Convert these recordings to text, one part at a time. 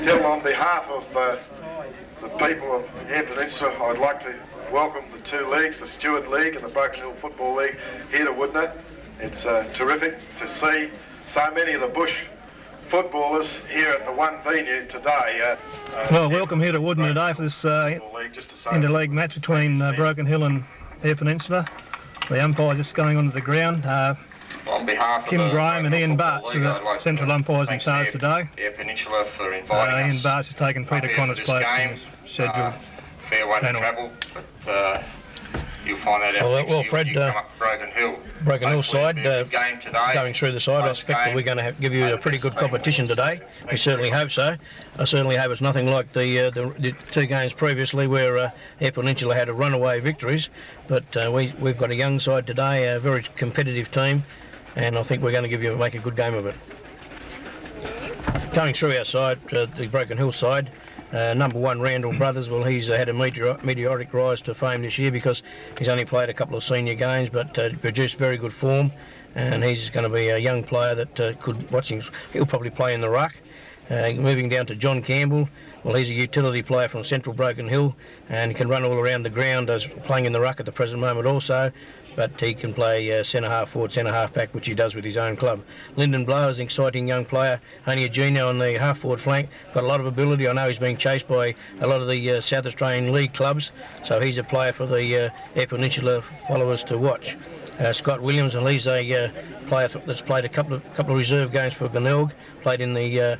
Gentlemen, on behalf of the people of Eyre Peninsula, I'd like to welcome the two leagues, the Stewart League and the Broken Hill Football League, here to Wudinna. It's terrific to see so many of the bush footballers here at the one venue today. Well, welcome here to Wudinna today for this interleague match between Broken Hill and Eyre Peninsula. The umpire just going onto the ground. On behalf Kim of Graham and Ian Bartz are the central umpires in charge today. Eyre Peninsula for inviting Ian Bartz has taken Peter Connor's place in the scheduled fair one panel. to travel, but you'll find that out. Well, Fred, you come up Broken Hill. Broken Hill side, Game today. going through the side, I expect that we're going to give you a pretty good competition today. We certainly hope so. I certainly hope it's nothing like the two games previously where Eyre Peninsula had a runaway victories, but we've got a young side today, a very competitive team, and I think we're going to make a good game of it. Going through our side, the Broken Hill side, number one, Randall Brothers, well, he's had a meteoric rise to fame this year because he's only played a couple of senior games, but produced very good form, and he's going to be a young player that could watch him. He'll probably play in the ruck. Moving down to John Campbell, well, he's a utility player from Central Broken Hill, and he can run all around the ground, as playing in the ruck at the present moment also. But he can play centre-half forward, centre-half back, which he does with his own club. Lyndon Blower is an exciting young player, only a junior on the half-forward flank, got a lot of ability. I know he's being chased by a lot of the South Australian League clubs, so he's a player for the Eyre Peninsula followers to watch. Scott Williams, and he's a player that's played a couple of reserve games for Glenelg, played in the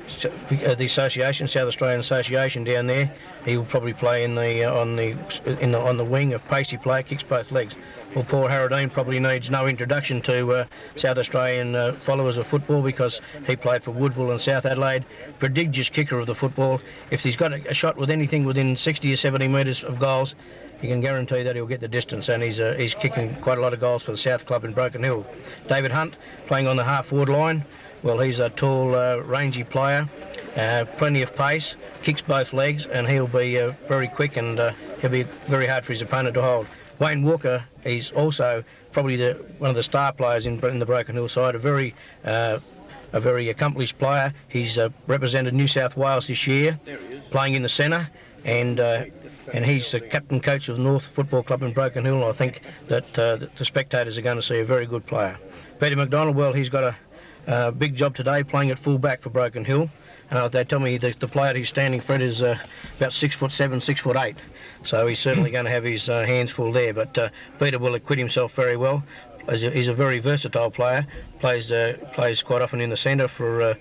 association, South Australian Association down there. He will probably play on the wing, a pacey player, kicks both legs. Well, Paul Harradine probably needs no introduction to South Australian followers of football because he played for Woodville and South Adelaide. Prodigious kicker of the football. If he's got a shot with anything within 60 or 70 metres of goals, you can guarantee that he'll get the distance, and he's kicking quite a lot of goals for the South Club in Broken Hill. David Hunt, playing on the half-forward line. Well, he's a tall, rangy player, plenty of pace, kicks both legs, and he'll be very quick, and he'll be very hard for his opponent to hold. Wayne Walker, he's also probably one of the star players in the Broken Hill side, a very accomplished player. He's represented New South Wales this year, playing in the centre, and he's the captain coach of the North Football Club in Broken Hill, and I think that the spectators are going to see a very good player. Peter McDonald, well, he's got a big job today playing at full back for Broken Hill. They tell me the player he's standing, Fred, is about 6'7", 6'8", so he's certainly going to have his hands full there. But Peter will acquit himself very well. He's a very versatile player. Plays quite often in the centre for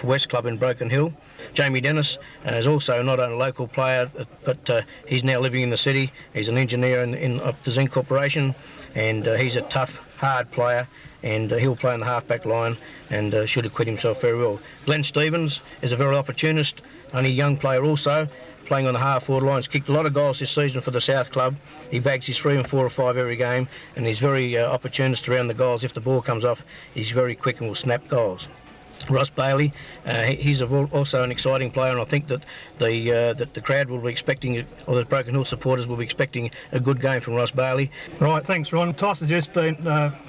West Club in Broken Hill. Jamie Dennis is also not a local player, but he's now living in the city. He's an engineer in the Zinc Corporation, and he's a tough, hard player, and he'll play in the half-back line and should acquit himself very well. Glenn Stevens is a very opportunist, only young player also, playing on the half-forward line. He's kicked a lot of goals this season for the South Club. He bags his 3 and 4 or 5 every game, and he's very opportunist around the goals. If the ball comes off, he's very quick and will snap goals. Ross Bailey, he's also an exciting player, and I think that the crowd will be expecting, or the Broken Hill supporters will be expecting, a good game from Ross Bailey. Right, thanks, Ron. Toss has just been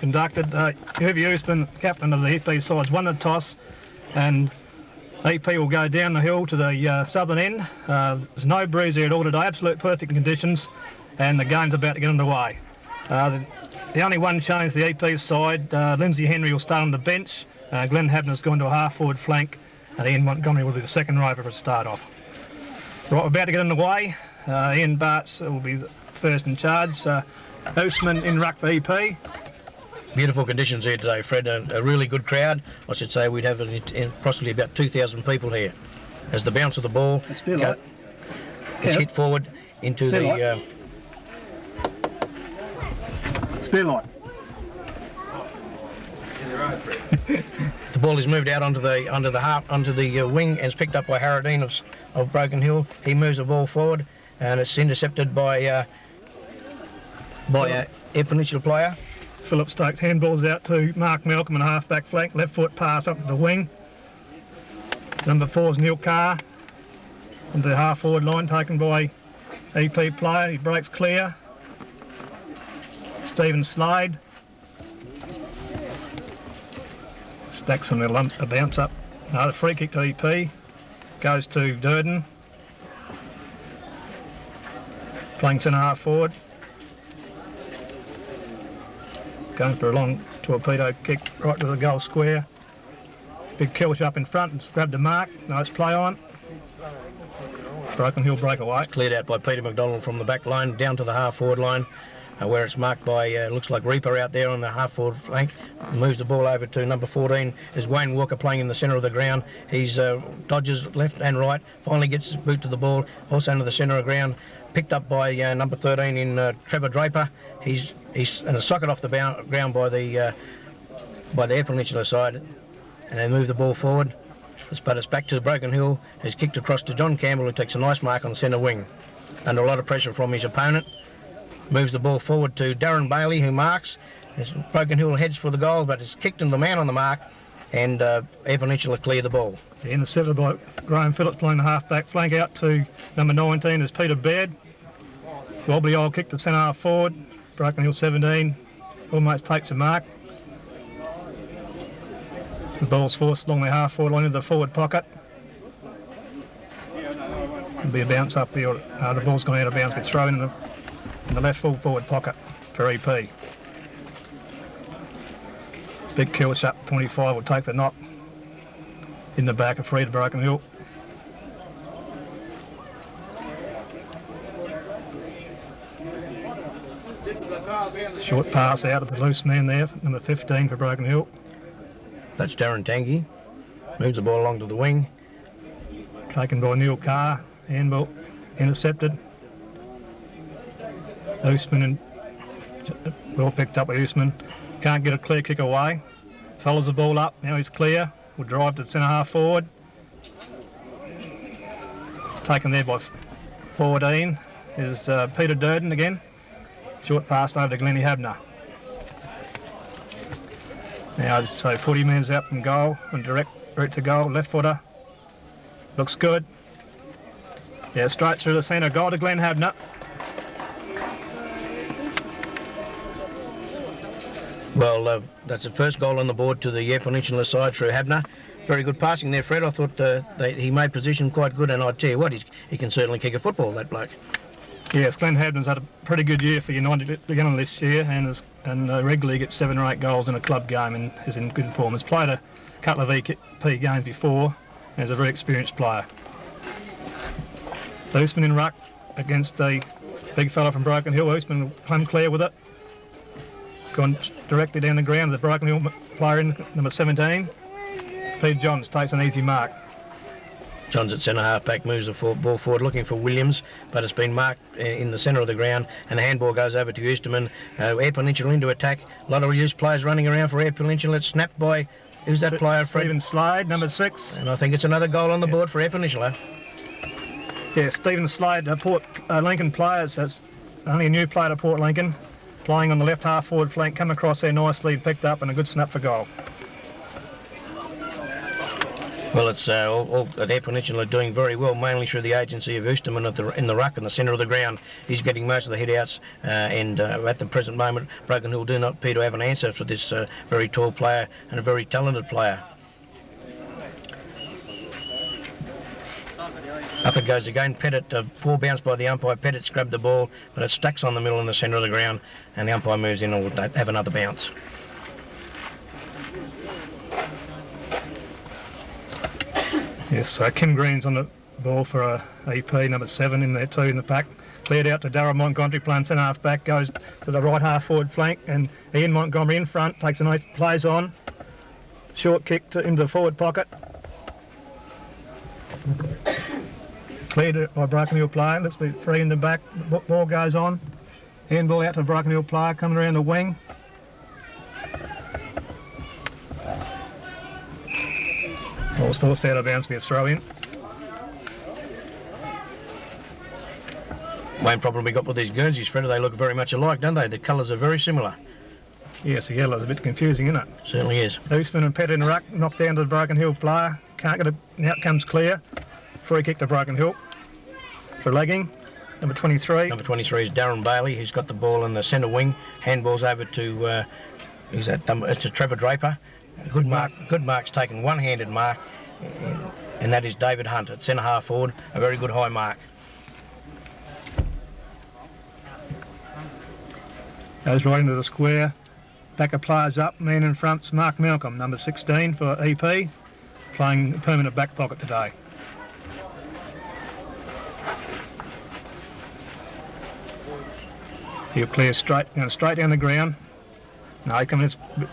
conducted. Herbie Euston, captain of the EP sides, won the toss, and EP will go down the hill to the southern end. There's no breeze here at all today, absolute perfect conditions, and the game's about to get underway. The only one change the EP side, Lindsay Henry will start on the bench. Glenn Habner's gone to a half-forward flank, and Ian Montgomery will be the second rover for a start-off. Right, we're about to get underway. Ian Bartz will be the first in charge. Ousman in ruck for EP. Beautiful conditions here today, Fred. A really good crowd. I should say we'd have possibly about 2,000 people here. As the bounce of the ball is hit forward into the... Spearlight. The ball is moved out onto the wing, and it's picked up by Harradine of Broken Hill. He moves the ball forward, and it's intercepted by Eyre Peninsula player. Philip Stokes handballs out to Mark Malcolm on a half-back flank. Left foot pass up to the wing. Number 4's Neil Carr on the half-forward line, taken by EP player. He breaks clear. Stephen Slade. Stacks on a bounce up. Another free kick to EP. goes to Durden. Playing centre half forward. Going for a long torpedo kick right to the goal square. Big Kelch up in front and grabbed the mark. Nice play on. Broken Hill breakaway. Cleared out by Peter McDonald from the back line down to the half forward line, where it's marked by, looks like Reaper out there on the half forward flank. Moves the ball over to number 14. Is Wayne Walker playing in the centre of the ground. He's dodges left and right. Finally gets his boot to the ball, also into the centre of the ground. Picked up by number 13 in Trevor Draper. He's in a socket off the ground by the Eyre Peninsula side, and they move the ball forward. But it's back to Broken Hill. It's kicked across to John Campbell, who takes a nice mark on the centre wing. Under a lot of pressure from his opponent. Moves the ball forward to Darren Bailey, who marks. Broken Hill heads for the goal, but it's kicked into the man on the mark, and Eyre Peninsula clear the ball. In the centre by Graham Phillips playing the half-back flank out to number 19 is Peter Baird. Wobbly old kick to centre half forward. Broken Hill 17 almost takes a mark. The ball's forced along the half forward line into the forward pocket. There'll be a bounce up here. The ball's gone out of bounds, but thrown in the left full forward pocket for EP. Big Kelch up 25 will take the knock in the back of free to Broken Hill. Short pass out of the loose man there, number 15 for Broken Hill. That's Darren Tangy. Moves the ball along to the wing. Taken by Neil Carr. Handball intercepted. Oostman well picked up by Oostman. Can't get a clear kick away. Follows the ball up. Now he's clear. Will drive to centre half forward. Taken there by 14 is Peter Durden again. Short pass over to Glennie Habner. Now, so 40 metres out from goal and direct route to goal, left footer. Looks good. Yeah, straight through the centre, goal to Glenn Habner. Well, that's the first goal on the board to the Eyre Peninsula side through Habner. Very good passing there, Fred. I thought he made position quite good, and I tell you what, he can certainly kick a football, that bloke. Yes, Glenn Habner's had a pretty good year for United again this year, and regularly gets 7 or 8 goals in a club game and is in good form. He's played a couple of EP games before and is a very experienced player. Oostman in ruck against a big fella from Broken Hill. Oostman will come clear with it. Gone directly down the ground to the Broken Hill player in number 17. Peter Johns takes an easy mark. Johns at centre half back moves the ball forward looking for Williams, but it's been marked in the centre of the ground, and the handball goes over to Easterman. Eyre Peninsula into attack. A lot of youth players running around for Eyre Peninsula. It's snapped by, who's that player, Fred? Stephen Slade, number 6. And I think it's another goal on the board for Eyre Peninsula. Yeah, Stephen Slade, Port Lincoln player, so it's only a new player to Port Lincoln, playing on the left half forward flank, come across there nicely, picked up, and a good snap for goal. Well, it's all at Eyre Peninsula doing very well, mainly through the agency of Oosterman in the ruck in the centre of the ground. He's getting most of the hit-outs, and at the present moment, Broken Hill do not appear to have an answer for this very tall player and a very talented player. Up it goes again. Pettit, poor bounce by the umpire. Pettit's grabbed the ball, but it stacks on the middle in the centre of the ground, and the umpire moves in and will have another bounce. Yes, so Kim Green's on the ball for EP number 7 in there too in the pack. Cleared out to Darryl Montgomery playing centre half back, goes to the right half forward flank, and Ian Montgomery in front takes a nice plays on. Short kick into the forward pocket. Cleared by Broken Hill player. Let's be free in the back. Ball goes on. Handball out to Broken Hill player coming around the wing. Ball's forced out of bounds to be a throw in. Main problem we got with these Guernseys, Fred, they look very much alike, don't they? The colours are very similar. Yes, the yellow's a bit confusing, isn't it? Certainly is. Eastman and Pettit in the ruck, knocked down to the Broken Hill player. Can't get the outcome's clear. Free kick to Broken Hill for legging. Number 23. Number 23 is Darren Bailey, who's got the ball in the centre wing. Handball's over to, who's that? It's a Trevor Draper. Good mark. Good mark's taken, one-handed mark, and that is David Hunt at centre half forward, a very good high mark. Goes right into the square. Back of players up, man in front's Mark Malcolm, number 16 for EP, playing permanent back pocket today. He'll clear straight, going straight down the ground. No, he comes in,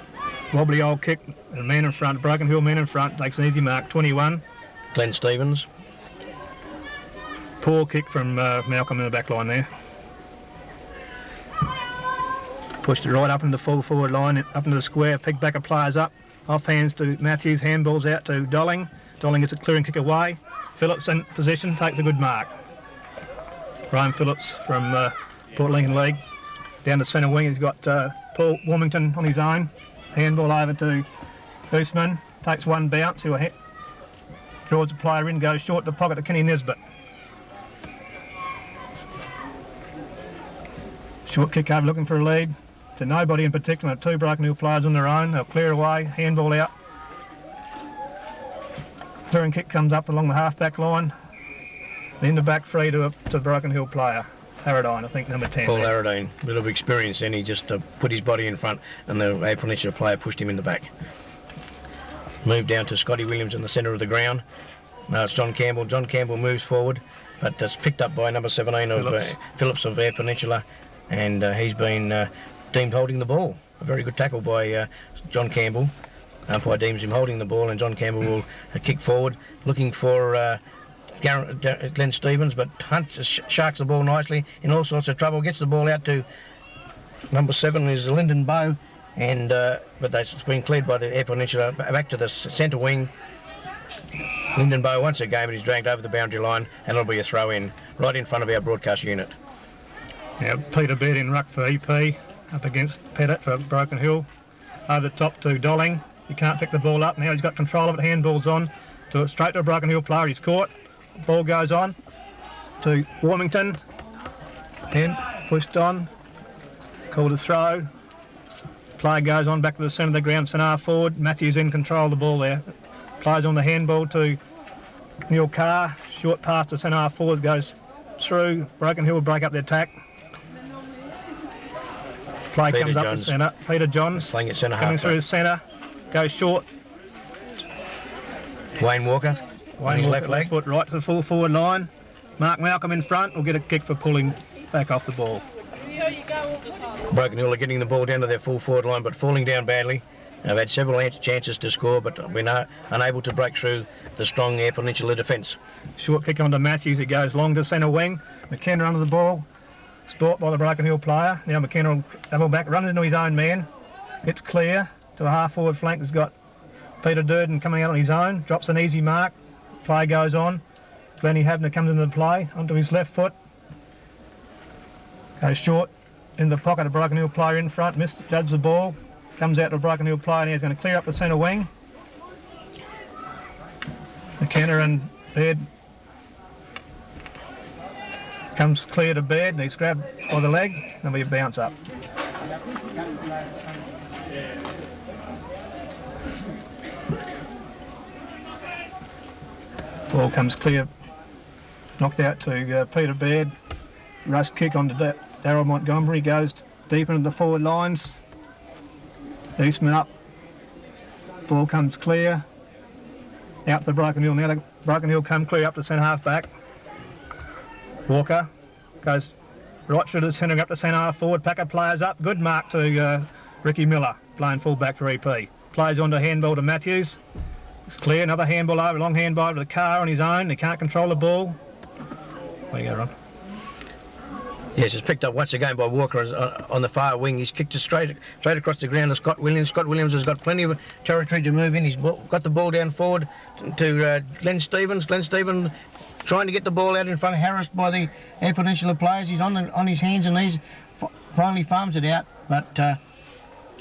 wobbly old kick, and man in front, Broken Hill man in front, takes an easy mark, 21. Glenn Stevens. Poor kick from Malcolm in the back line there. Pushed it right up into the full forward line, up into the square, picked back of players up, off hands to Matthews, handballs out to Dolling. Dolling gets a clearing kick away. Phillips in position, takes a good mark. Ryan Phillips from Port Lincoln League. Down the centre wing, he's got Paul Warmington on his own. Handball over to Usman, takes one bounce, he'll hit. Draws the player in, goes short to the pocket to Kenny Nisbet. Short kick over, looking for a lead. To nobody in particular, two Broken Hill players on their own. They'll clear away, handball out. Clearing kick comes up along the half-back line. Then the back free to a Broken Hill player. Aradine, I think, number 10. Paul Aradine, a bit of experience, and he just put his body in front, and the Eyre Peninsula player pushed him in the back. Moved down to Scotty Williams in the centre of the ground. Now it's John Campbell. John Campbell moves forward, but it's picked up by number 17 of Phillips of Eyre Peninsula, and he's been deemed holding the ball. A very good tackle by John Campbell. Umpire deems him holding the ball, and John Campbell will kick forward, looking for Glenn Stevens, but Hunt sharks the ball nicely, in all sorts of trouble, gets the ball out to number 7 is Lyndon Bow, and but that's been cleared by the Eyre Peninsula, back to the centre wing. Lyndon Bow once again, but he's dragged over the boundary line, and it'll be a throw in, right in front of our broadcast unit. Now Peter Baird in ruck for EP, up against Pettit for Broken Hill. Over the top to Dolling, he can't pick the ball up, now he's got control of it, handball's on, straight to a Broken Hill player, he's caught. Ball goes on to Warmington, and pushed on, called a throw. Player goes on back to the centre of the ground, centre half forward. Matthews in control of the ball there. Players on the handball to Neil Carr, short pass to centre half forward, goes through. Broken Hill will break up the attack. Play Peter comes up Johns. the centre. Peter Johns Playing at centre coming half. through the centre, goes short. Wayne Walker. On his left leg. Foot right to the full forward line. Mark Malcolm in front will get a kick for pulling back off the ball. Broken Hill are getting the ball down to their full forward line, but falling down badly. They've had several chances to score, but been unable to break through the strong Eyre Peninsula defence. Short kick onto Matthews, it goes long to centre wing. McKenna under the ball. Sport by the Broken Hill player. Now McKenna will double back, runs into his own man. It's clear to a half forward flank. Has got Peter Durden coming out on his own. Drops an easy mark. Play goes on. Glennie Habner comes into the play onto his left foot. Goes short in the pocket. A Broken Hill player in front. Misjudges the ball. Comes out to a Broken Hill player. Now he's going to clear up the centre wing. McKenna and Baird. Comes clear to Baird. And he's grabbed by the leg. There'll be a bounce up. Ball comes clear, knocked out to Peter Baird. Rush kick onto Darryl Montgomery, goes deep into the forward lines. Eastman up, ball comes clear, out to Broken Hill. Now the Broken Hill come clear up to centre half back. Walker goes right through to the centre, up to centre half forward, pack of players up. Good mark to Ricky Miller, playing full back for EP. Plays onto handball to Matthews. Clear, another handball over, long handball over to the car on his own. He can't control the ball. Where you go, Ron? Yes, it's picked up once again by Walker on the far wing. He's kicked it straight across the ground to Scott Williams. Scott Williams has got plenty of territory to move in. He's got the ball down forward to Glenn Stevens. Glenn Stevens trying to get the ball out in front, harassed by the Eyre Peninsula players. He's on his hands and knees, finally farms it out, but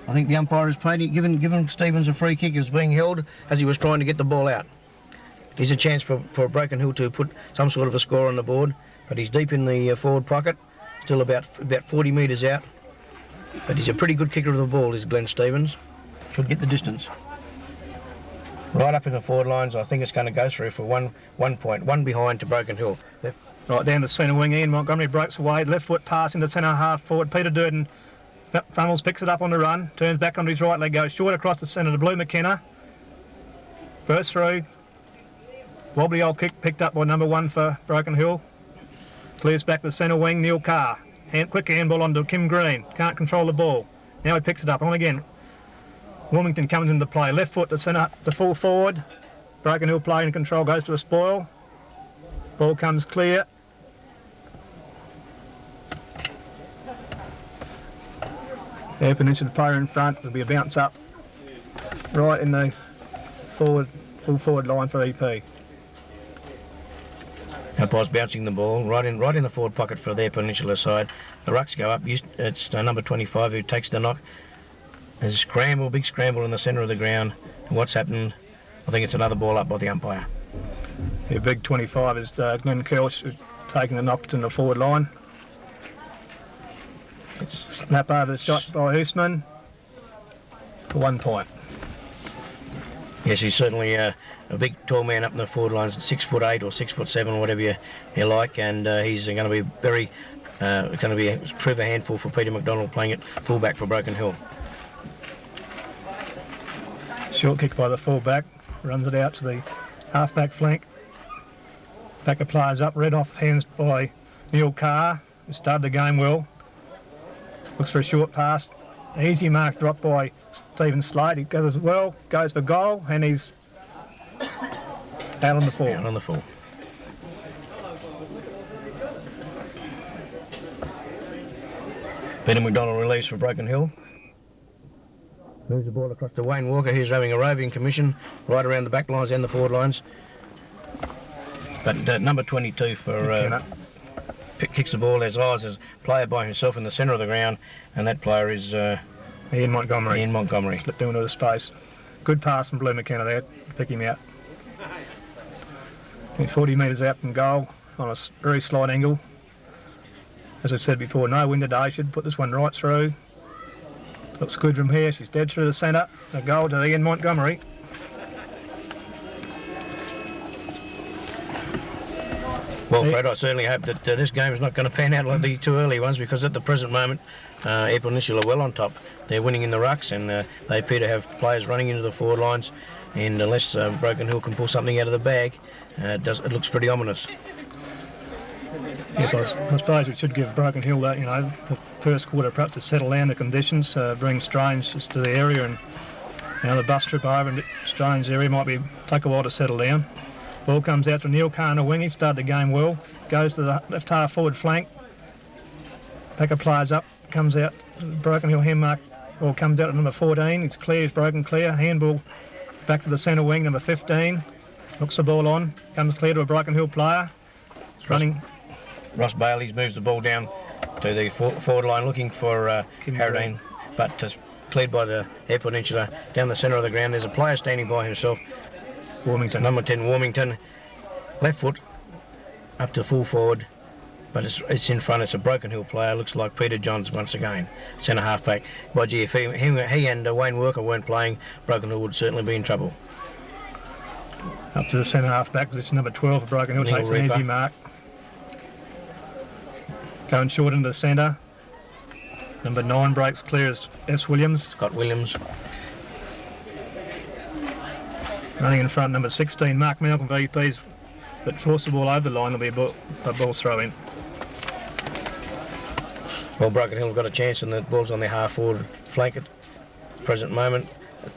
I think the umpire has played it, given Stevens a free kick. He was being held as he was trying to get the ball out. Here's a chance for Broken Hill to put some sort of a score on the board, but he's deep in the forward pocket, still about 40 metres out. But he's a pretty good kicker of the ball, is Glenn Stevens. Should get the distance. Right up in the forward lines. I think it's going to go through for one point, one behind to Broken Hill. Right down the centre wing, Ian Montgomery breaks away, left foot pass into centre half forward. Peter Durden funnels, picks it up on the run, turns back on his right leg, goes short across the centre to Blue McKenna. Burst through. Wobbly old kick picked up by number 1 for Broken Hill. Clears back to the centre wing, Neil Carr. Quick handball onto Kim Green. Can't control the ball. Now he picks it up on again. Wilmington comes into play. Left foot to centre, to full forward. Broken Hill play in control, goes to a spoil. Ball comes clear. Eyre Peninsula player in front. There'll be a bounce up right in the full forward line for EP. Umpire's bouncing the ball right in the forward pocket for their Peninsula side. The rucks go up. It's number 25 who takes the knock. There's a scramble, big scramble in the centre of the ground. And what's happened? I think it's another ball up by the umpire. The big 25 is Glenn Kelch taking the knock in the forward line. Snap over the shot by Oostman for 1 point. Yes, he's certainly a big tall man up in the forward lines, 6'8" or 6'7", whatever you like, and he's going to be prove a handful for Peter McDonald playing at fullback for Broken Hill. Short kick by the fullback, runs it out to the half-back flank. Packer players up, red off hands by Neil Carr, who started the game well. Looks for a short pass. Easy mark drop by Stephen Slade. He goes as well, goes for goal, and he's out on the full. Out on the full. Peter McDonald release for Broken Hill. Moves the ball across to Wayne Walker, who's having a roving commission right around the back lines and the forward lines. But number 22 for kicks the ball as high as a player by himself in the centre of the ground, and that player is Ian Montgomery. Ian Montgomery. Slipped into the space. Good pass from Blue McKenna there to pick him out. 40 metres out from goal on a very slight angle. As I said before, no wind today. Should put this one right through. Looks good from here. She's dead through the centre. A goal to Ian Montgomery. Well, Fred, I certainly hope that this game is not going to pan out like the two early ones, because at the present moment, Eyre Peninsula are well on top. They're winning in the rucks, and they appear to have players running into the forward lines. And unless Broken Hill can pull something out of the bag, it looks pretty ominous. Yes, I suppose we should give Broken Hill that, the first quarter perhaps to settle down the conditions, bring Strange to the area, and the bus trip over in Strange area might take a while to settle down. Ball comes out to Neil Carr on a wing. He started the game well. Goes to the left half forward flank. Packer players up. Comes out. Broken Hill hand mark. Ball comes out at number 14. It's clear. It's broken clear. Handball back to the centre wing. Number 15. Looks the ball on. Comes clear to a Broken Hill player. It's running. Ross Bailey moves the ball down to the forward line looking for Harradine. But cleared by the Eyre Peninsula. Down the centre of the ground. There's a player standing by himself. Warmington. Number 10, Warmington. Left foot up to full forward, but it's in front. It's a Broken Hill player. Looks like Peter Johns once again. Centre half back. By gee, if he and Wayne Walker weren't playing, Broken Hill would certainly be in trouble. Up to the centre half back position, number 12 for Broken Hill. Takes an easy mark. Going short into the centre. Number 9 breaks clear as S. Williams. Scott Williams. Running in front, number 16, Mark Malcolm, VP's, but force the ball over the line. There'll be a ball throw in. Well, Broken Hill have got a chance, and the ball's on their half forward flank at the present moment.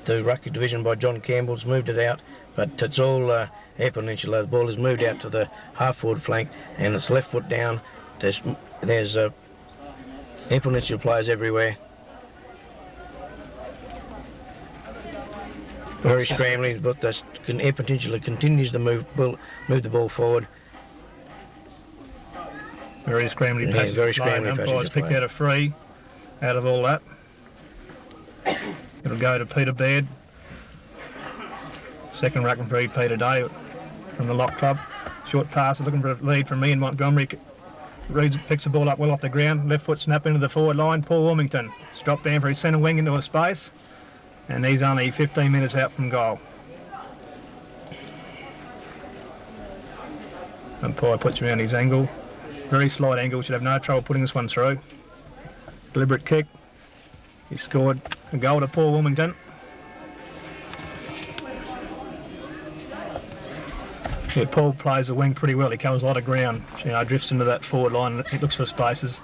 The ruck division by John Campbell's moved it out, but it's all Eyre Peninsula. The ball is moved out to the half forward flank, and it's left foot down. There's Eyre Peninsula players everywhere. Very scrambling, but Eyre Peninsula continues to move the ball forward. Very scrambling passage. Yeah, very scrambling passage. Picked out a free out of all that. It'll go to Peter Baird. Second ruck and free Peter Day from the Lock Club. Short pass, looking for a lead from Ian Montgomery. Reads, picks the ball up well off the ground. Left foot snap into the forward line. Paul Wilmington. It's dropped down for his centre wing into a space. And he's only 15 minutes out from goal. Umpire puts around his angle. Very slight angle, should have no trouble putting this one through. Deliberate kick. He scored a goal to Paul Wilmington. Yeah, Paul plays the wing pretty well. He covers a lot of ground. Drifts into that forward line. He looks for spaces.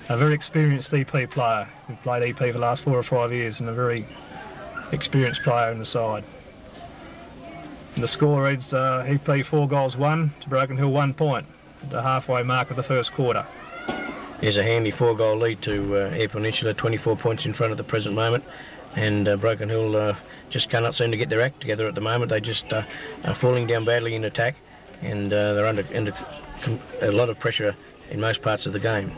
A very experienced EP player. He's played EP for the last 4 or 5 years and a very experienced player in the side. And the score reads EP 4 goals 1 to Broken Hill 1 point at the halfway mark of the first quarter. There's a handy 4-goal lead to Eyre Peninsula, 24 points in front at the present moment, and Broken Hill just cannot seem to get their act together at the moment. They just are falling down badly in attack, and they're under a lot of pressure in most parts of the game.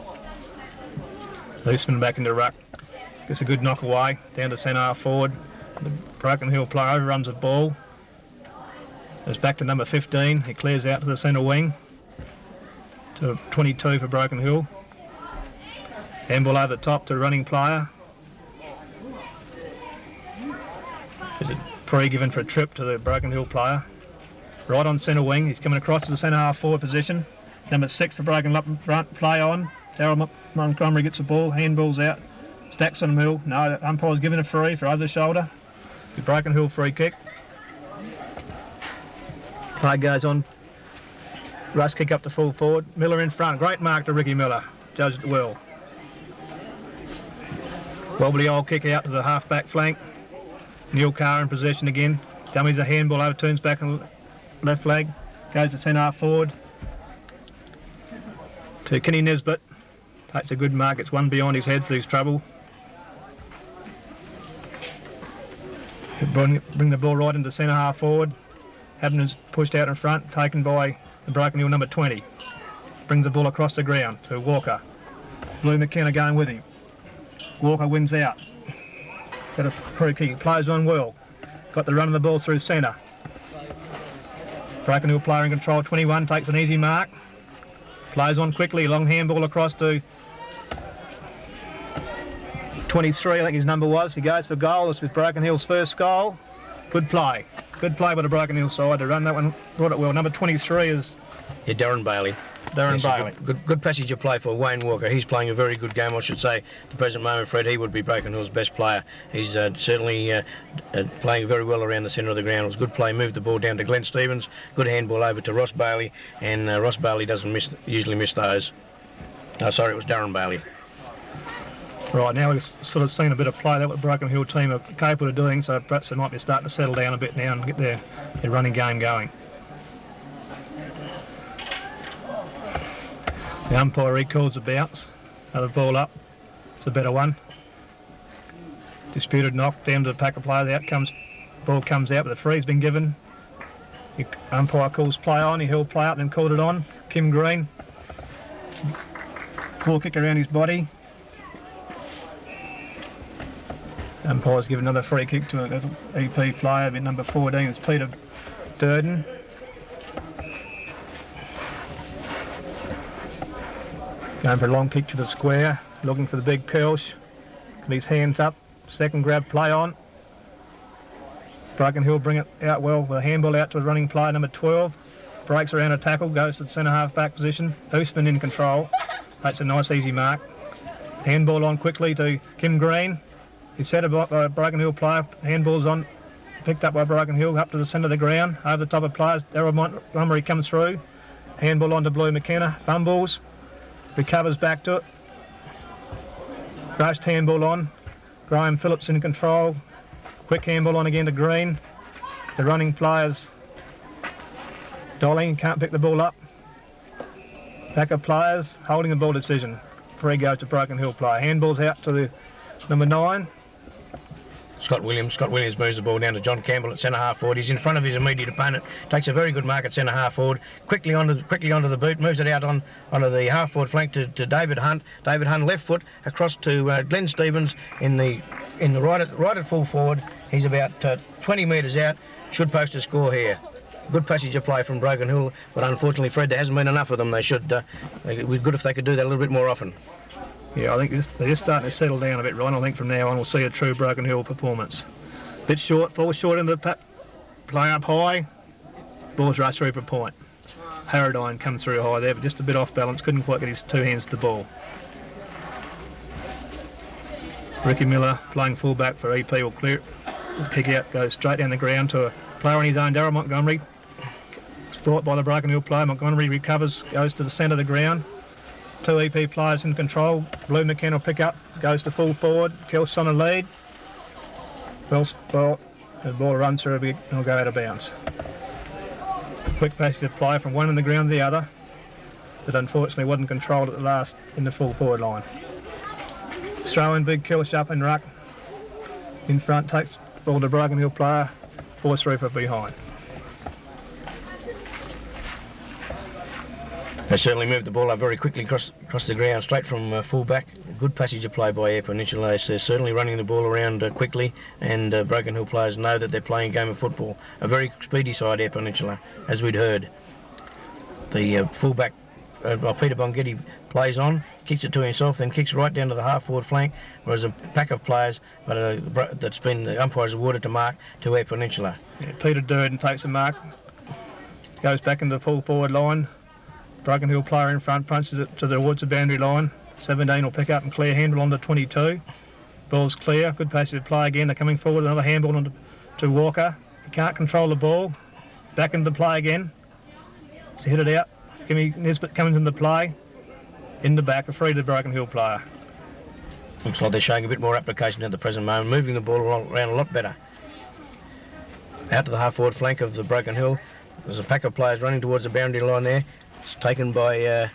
Looseman back into ruck, gets a good knock away, down to centre half forward. The Broken Hill player overruns the ball. Goes back to number 15, he clears out to the centre wing, to 22 for Broken Hill. Handball over the top to a running player. There's a free given for a trip to the Broken Hill player. Right on centre wing, he's coming across to the centre half forward position. Number 6 for Broken Hill front, play on. Darryl Montgomery gets the ball, handballs out. Stacks on the middle. No, the umpire's given a free for over the shoulder. The Broken Hill free kick. Play goes on. Rush kick up to full forward. Miller in front. Great mark to Ricky Miller. Judged it well. Wobbly old kick out to the half-back flank. Neil Carr in possession again. Dummies a handball over, turns back on the left flag. Goes to centre half forward. To Kenny Nesbitt. Takes a good mark. It's one behind his head for his trouble. Bring the ball right into centre half forward. Habner's pushed out in front, taken by the Broken Hill number 20. Brings the ball across the ground to Walker. Blue McKenna going with him. Walker wins out. Got a free kick, plays on well. Got the run of the ball through centre. Broken Hill player in control, 21, takes an easy mark. Plays on quickly, long handball across to 23, I think his number was. He goes for goal. This was Broken Hill's first goal. Good play. Good play by the Broken Hill side to run that one, brought it well. Number 23 is... Yeah, Darren Bailey. Good passage of play for Wayne Walker. He's playing a very good game, I should say. At the present moment, Fred, he would be Broken Hill's best player. He's certainly playing very well around the centre of the ground. It was a good play, moved the ball down to Glenn Stevens. Good handball over to Ross Bailey, and Ross Bailey doesn't usually miss those. Oh, sorry, it was Darren Bailey. Right, now we've sort of seen a bit of play that what the Broken Hill team are capable of doing, so perhaps they might be starting to settle down a bit now and get their running game going. The umpire recalls the bounce. Another ball up. It's a better one. Disputed knock down to the pack of players. The outcomes, ball comes out, but the free's been given. The umpire calls play on. He held play up and then called it on. Kim Green. Ball kick around his body. Umpire's given another free kick to an EP player, but number 14 is Peter Durden. Going for a long kick to the square, looking for the big curls. With his hands up, second grab, play on. Broken Hill bring it out well with a handball out to a running player, number 12. Breaks around a tackle, goes to the centre half-back position. Oostman in control. That's a nice easy mark. Handball on quickly to Kim Green. He's set up by a Broken Hill player. Handball's on, picked up by Broken Hill, up to the centre of the ground. Over the top of players, Darryl Montgomery comes through. Handball on to Blue McKenna, fumbles. Recovers back to it. Rushed handball on. Graham Phillips in control. Quick handball on again to Green. The running players. Dolling can't pick the ball up. Back of players holding the ball decision. Free goes to Broken Hill player. Handball's out to the number 9. Scott Williams moves the ball down to John Campbell at centre half forward. He's in front of his immediate opponent. Takes a very good mark at centre half forward. Quickly onto the boot. Moves it out onto the half forward flank to David Hunt. David Hunt left foot across to Glenn Stevens in the right at full forward. He's about 20 metres out. Should post a score here. Good passage of play from Broken Hill, but unfortunately, Fred, there hasn't been enough of them. It would be good if they could do that a little bit more often. Yeah, I think they're just starting to settle down a bit, Ron. I think from now on we'll see a true Broken Hill performance. Bit short, falls short into the play up high. Ball's rushed through for a point. Harradine come through high there, but just a bit off balance, couldn't quite get his two hands to the ball. Ricky Miller playing full-back for EP will clear, kick out, goes straight down the ground to a player on his own, Darryl Montgomery. It's brought by the Broken Hill player. Montgomery recovers, goes to the centre of the ground. Two EP players in control. Blue McKenna will pick up, goes to full forward. Kel's on a lead. Well spot. The ball runs through a bit and will go out of bounds. Quick passage of play from one in the ground to the other, but unfortunately wasn't controlled at the last in the full forward line. Throw in big Kelch up in ruck. In front, takes ball to Broken Hill player, force through for behind. They certainly moved the ball up very quickly across the ground, straight from full back. Good passage of play by Eyre Peninsula. They're certainly running the ball around quickly, and Broken Hill players know that they're playing a game of football. A very speedy side, Eyre Peninsula, as we'd heard. The full back, Peter Bongetti, plays on, kicks it to himself, then kicks right down to the half-forward flank, whereas a pack of players that's been the umpires awarded to mark to Eyre Peninsula. Yeah, Peter Durden takes a mark, goes back into the full forward line. Broken Hill player in front punches it towards the boundary line. 17 will pick up and clear handball onto 22. Ball's clear, good passage of play again. They're coming forward, another handball onto to Walker. He can't control the ball. Back into the play again. So hit it out. Jimmy Nisbet comes into play. In the back, a free to the Broken Hill player. Looks like they're showing a bit more application at the present moment, moving the ball around a lot better. Out to the half-forward flank of the Broken Hill. There's a pack of players running towards the boundary line there. It's taken by Eyre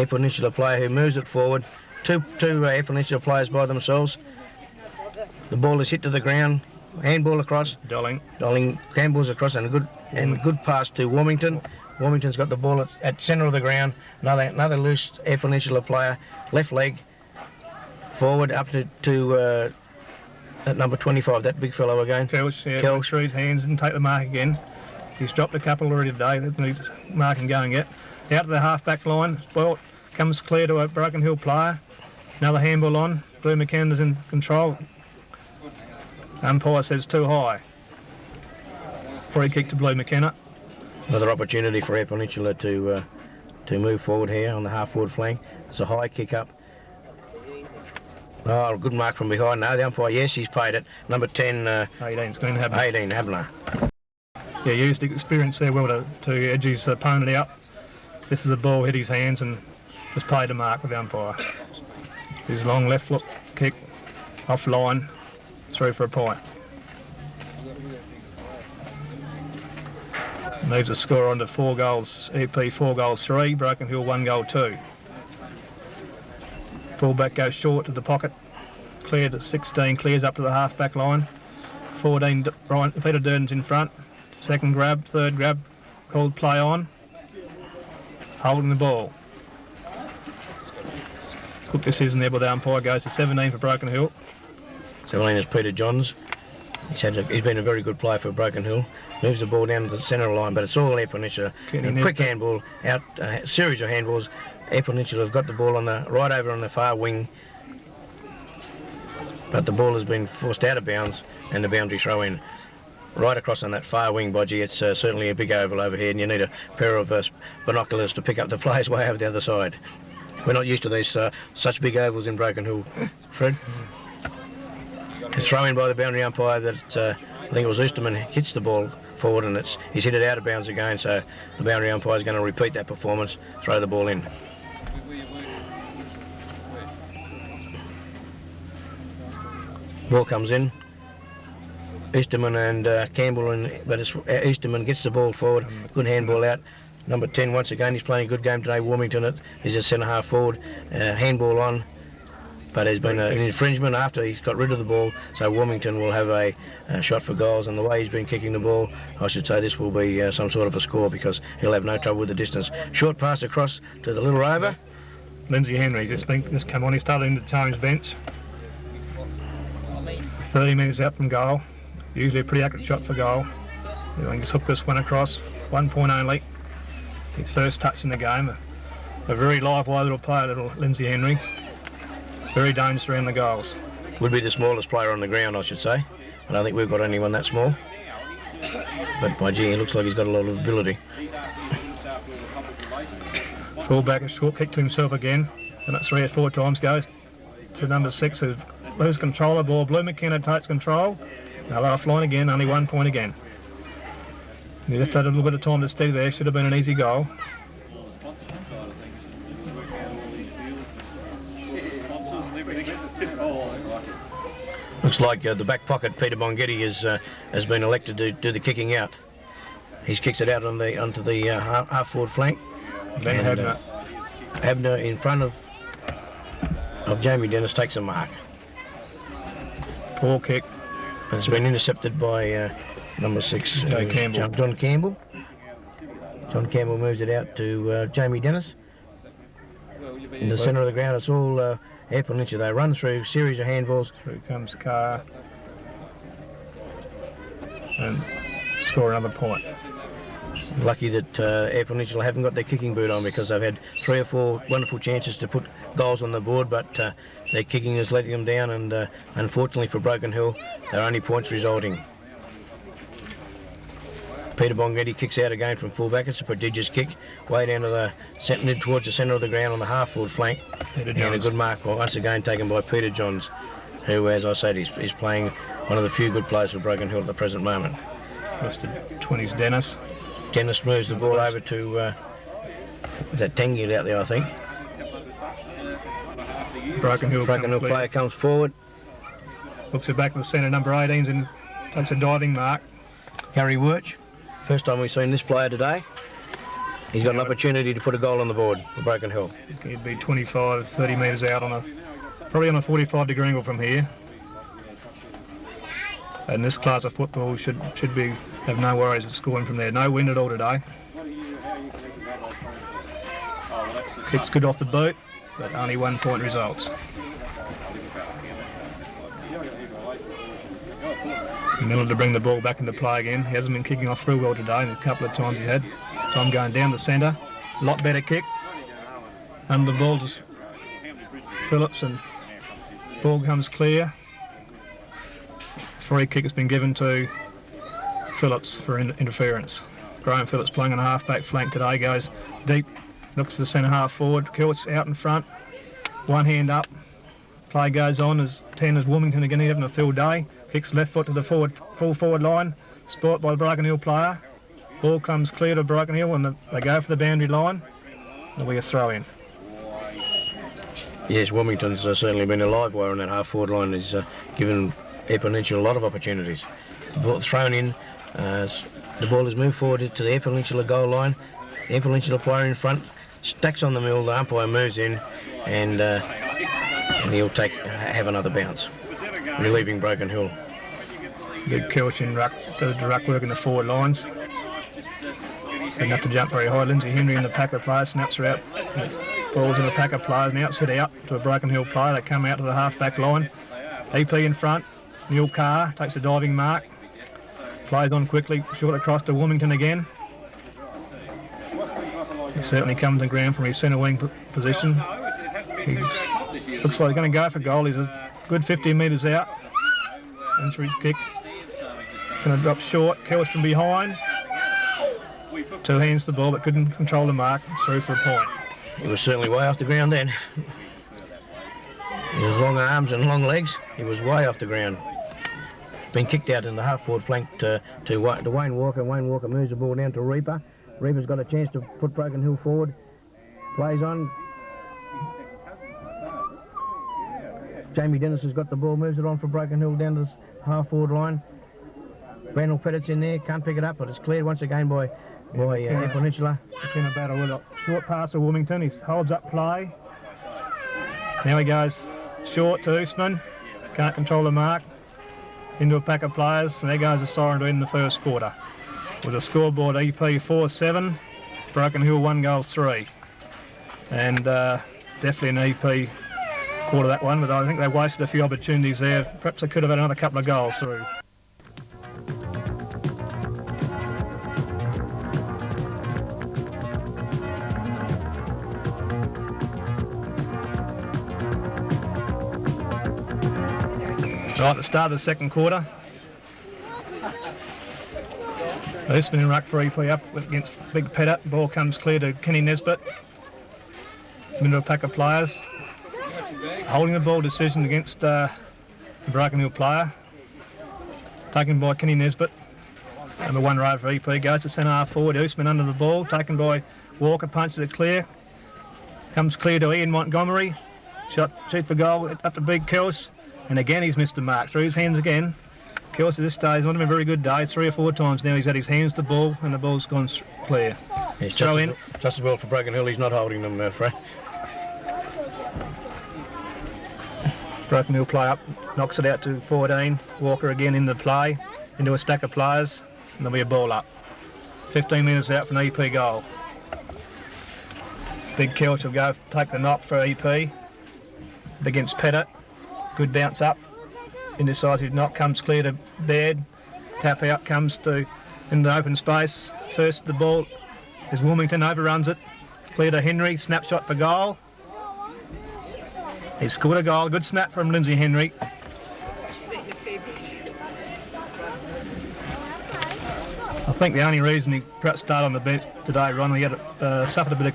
Peninsula player who moves it forward. Two Eyre Peninsula players by themselves. The ball is hit to the ground. Handball across. Dolling. Campbell's across and a good pass to Warmington. Warmington's got the ball at centre of the ground. Another loose Eyre Peninsula player. Left leg forward up to at number 25. That big fellow again. Kelch, yeah. Kelch through his hands and take the mark again. He's dropped a couple already today. That needs marking going yet. Out to the half-back line. Ball comes clear to a Broken Hill player. Another handball on. Blue McKenna's in control. Umpire says too high. Free kick to Blue McKenna. Another opportunity for Eyre Peninsula to move forward here on the half-forward flank. It's a high kick up. Oh, good mark from behind. No, the umpire, yes, he's paid it. Number 10. 18's going to have 18, Habner. Yeah, used experience there well to edge his opponent out. This is a ball hit his hands and was paid a mark with the umpire. His long left foot kick off line, through for a point. Moves the score on to 4 goals, EP 4 goals 3, Broken Hill 1 goal 2. Fullback goes short to the pocket, cleared at 16, clears up to the half-back line. 14, Peter Durden's in front. Second grab, third grab, called play on. Holding the ball. Quick decision there by the umpire, goes to 17 for Broken Hill. 17 is Peter Johns. He's been a very good player for Broken Hill. Moves the ball down to the centre line, but it's all Eyre Peninsula. Quick handball out, series of handballs. Eyre Peninsula have got the ball right over on the far wing, but the ball has been forced out of bounds and the boundary throw in. Right across on that far wing, Bodgy. It's certainly a big oval over here, and you need a pair of binoculars to pick up the players way over the other side. We're not used to these such big ovals in Broken Hill, Fred. It's thrown in by the boundary umpire that I think it was Oosterman hits the ball forward, and he's hit it out of bounds again, so the boundary umpire is going to repeat that performance, throw the ball in. Ball comes in. Easterman and Campbell, but Easterman gets the ball forward. Good handball out. Number 10 once again. He's playing a good game today. Warmington is a centre half forward. Handball on, but there's been an infringement after he's got rid of the ball. So Warmington will have a shot for goals. And the way he's been kicking the ball, I should say this will be some sort of a score because he'll have no trouble with the distance. Short pass across to the little rover. Lindsay Henry just come on. He started in the Tones bench. 30 minutes out from goal. Usually a pretty accurate shot for goal. He just hooked this one across, 1 point only. His first touch in the game. A very lively little player, little Lindsay Henry. Very dangerous around the goals. Would be the smallest player on the ground, I should say. I don't think we've got anyone that small. But by gee, he looks like he's got a lot of ability. Fullback, a short kick to himself again, and that's 3 or 4 times, goes to number 6, who loses control of the ball. Blue McKenna takes control. Now offline again, only 1 point again. He just had a little bit of time to steady there, should have been an easy goal. Looks like the back pocket, Peter Bonghetti, has been elected to do the kicking out. He kicks it out onto the half-forward flank. And Abner in front of Jamie Dennis takes a mark. Poor kick. And it's been intercepted by number 6, Campbell. John Campbell. John Campbell moves it out to Jamie Dennis. In the centre of the ground, it's all Eyre Peninsula. They run through a series of handballs. Through comes Carr. And score another point. Lucky that Eyre Peninsula haven't got their kicking boot on, because they've had 3 or 4 wonderful chances to put goals on the board, but their kicking is letting them down, and unfortunately for Broken Hill, they're only points resulting. Peter Bonghetti kicks out again from fullback. It's a prodigious kick, way down to the centre, towards the centre of the ground on the half-forward flank. And a good mark, once again taken by Peter Johns, who, as I said, is playing one of the few good players for Broken Hill at the present moment. Listed 20's Dennis. Dennis moves the ball over to, is that Tengi out there, I think? Broken Hill player comes forward. Looks it back to the centre, number 18's and takes a diving mark. Harry Wirch, first time we've seen this player today. He's got an opportunity to put a goal on the board for Broken Hill. He'd be 25, 30 metres out probably on a 45-degree angle from here. And this class of football should have no worries of scoring from there. No wind at all today. Kick's good off the boot, but only 1 point results. Miller to bring the ball back into play again. He hasn't been kicking off through well today, and a couple of times he had. Tom going down the centre. A lot better kick. Under the ball to Phillips, and ball comes clear. Free kick has been given to Phillips for interference. Graham Phillips playing on a half-back flank today, goes deep, looks for the centre half forward. Kilt's out in front, one hand up. Play goes on as 10 is Wilmington again, having a field day. Kicks left foot to the full forward line. Sport by the Broken Hill player. Ball comes clear to Broken Hill, and they go for the boundary line. There'll be a throw in. Yes, Wilmington's certainly been a live wire on that half forward line. He's given Eyre Peninsula a lot of opportunities. The ball thrown in. The ball is moved forward to the Eyre Peninsula goal line. The Eyre Peninsula player in front stacks on the mill. The umpire moves in, and he'll have another bounce, relieving Broken Hill. Big Kilch in ruck, does the ruck work in the forward lines. Didn't have to jump very high. Lindsay Henry in the pack of players, snaps her out. Ball's in the pack of players, now it's hit out to a Broken Hill player. They come out to the half-back line. EP in front. Neil Carr takes a diving mark. Plays on quickly, short across to Wilmington again. He certainly comes to ground from his centre wing position. He looks like he's going to go for goal. He's a good 15 metres out. Entry kick. Going to drop short. Kelch from behind. 2 hands to the ball, but couldn't control the mark. Through for a point. He was certainly way off the ground then. He has long arms and long legs. He was way off the ground. Been kicked out in the half-forward flank to Wayne Walker. Wayne Walker moves the ball down to Reaper. Reaper's got a chance to put Broken Hill forward. Plays on. Jamie Dennis has got the ball, moves it on for Broken Hill down to the half-forward line. Randall Pettit's in there, can't pick it up, but it's cleared once again by Eyre Peninsula. In a battle with a short pass of Wilmington. He holds up play. Now he goes short to Usman. Can't control the mark. Into a pack of players, and there goes the siren to end the first quarter. With a scoreboard EP 4-7, Broken Hill 1 goal 3. And definitely an EP quarter that one, but I think they wasted a few opportunities there. Perhaps they could have had another couple of goals through. Right at the start of the second quarter. Usman in ruck for EP up against Big Petter. Ball comes clear to Kenny Nesbitt. Middle of a pack of players. Holding the ball decision against the Broken Hill player. Taken by Kenny Nesbitt. Number 1 row for EP. Goes to centre half forward. Usman under the ball. Taken by Walker. Punches it clear. Comes clear to Ian Montgomery. Shoot for goal up to Big Kels. And again he's missed the mark. Through his hands again. Kels at this stage, not been a very good day. 3 or 4 times now he's had his hands to the ball and the ball's gone clear. He's throw in. Just as well for Broken Hill, he's not holding them, Fred. Broken Hill play up, knocks it out to 14. Walker again in the play, into a stack of players, and there'll be a ball up. 15 minutes out from an EP goal. Big Kelch will go take the knock for EP against Pettit. Good bounce up. Indecisive knock comes clear to Baird. Tap out comes to in the open space. First the ball is Wilmington, overruns it. Clear to Henry, snapshot for goal. He scored a goal, good snap from Lindsay Henry. I think the only reason he perhaps started on the bench today, Ron, he had suffered a bit of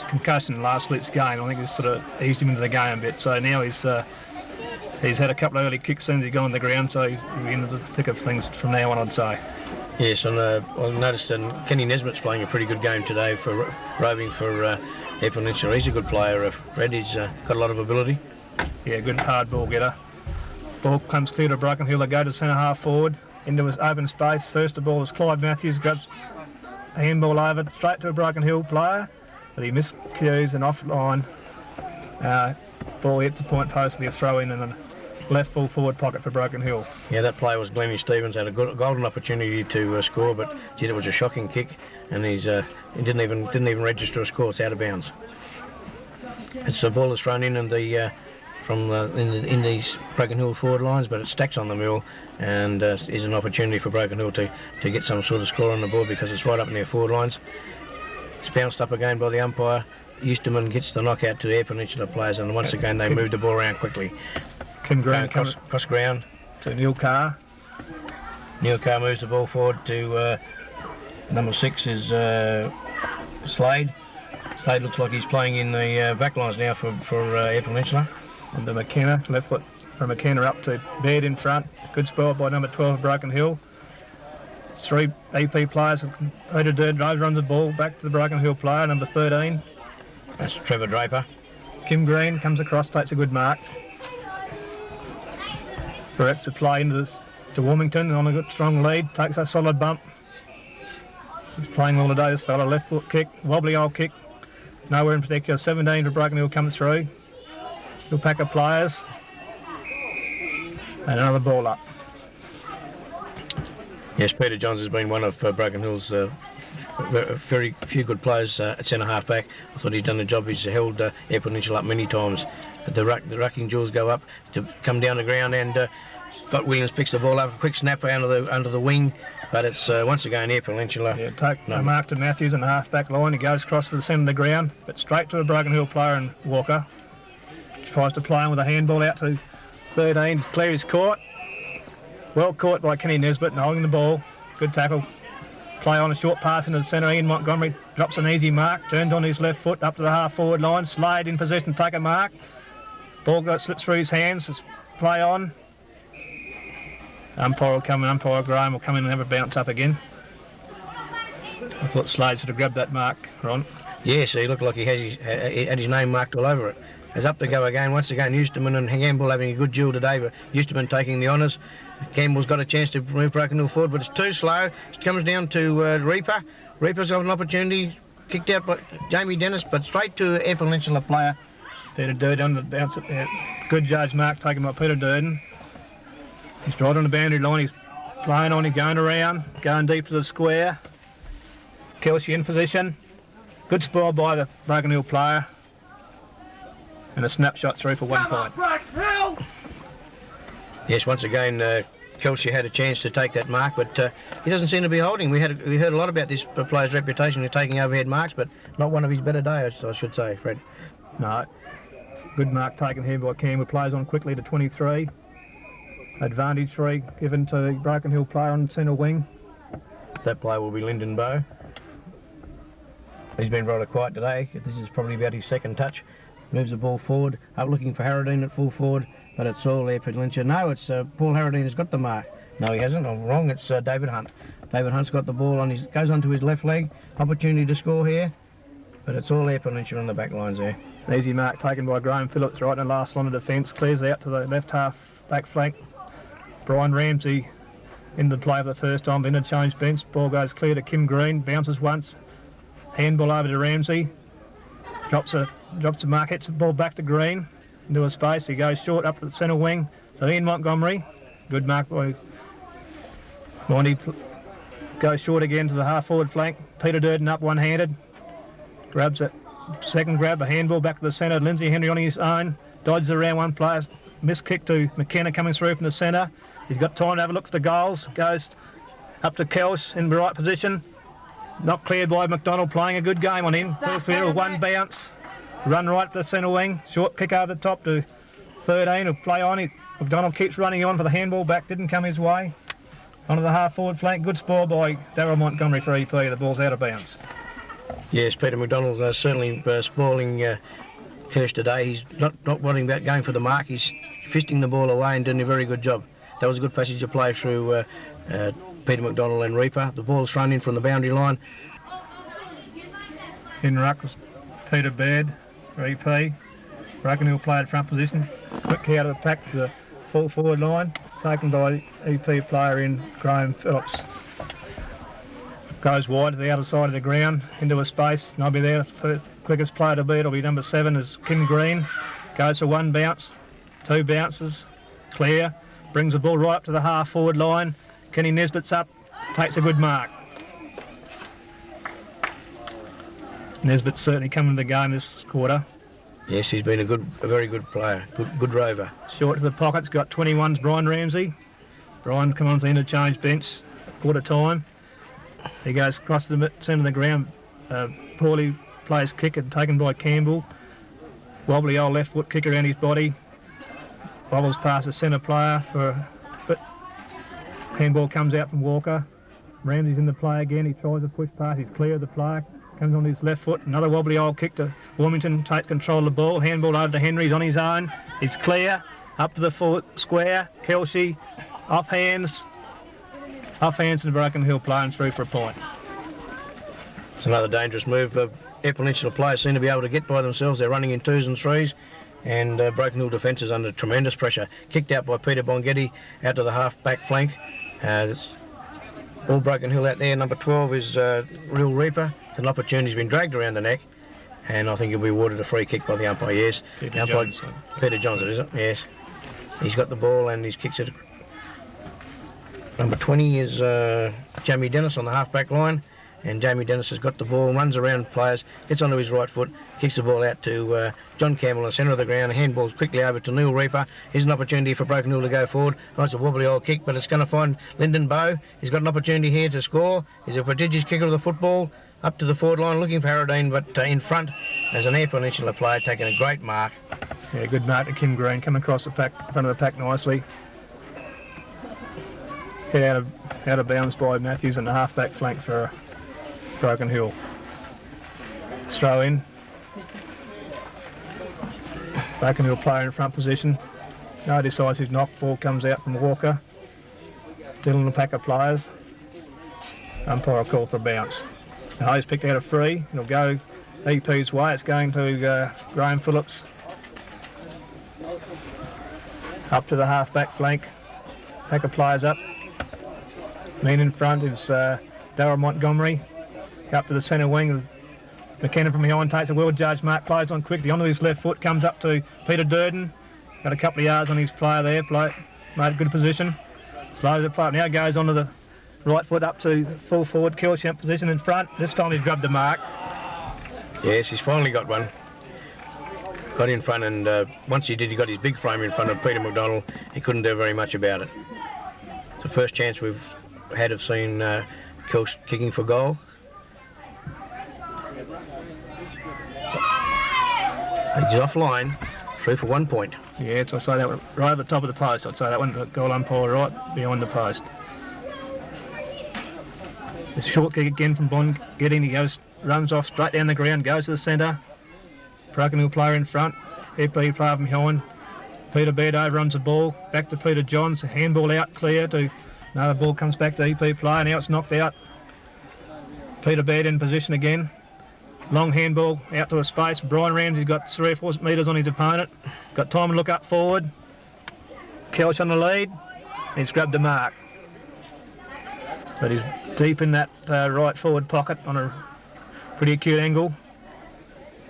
concussion in last week's game. I think it's sort of eased him into the game a bit. So now he's had a couple of early kicks since he got on the ground, so he'll be into the thick of things from now on, I'd say. Yes, and I noticed Kenny Nesbitt's playing a pretty good game today for roving for Eyre Peninsula. He's a good player, Fred. He's got a lot of ability. Yeah, good hard ball getter. Ball comes clear to Broken Hill. They go to centre half forward into his open space. First of ball is Clyde Matthews, grabs a handball over straight to a Broken Hill player, but he miscues and offline. Ball hits the point post, be a throw in and a left full forward pocket for Broken Hill. Yeah, that play was Glennie Stevens, had a golden opportunity to score, but gee, it was a shocking kick, and he didn't even register a score. It's out of bounds. It's the ball is thrown in and in these Broken Hill forward lines, but it stacks on the mill and is an opportunity for Broken Hill to get some sort of score on the board because it's right up in their forward lines. It's bounced up again by the umpire. Easterman gets the knockout to the Eyre Peninsula players, and once again they move the ball around quickly. Kim Green cross ground to Neil Carr. Neil Carr moves the ball forward to number 6 is Slade. Slade looks like he's playing in the back lines now for Eyre Peninsula. And to McKenna, left foot from McKenna up to Baird in front. Good spell by number 12 Broken Hill. 3 EP players. Peter Durd runs the ball back to the Broken Hill player, number 13. That's Trevor Draper. Kim Green comes across, takes a good mark. Corrects the play into this to Wilmington on a good strong lead, takes a solid bump. He's playing well today, this fella. Left foot kick, wobbly old kick. Nowhere in particular. 17 for Broken Hill comes through. Good pack of players. And another ball up. Yes, Peter Johns has been one of Broken Hill's very few good players at centre half back. I thought he's done the job. He's held Eyre Peninsula up many times. The rucking jewels go up to come down the ground, and Scott Williams picks the ball up. A quick snap under the wing, but it's once again Eyre Peninsula. Yeah, take a mark to Matthews in the half back line. He goes across to the centre of the ground, but straight to a Broken Hill player and Walker. Tries to play him with a handball out to 13. Clear his court. Well caught by Kenny Nesbitt and holding the ball. Good tackle. Play on a short pass into the centre. Ian Montgomery drops an easy mark. Turns on his left foot up to the half forward line. Slade in position to take a mark. Ball slips through his hands. It's play on. Umpire will come in. Umpire Graham will come in and have a bounce up again. I thought Slade should have grabbed that mark, Ron. Yes, he looked like he had his name marked all over it. It's up to go again. Once again, Euston and Campbell having a good duel today, but Euston taking the honours. Campbell's got a chance to move Broken Hill forward, but it's too slow. It comes down to Reaper. Reaper's got an opportunity, kicked out by Jamie Dennis, but straight to Eyre Peninsula player. Peter Durden on the bounce. Good judge mark taken by Peter Durden. He's right on the boundary line. He's playing on. He's going around, going deep to the square. Kelsey in position. Good spoil by the Broken Hill player. And a snapshot through for 1 point. Yes, once again, Kelsey had a chance to take that mark, but he doesn't seem to be holding. We heard a lot about this player's reputation of taking overhead marks, but not one of his better days, I should say, Fred. No. Good mark taken here by Campbell. Plays on quickly to 23. Advantage 3 given to the Broken Hill player on centre wing. That player will be Lyndon Bowe. He's been rather quiet today. This is probably about his second touch. Moves the ball forward, up looking for Harradine at full forward, but it's all Eyre Peninsula. No, it's Paul Harradine has got the mark. No, he hasn't. I'm wrong. It's David Hunt. David Hunt's got the ball on his, goes onto his left leg. Opportunity to score here, but it's all Eyre Peninsula on the back lines there. Easy mark taken by Graham Phillips right in the last line of defence. Clears out to the left half back flank. Brian Ramsey into the play for the first time. The interchange bench. Ball goes clear to Kim Green. Bounces once. Handball over to Ramsey. Drops the mark. Hits the ball back to Green. Into a space. He goes short up to the centre wing. So Ian Montgomery. Good mark by Monty. Goes short again to the half forward flank. Peter Durden up one-handed. Grabs it. Second grab, a handball back to the centre. Lindsay Henry on his own. Dodges around one player. Missed kick to McKenna coming through from the centre. He's got time to have a look for the goals. Goes up to Kelsh in the right position. Not cleared by McDonald, playing a good game on him. First clear with one bounce. Run right to the centre wing. Short kick over the top to 13. He'll play on it. McDonald keeps running on for the handball back. Didn't come his way. Onto the half forward flank. Good spoil by Darryl Montgomery for EP. The ball's out of bounds. Yes, Peter McDonald's certainly spoiling Kirsch today. He's not worrying about going for the mark. He's fisting the ball away and doing a very good job. That was a good passage of play through Peter McDonald and Reaper. The ball's thrown in from the boundary line. In ruck was Peter Baird for EP. Reckon he'll play at front position. Quick out of the pack to the full forward line. Taken by EP player in Graham Phillips. Goes wide to the outer side of the ground, into a space, and I'll be there. The quickest player to beat will be number 7 is Kim Green. Goes for one bounce, two bounces, clear, brings the ball right up to the half forward line. Kenny Nesbitt's up, takes a good mark. Nesbitt's certainly come into the game this quarter. Yes, he's been a very good player, good rover. Short to the pockets, got 21's Brian Ramsey. Brian come on to the interchange bench, quarter time. He goes across the centre of the ground, poorly placed kick and taken by Campbell. Wobbly old left foot kick around his body. Wobbles past the centre player but handball comes out from Walker. Ramsey's in the play again. He tries to push past. He's clear of the player. Comes on his left foot. Another wobbly old kick to Warmington. Takes control of the ball. Handball over to Henry. He's on his own. It's clear. Up to the full square. Kelsey off hands. Off hands and Broken Hill playing through for a point. It's another dangerous move. Eyre Peninsula players seem to be able to get by themselves. They're running in 2s and 3s, and Broken Hill defence is under tremendous pressure. Kicked out by Peter Bonghetti out to the half-back flank. All Broken Hill out there. Number 12 is Real Reaper. An opportunity's been dragged around the neck, and I think he'll be awarded a free kick by the umpire. Yes, Peter Johnson. Peter Johnson, is it? Yes. He's got the ball and he's kicks it. Number 20 is Jamie Dennis on the half-back line, and Jamie Dennis has got the ball, runs around players, gets onto his right foot, kicks the ball out to John Campbell in the centre of the ground. Handballs quickly over to Neil Reaper. Here's an opportunity for Broken Hill to go forward. Oh, it's a wobbly old kick, but it's going to find Lyndon Bowe. He's got an opportunity here to score. He's a prodigious kicker of the football. Up to the forward line, looking for Harradine, but in front as an Eyre Peninsula player taking a great mark. Yeah, good mark to Kim Green, coming across the pack, front of the pack nicely. Hit out of bounds by Matthews and the half-back flank for Broken Hill. Throw in. Broken Hill player in front position. No decisive knock, ball comes out from Walker. Still in the pack of players. Umpire will call for a bounce. Now he's picked out a free. It'll go EP's way. It's going to Graham Phillips. Up to the half-back flank. Pack of players up. Man in front is Darryl Montgomery. Up to the centre wing. McKenna from behind takes a well-judged mark. Plays on quickly onto his left foot. Comes up to Peter Durden. Got a couple of yards on his player there. Made a good position. Slows the play. Now goes onto the right foot up to full forward, Killshamp position in front. This time he's grabbed the mark. Yes, he's finally got one. Got in front, and once he did, he got his big frame in front of Peter McDonald. He couldn't do very much about it. It's the first chance we've had of seeing Kelsh kicking for goal. He's offline, through for 1 point. Yeah, I'd say that one right over the top of the post. I'd say that one, the goal umpire right behind the post. The short kick again from Bongetting. He runs off straight down the ground, goes to the centre. Broken Hill player in front. EP player from behind. Peter Baird overruns the ball. Back to Peter Johns. Handball out clear to another ball comes back to EP player. Now it's knocked out. Peter Baird in position again. Long handball out to a space. Brian Ramsey's got 3 or 4 metres on his opponent. Got time to look up forward. Kelch on the lead. He's grabbed the mark. But he's deep in that right forward pocket on a pretty acute angle.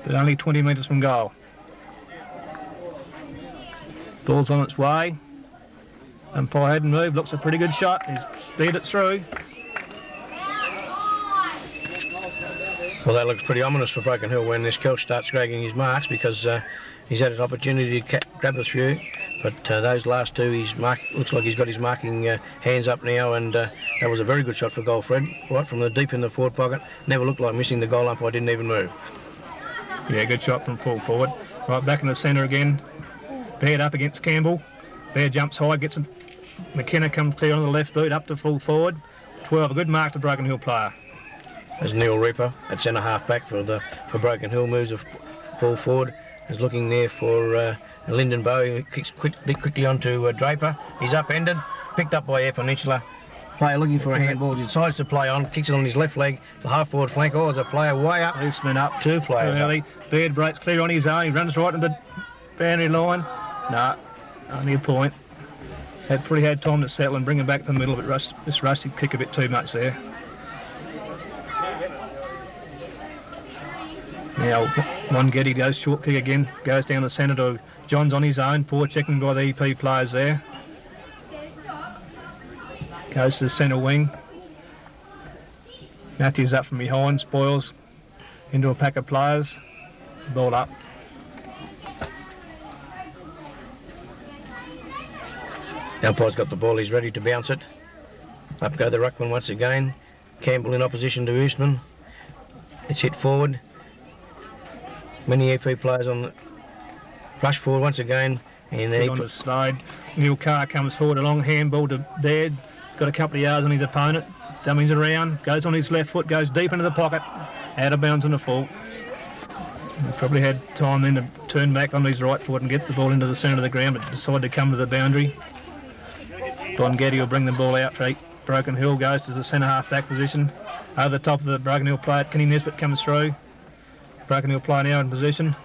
But only 20 metres from goal. Ball's on its way. Umpire hadn't moved. Looks a pretty good shot. He's speared it through. Well, that looks pretty ominous for Broken Hill when this Kelch starts dragging his marks, because he's had an opportunity to grab a few, but those last two, looks like he's got his marking hands up now, and that was a very good shot for goal, Fred, right from the deep in the forward pocket. Never looked like missing the goal. Umpire didn't even move. Yeah, good shot from full forward. Right back in the centre again. Baird up against Campbell. Baird jumps high, gets him. McKenna comes clear on the left boot, up to full forward. 12, a good mark to Broken Hill player. As Neil Reaper at centre half back for Broken Hill moves a ball forward, is looking there for Lyndon Bowie, who kicks quickly onto Draper. He's upended, picked up by Eyre Peninsula. Player looking for a handball, he decides to play on, kicks it on his left leg, the half forward flank. Oh, there's a player way up. Loosman up. 2 players early. Baird breaks clear on his own. He runs right into the boundary line. No, only a point. Probably had time to settle and bring him back to the middle, but this Rusty kick a bit too much there. Now, Mongetti goes short kick again, goes down the centre to Johns on his own. Poor checking by the EP players there. Goes to the centre wing. Matthews up from behind, spoils into a pack of players. Ball up. The umpire's got the ball, he's ready to bounce it. Up go the ruckman once again. Campbell in opposition to Usman. It's hit forward. Many EP players on the rush forward once again. And on the slide. Neil Carr comes forward, a long handball to Baird. Got a couple of yards on his opponent. Dummies around, goes on his left foot, goes deep into the pocket. Out of bounds on the full. He probably had time then to turn back on his right foot and get the ball into the centre of the ground, but decided to come to the boundary. Bongetti will bring the ball out for Broken Hill, goes to the centre half back position. Over the top of the Broken Hill player, Kenny Nesbitt comes through. Broken Hill player now in position.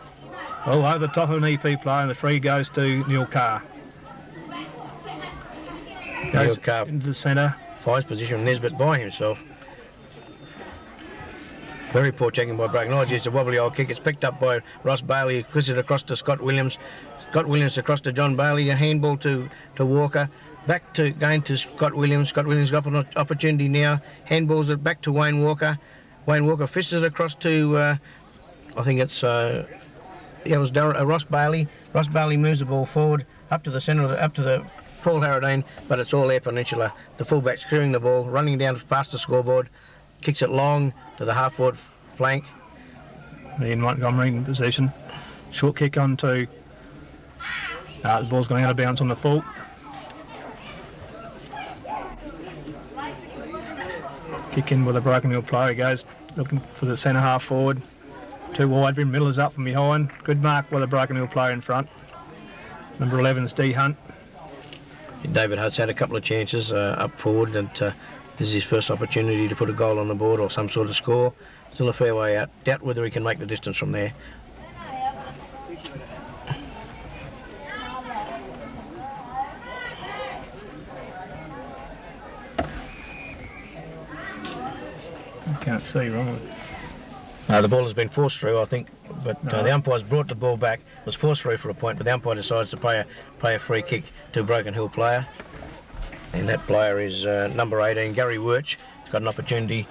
Oh, over the top of an EP player, and the free goes to Neil Carr. Goes Neil Carr into the centre. Finds position, Nesbitt by himself. Very poor checking by Broken Hill. It's a wobbly old kick. It's picked up by Ross Bailey, who puts it across to Scott Williams. Scott Williams across to John Bailey. A handball to Walker. Back to going to Scott Williams. Scott Williams got an opportunity now. Handballs it back to Wayne Walker. Wayne Walker fists it across to I think it's it was Ross Bailey. Ross Bailey moves the ball forward up to the centre up to the Paul Harradine, but it's all Eyre Peninsula. The fullback's clearing the ball, running down past the scoreboard, kicks it long to the half forward flank. Ian Montgomery in possession. Short kick onto the ball's going out of bounds on the full. Kick in with a Broken Hill player. He goes looking for the centre half forward. 2 wide for him. Miller's up from behind. Good mark with a Broken Hill player in front. Number 11 is D Hunt. David Hutt's had a couple of chances up forward, and this is his first opportunity to put a goal on the board or some sort of score. Still a fair way out. Doubt whether he can make the distance from there. Can't see wrong. The ball has been forced through, I think, but the umpire's brought the ball back. It was forced through for a point, but the umpire decides to play a free kick to a Broken Hill player. And that player is number 18, Gary Wirch. He's got an opportunity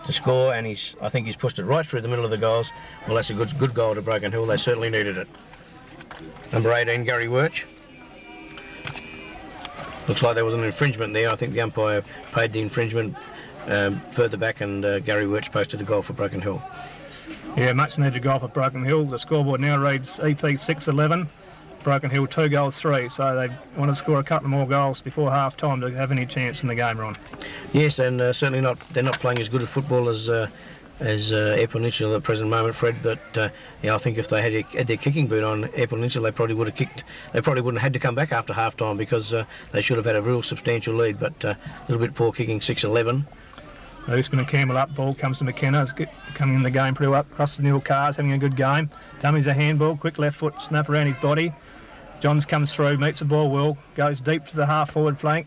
to score, and I think he's pushed it right through the middle of the goals. Well, that's a good goal to Broken Hill. They certainly needed it. Number 18, Gary Wirch. Looks like there was an infringement there. I think the umpire paid the infringement further back, and Gary Wirch posted a goal for Broken Hill. Yeah, much needed goal for Broken Hill. The scoreboard now reads EP 6-11, Broken Hill 2-3, so they want to score a couple more goals before half time to have any chance in the game, Ron. Yes, and certainly they're not playing as good a football as Eyre Peninsula at the present moment, Fred. But I think if they had their kicking boot on Eyre Peninsula, they probably would have kicked. They probably wouldn't have had to come back after half time because they should have had a real substantial lead. But a little bit poor kicking, 6-11. Usman and Campbell up, ball comes to McKenna, coming in the game pretty well, across the Newell Cars, having a good game. Dummies a handball, quick left foot, snap around his body. Johns comes through, meets the ball well, goes deep to the half-forward flank.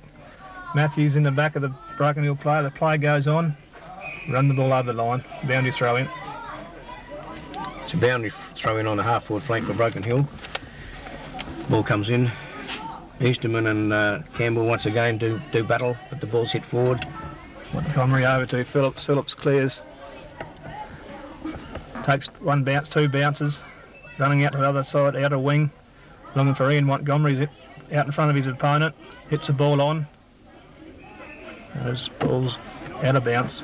Matthews in the back of the Broken Hill player, the play goes on, run the ball over the line, boundary throw in. It's a boundary throw in on the half-forward flank for Broken Hill. Ball comes in. Easterman and Campbell once again do battle, but the ball's hit forward. Montgomery over to Phillips. Phillips clears. Takes one bounce, two bounces. Running out to the other side, outer wing. Looking for Ian Montgomery. Out in front of his opponent. Hits the ball on. Those balls out of bounce.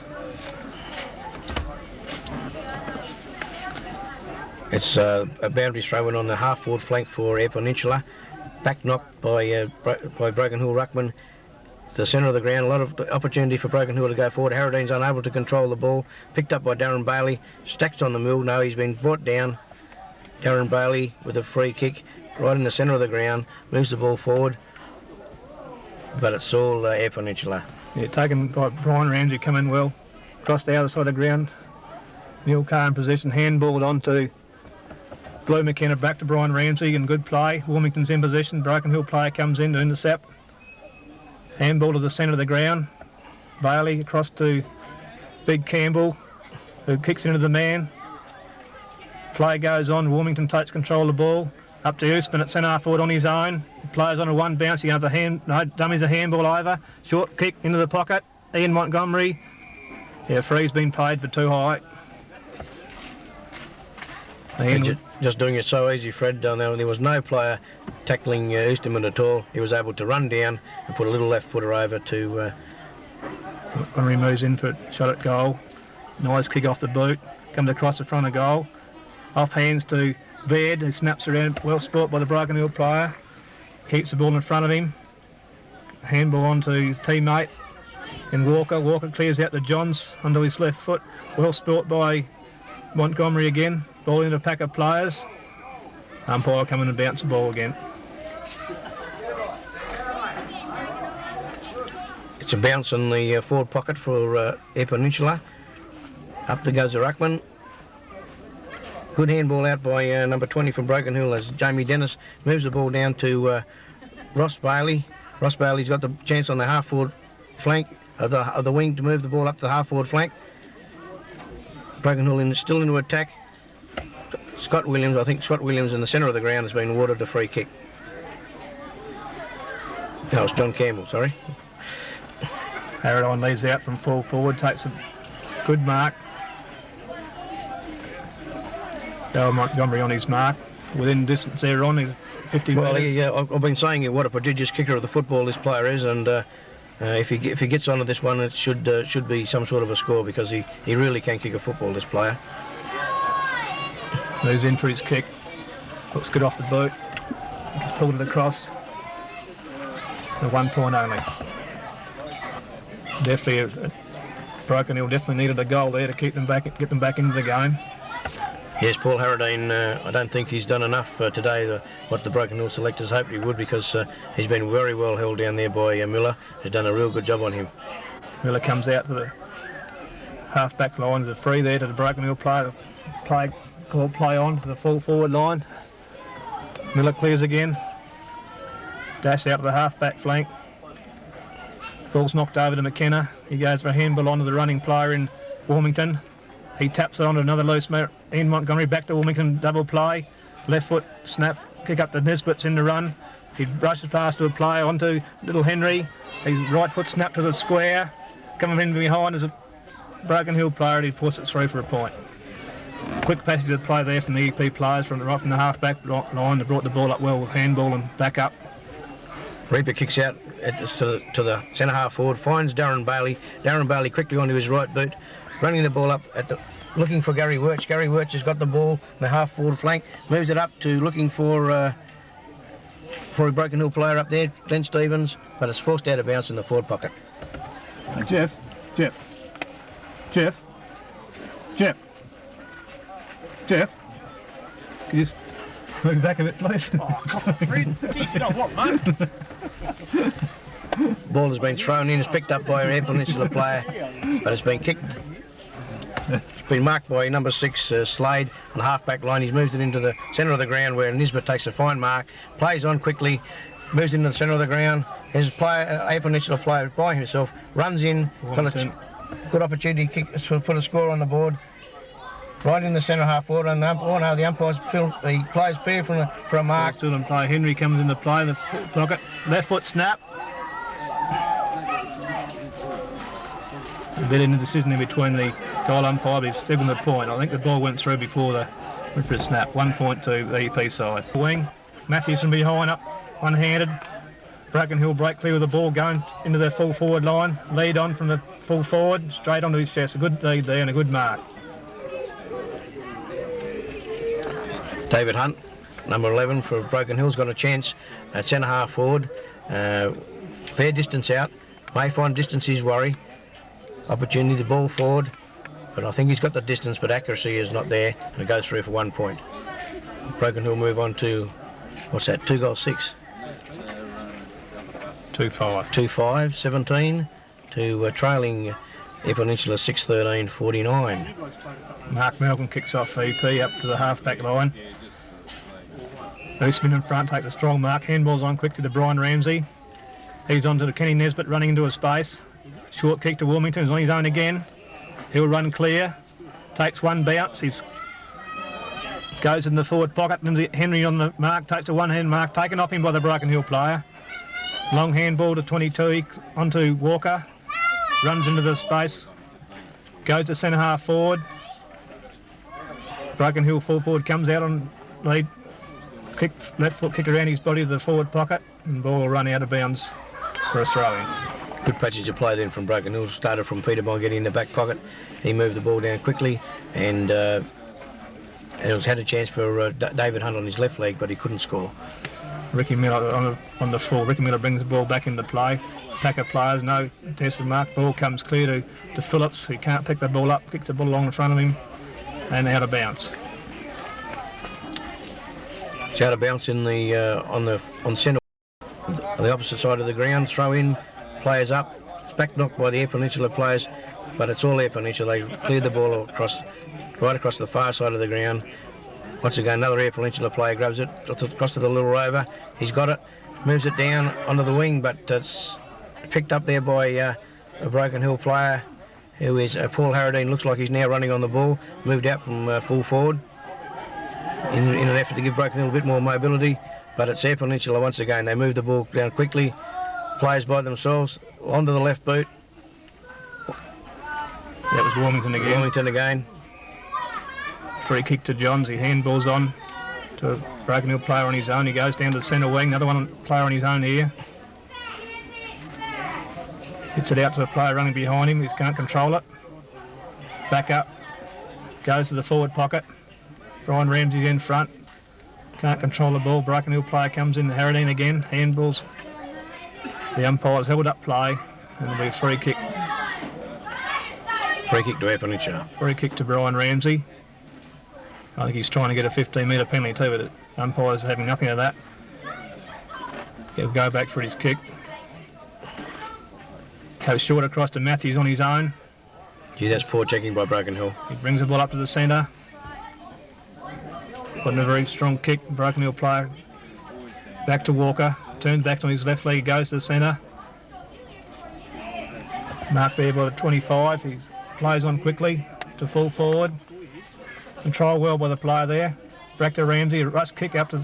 It's a boundary throw in on the half-forward flank for Eyre Peninsula. Back knocked by Broken Hill ruckman. The centre of the ground, a lot of opportunity for Broken Hill to go forward. Harradine's unable to control the ball. Picked up by Darren Bailey. Stacks on the mill. No, he's been brought down. Darren Bailey with a free kick right in the centre of the ground. Moves the ball forward. But it's all Eyre Peninsula. Yeah, taken by Brian Ramsey, come in well. Crossed the other side of the ground. Neil Carr in position. Handballed on to Blue McKenna. Back to Brian Ramsey in good play. Warmington's in position. Broken Hill player comes in to intercept. Handball to the centre of the ground. Bailey across to Big Campbell, who kicks into the man. Play goes on. Warmington takes control of the ball. Up to Usman at centre forward on his own. Players on a one bounce. He has dummies a handball over. Short kick into the pocket. Ian Montgomery. Yeah, free's been paid for too high. Just doing it so easy, Fred. There was no player tackling Easterman at all. He was able to run down and put a little left footer over to... Montgomery moves in for a shot at goal. Nice kick off the boot. Comes across the front of goal. Off hands to Baird, who snaps around. Well sport by the Broken Hill player. Keeps the ball in front of him. Handball on to his teammate in Walker. Walker clears out to Johns onto his left foot. Well sport by Montgomery again. Ball into a pack of players. Umpire coming and bounce the ball again. It's a bounce in the forward pocket for Eyre Peninsula. Up there goes the ruckman. Good handball out by number 20 from Broken Hill as Jamie Dennis moves the ball down to Ross Bailey. Ross Bailey's got the chance on the half-forward flank of the wing to move the ball up the half-forward flank. Broken Hill still into attack. Scott Williams in the centre of the ground has been awarded a free kick. No, it's John Campbell, sorry. Harradine leaves out from full forward, takes a good mark. Dale Montgomery on his mark. Within distance there on, he's 50 metres. Well, I've been saying what a prodigious kicker of the football this player is, and if he gets onto this one, it should be some sort of a score because he really can kick a football, this player. Moves in for his kick. Looks good off the boot. Pulled it across. The 1 point only. Definitely, Broken Hill definitely needed a goal there to keep them back, get them back into the game. Yes, Paul Harradine, I don't think he's done enough today, what the Broken Hill selectors hoped he would, because he's been very well held down there by Miller, who's done a real good job on him. Miller comes out to the half-back line. There's a free there to the Broken Hill player. Play on to the full forward line. Miller clears again. Dash out to the half-back flank. Ball's knocked over to McKenna. He goes for a handball onto the running player in Warmington. He taps it onto another loose man. Ian Montgomery back to Warmington, double play. Left foot snap, kick up to Nisbet's in the run. He brushes past to a player onto Little Henry. His right foot snap to the square. Coming in behind is a Broken Hill player and he puts it through for a point. Quick passage of play there from the EP players right from the half-back line. They brought the ball up well with handball and back up. Reaper kicks out to the centre half forward, finds Darren Bailey. Darren Bailey quickly onto his right boot, running the ball up looking for Gary Wirch. Gary Wirch has got the ball, the half forward flank, moves it up to looking for for a Broken Hill player up there, Glenn Stevens, but it's forced out of bounds in the forward pocket. Jeff. Can you just move back a bit, please? Ball has been thrown in, it's picked up by an Eyre Peninsula player, but it's been kicked. It's been marked by number 6, Slade, on the half-back line. He's moved it into the centre of the ground where Nisbet takes a fine mark, plays on quickly, moves into the centre of the ground. There's a player, Eyre Peninsula player by himself, runs in, got a good opportunity to put a score on the board. Right in the centre half forward, and the umpires feel the players clear for a mark. Still in play. Henry comes into play, the pocket, left foot snap. A bit in the decision in between the goal umpire, but he's still on the point. I think the ball went through before the ripper snap. 1 point to the EP side. Wing, Matthews from behind up, one-handed. Broken Hill break clear with the ball going into their full forward line. Lead on from the full forward, straight onto his chest. A good lead there and a good mark. David Hunt, number 11 for Broken Hill's got a chance at centre half forward. Fair distance out. May find distance his worry. Opportunity to ball forward, but I think he's got the distance, but accuracy is not there, and it goes through for 1 point. Broken Hill move on to, what's that, 2 goals 6? 2-5. 2-5, 17 to trailing Eyre Peninsula 6-13, 49. Mark Malcolm kicks off EP up to the half-back line. Usman in front takes a strong mark. Handball's on quickly to Brian Ramsey. He's on to Kenny Nesbitt running into a space. Short kick to Wilmington, he's on his own again. He'll run clear, takes one bounce, he goes in the forward pocket. Henry on the mark, takes a one-hand mark, taken off him by the Broken Hill player. Long handball to 22, onto Walker, runs into the space, goes to centre half forward. Broken Hill full forward comes out on lead, kick, left foot kick around his body to the forward pocket, and ball will run out of bounds for Australian. Good passage of play then from Broken Hill. Started from Peterbine getting in the back pocket. He moved the ball down quickly and it had a chance for David Hunt on his left leg, but he couldn't score. Ricky Miller on the full. Ricky Miller brings the ball back into play. Pack of players, no tested mark. Ball comes clear to Phillips. He can't pick the ball up, kicks the ball along in front of him and out of bounds. It's out of bounds in the on centre on the opposite side of the ground. Throw in. Players up, it's back knocked by the Eyre Peninsula players, but it's all Eyre Peninsula. They cleared the ball right across the far side of the ground. Once again, another Eyre Peninsula player grabs it across to the little rover. He's got it, moves it down onto the wing, but it's picked up there by a Broken Hill player who is Paul Harradine. Looks like he's now running on the ball, moved out from full forward in an effort to give Broken Hill a bit more mobility, but it's Eyre Peninsula once again. They move the ball down quickly. Players by themselves, onto the left boot. That was Wilmington again. Free kick to Johns, he handballs on to a Broken Hill player on his own. He goes down to the centre wing, another one player on his own here. Hits it out to a player running behind him, he can't control it. Back up, goes to the forward pocket. Brian Ramsey's in front, can't control the ball. Broken Hill player comes in, Harradine again, handballs. The umpire's held up play, and it'll be a free kick. Free kick to Eyre Peninsula. Free kick to Brian Ramsey. I think he's trying to get a 15-metre penalty too, but the umpire's having nothing of that. He'll go back for his kick. Goes short across to Matthews on his own. Gee, that's poor checking by Broken Hill. He brings the ball up to the centre. Putting a very strong kick. Broken Hill player back to Walker. Turns back on his left leg, goes to the centre. Mark there by the 25. He plays on quickly to full forward. Control well by the player there. Back to Ramsey, a rush kick up to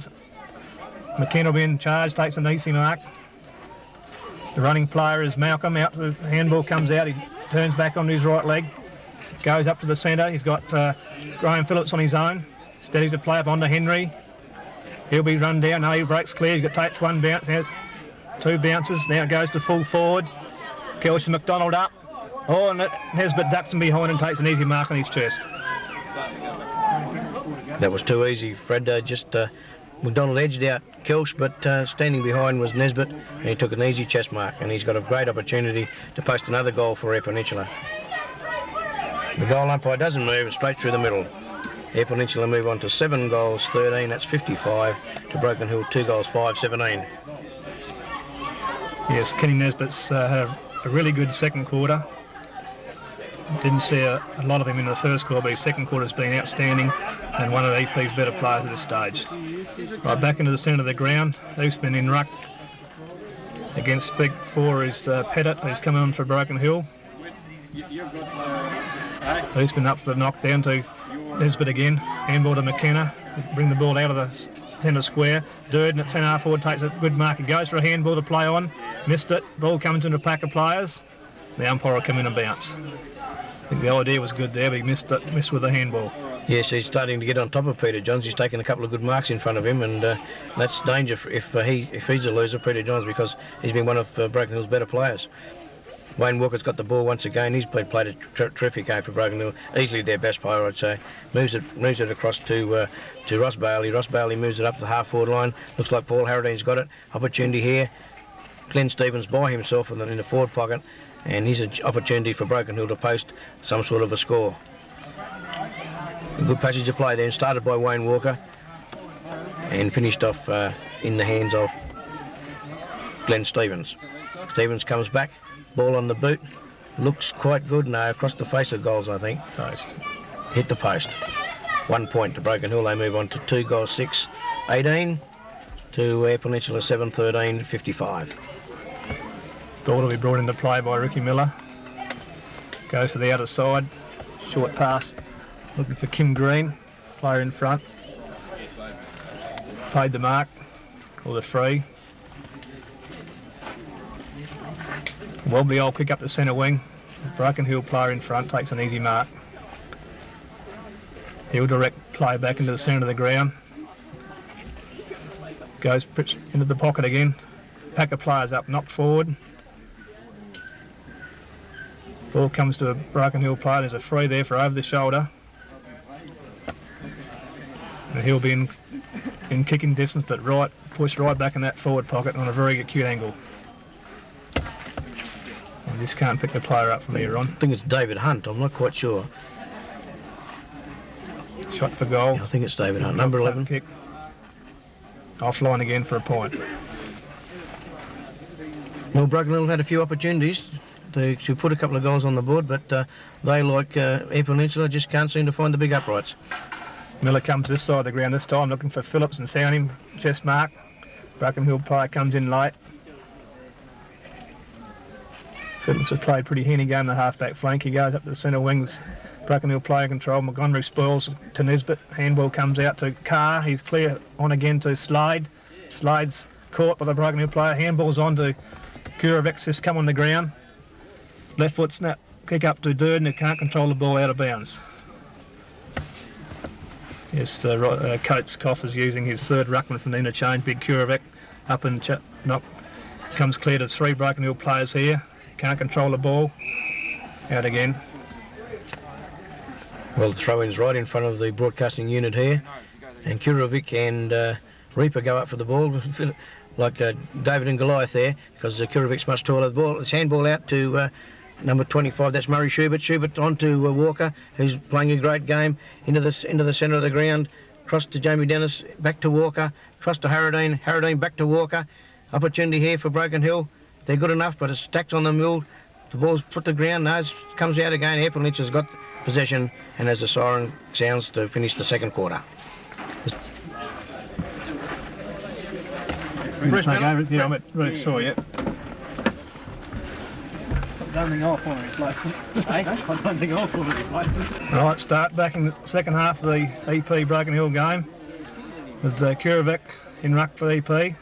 McKenna will be in charge, takes an easy mark. The running player is Malcolm, out to the handball, comes out, he turns back on his right leg, goes up to the centre. He's got Graham Phillips on his own, steadies the play up onto Henry. He'll be run down. No, he breaks clear. He's got takes one bounce. Now two bounces. Now it goes to full forward. Kelsey McDonald up. Oh, and Nesbitt ducks him behind and takes an easy mark on his chest. That was too easy. Fred just McDonald edged out Kelch, but standing behind was Nesbitt, and he took an easy chest mark, and he's got a great opportunity to post another goal for Eyre Peninsula. The goal umpire doesn't move, it's straight through the middle. Eyre Peninsula move on to 7 goals 13, that's 55, to Broken Hill 2 goals 5, 17. Yes, Kenny Nesbitt's had a really good second quarter. Didn't see a lot of him in the first quarter, but his second quarter's been outstanding and one of EP's better players at this stage. Right, back into the centre of the ground. Eastman in ruck against Big 4 is Pettit, who's coming on for Broken Hill. Eastman up for the knock down to Nesbitt again. Handball to McKenna. Bring the ball out of the centre square. Durden at centre half forward takes a good mark. He goes for a handball to play on. Missed it. Ball comes into a pack of players. The umpire will come in and bounce. I think the idea was good there, but he missed with the handball. Yes, he's starting to get on top of Peter Johns. He's taken a couple of good marks in front of him, and that's danger if he's a loser, Peter Johns, because he's been one of Broken Hill's better players. Wayne Walker's got the ball once again. He's played a terrific game for Broken Hill. Easily their best player, I'd say. Moves it across to Ross Bailey. Ross Bailey moves it up to the half-forward line. Looks like Paul Harradine's got it. Opportunity here. Glenn Stevens by himself in the forward pocket. And here's an opportunity for Broken Hill to post some sort of a score. A good passage of play then, started by Wayne Walker and finished off in the hands of Glenn Stevens. Stevens comes back, ball on the boot, looks quite good. No, across the face of goals, I think. Post. Hit the post. 1 point to Broken Hill. They move on to 2 goals 6, 18 to Eyre Peninsula 7, 13, 55. Ball will be brought into play by Ricky Miller. Goes to the outer side. Short pass. Looking for Kim Green. Player in front. Paid the mark. Or the free. Welby will kick up the centre wing. Broken Hill player in front takes an easy mark. He'll direct play back into the centre of the ground. Goes into the pocket again. Pack of players up, knocked forward. Ball comes to a Broken Hill player. There's a free there for over the shoulder. And he'll be in kicking distance, but pushed right back in that forward pocket on a very acute angle. I just can't pick the player up from here on. I think it's David Hunt. I'm not quite sure. Shot for goal. Yeah, I think it's David Hunt. Number 11. Kick. Offline again for a point. Well, Broken Hill had a few opportunities to put a couple of goals on the board, but they, like Eyre Peninsula, just can't seem to find the big uprights. Miller comes this side of the ground this time, looking for Phillips and found him. Chest mark. Broken Hill player comes in late. Phillips has played pretty handy game in the half-back flank. He goes up to the centre wing. Broken Hill player control. Montgomery spoils to Nesbitt. Handball comes out to Carr. He's clear on again to Slade. Slade's caught by the Broken Hill player. Handball's on to Kurovic. Just come on the ground. Left foot snap. Kick up to Durden, who can't control the ball out of bounds. Yes, Coates Coff is using his third ruckman from the interchange. Big Kurovic up and knock. Comes clear to 3 Broken Hill players here. Can't control the ball. Out again. Well, the throw-in's right in front of the broadcasting unit here. And Kurovic and Reaper go up for the ball. Like David and Goliath there, because Kurovic's much taller. The ball, it's handball out to number 25, that's Murray Schubert. Schubert on to Walker, who's playing a great game, into the centre of the ground, cross to Jamie Dennis, back to Walker, cross to Harradine, Harradine back to Walker. Opportunity here for Broken Hill. They're good enough, but it's stacked on the mill. The ball's put to the ground, no, it comes out again. Eyre Peninsula's got possession, and as the siren sounds to finish the second quarter. Yeah, I'm not really sure yet. I don't think I'll follow his license. I don't think I'll follow his license. Right, start back in the second half of the EP Broken Hill game with Kurovic in ruck for EP.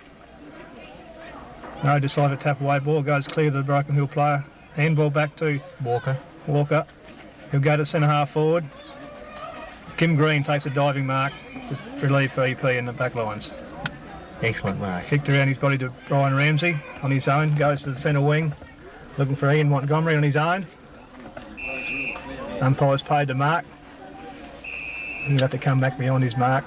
No decisive tap away, ball goes clear to the Broken Hill player. Handball back to Walker. He'll go to centre half forward. Kim Green takes a diving mark, just relief for EP in the back lines. Excellent mark. Kicked around his body to Brian Ramsey on his own, goes to the centre wing, looking for Ian Montgomery on his own. Umpire's paid the mark. He'll have to come back beyond his mark.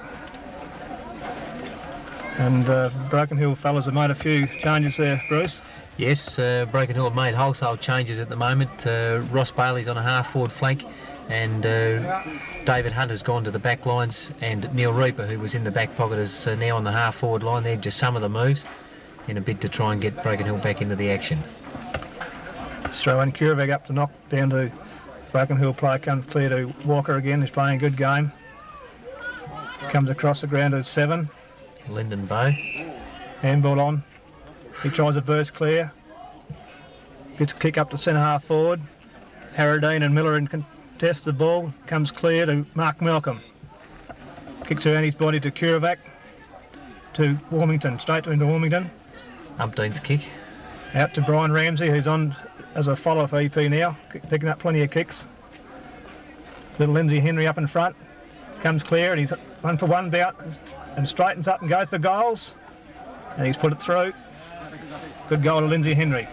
And Broken Hill fellas have made a few changes there, Bruce. Yes, Broken Hill have made wholesale changes at the moment. Ross Bailey's on a half-forward flank, and David Hunter's gone to the back lines, and Neil Reaper, who was in the back pocket, is now on the half-forward line. They're just some of the moves in a bid to try and get Broken Hill back into the action. Throw in Kurovec up to knock down to Broken Hill player, comes clear to Walker again, he's playing a good game. Comes across the ground to 7. Lyndon Bow. Handball on. He tries a burst clear. Gets a kick up to centre half forward. Harradine and Miller contest the ball. Comes clear to Mark Malcolm. Kicks around his body to Kurovec. To Warmington, straight into Warmington. Umpteenth kick. Out to Brian Ramsey, who's on as a follower for EP now, picking up plenty of kicks. Little Lindsay Henry up in front. Comes clear and he's 1 for 1 bout and straightens up and goes for goals. And he's put it through. Good goal to Lindsay Henry.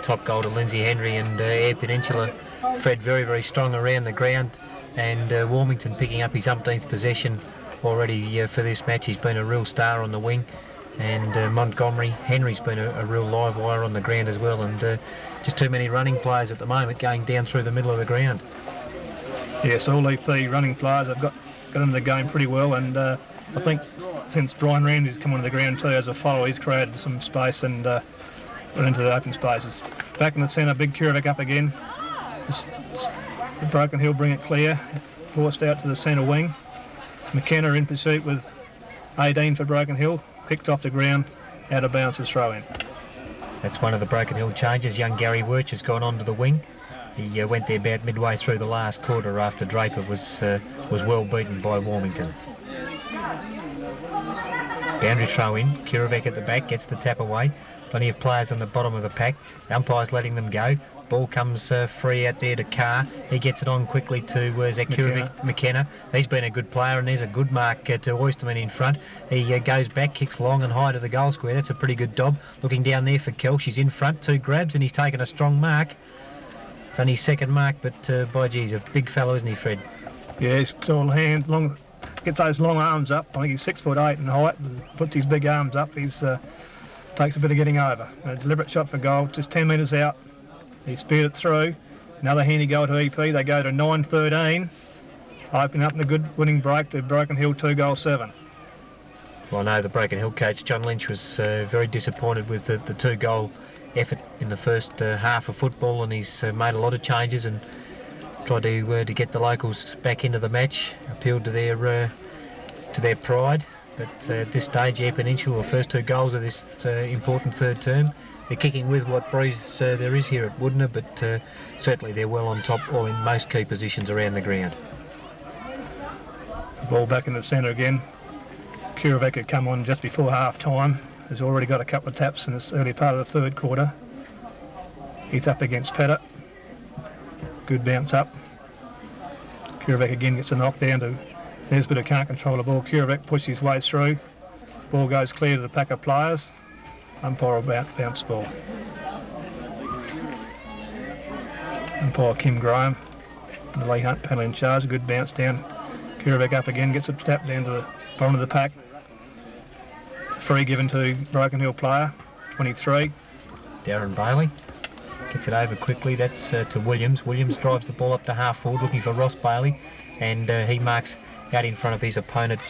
Top goal to Lindsay Henry, and Eyre Peninsula Fred very, very strong around the ground, and Warmington picking up his umpteenth possession already for this match. He's been a real star on the wing, and Montgomery, Henry's been a real live wire on the ground as well, and just too many running players at the moment going down through the middle of the ground. Yes, all EP running players have got into the game pretty well, and I think since Brian Ramsey's come onto the ground too as a follower, he's created some space and got into the open spaces. Back in the centre, big Kurovec up again. The Broken Hill bring it clear, forced out to the centre wing. McKenna in pursuit with 18 for Broken Hill, picked off the ground, out of bounds to throw in. That's one of the Broken Hill changes. Young Gary Wirch has gone onto the wing. He went there about midway through the last quarter after Draper was well beaten by Warmington. Boundary throw in, Kurovec at the back, gets the tap away. Plenty of players on the bottom of the pack. The umpire's letting them go. Ball comes free out there to Carr. He gets it on quickly to Kurovec McKenna. He's been a good player, and there's a good mark to Oysterman in front. He goes back, kicks long and high to the goal square. That's a pretty good dob. Looking down there for Kelch. She's in front, 2 grabs, and he's taken a strong mark. It's only his second mark, but by geez, a big fellow, isn't he, Fred? Yeah, he's tall hand, long, gets those long arms up. I think he's 6'8" in height, and puts his big arms up. He's takes a bit of getting over. A deliberate shot for goal, just 10 metres out. He speared it through. Another handy goal to EP. They go to 9-13. Opening up in a good winning break to Broken Hill 2-7. Well, I know the Broken Hill coach, John Lynch, was very disappointed with the 2-goal effort in the first half of football, and he's made a lot of changes and tried to get the locals back into the match, appealed to their pride. But at this stage, Eyre Peninsula, the first 2 goals of this important third term, they're kicking with what breeze there is here at Wudinna, but certainly they're well on top, all in most key positions around the ground. Ball back in the centre again. Kurovec had come on just before half-time. Has already got a couple of taps in this early part of the third quarter. He's up against Pettit. Good bounce up. Kurovec again gets a knock down to Nesbitt, who can't control the ball. Kurovec pushes his way through. Ball goes clear to the pack of players. Umpire will bounce ball. Umpire Kim Graham. The Lee Hunt panel in charge. A good bounce down. Kurovec up again, gets a tap down to the bottom of the pack. Free given to Broken Hill player, 23. Darren Bailey gets it over quickly. That's to Williams. Williams drives the ball up to half forward looking for Ross Bailey, and he marks out in front of his opponent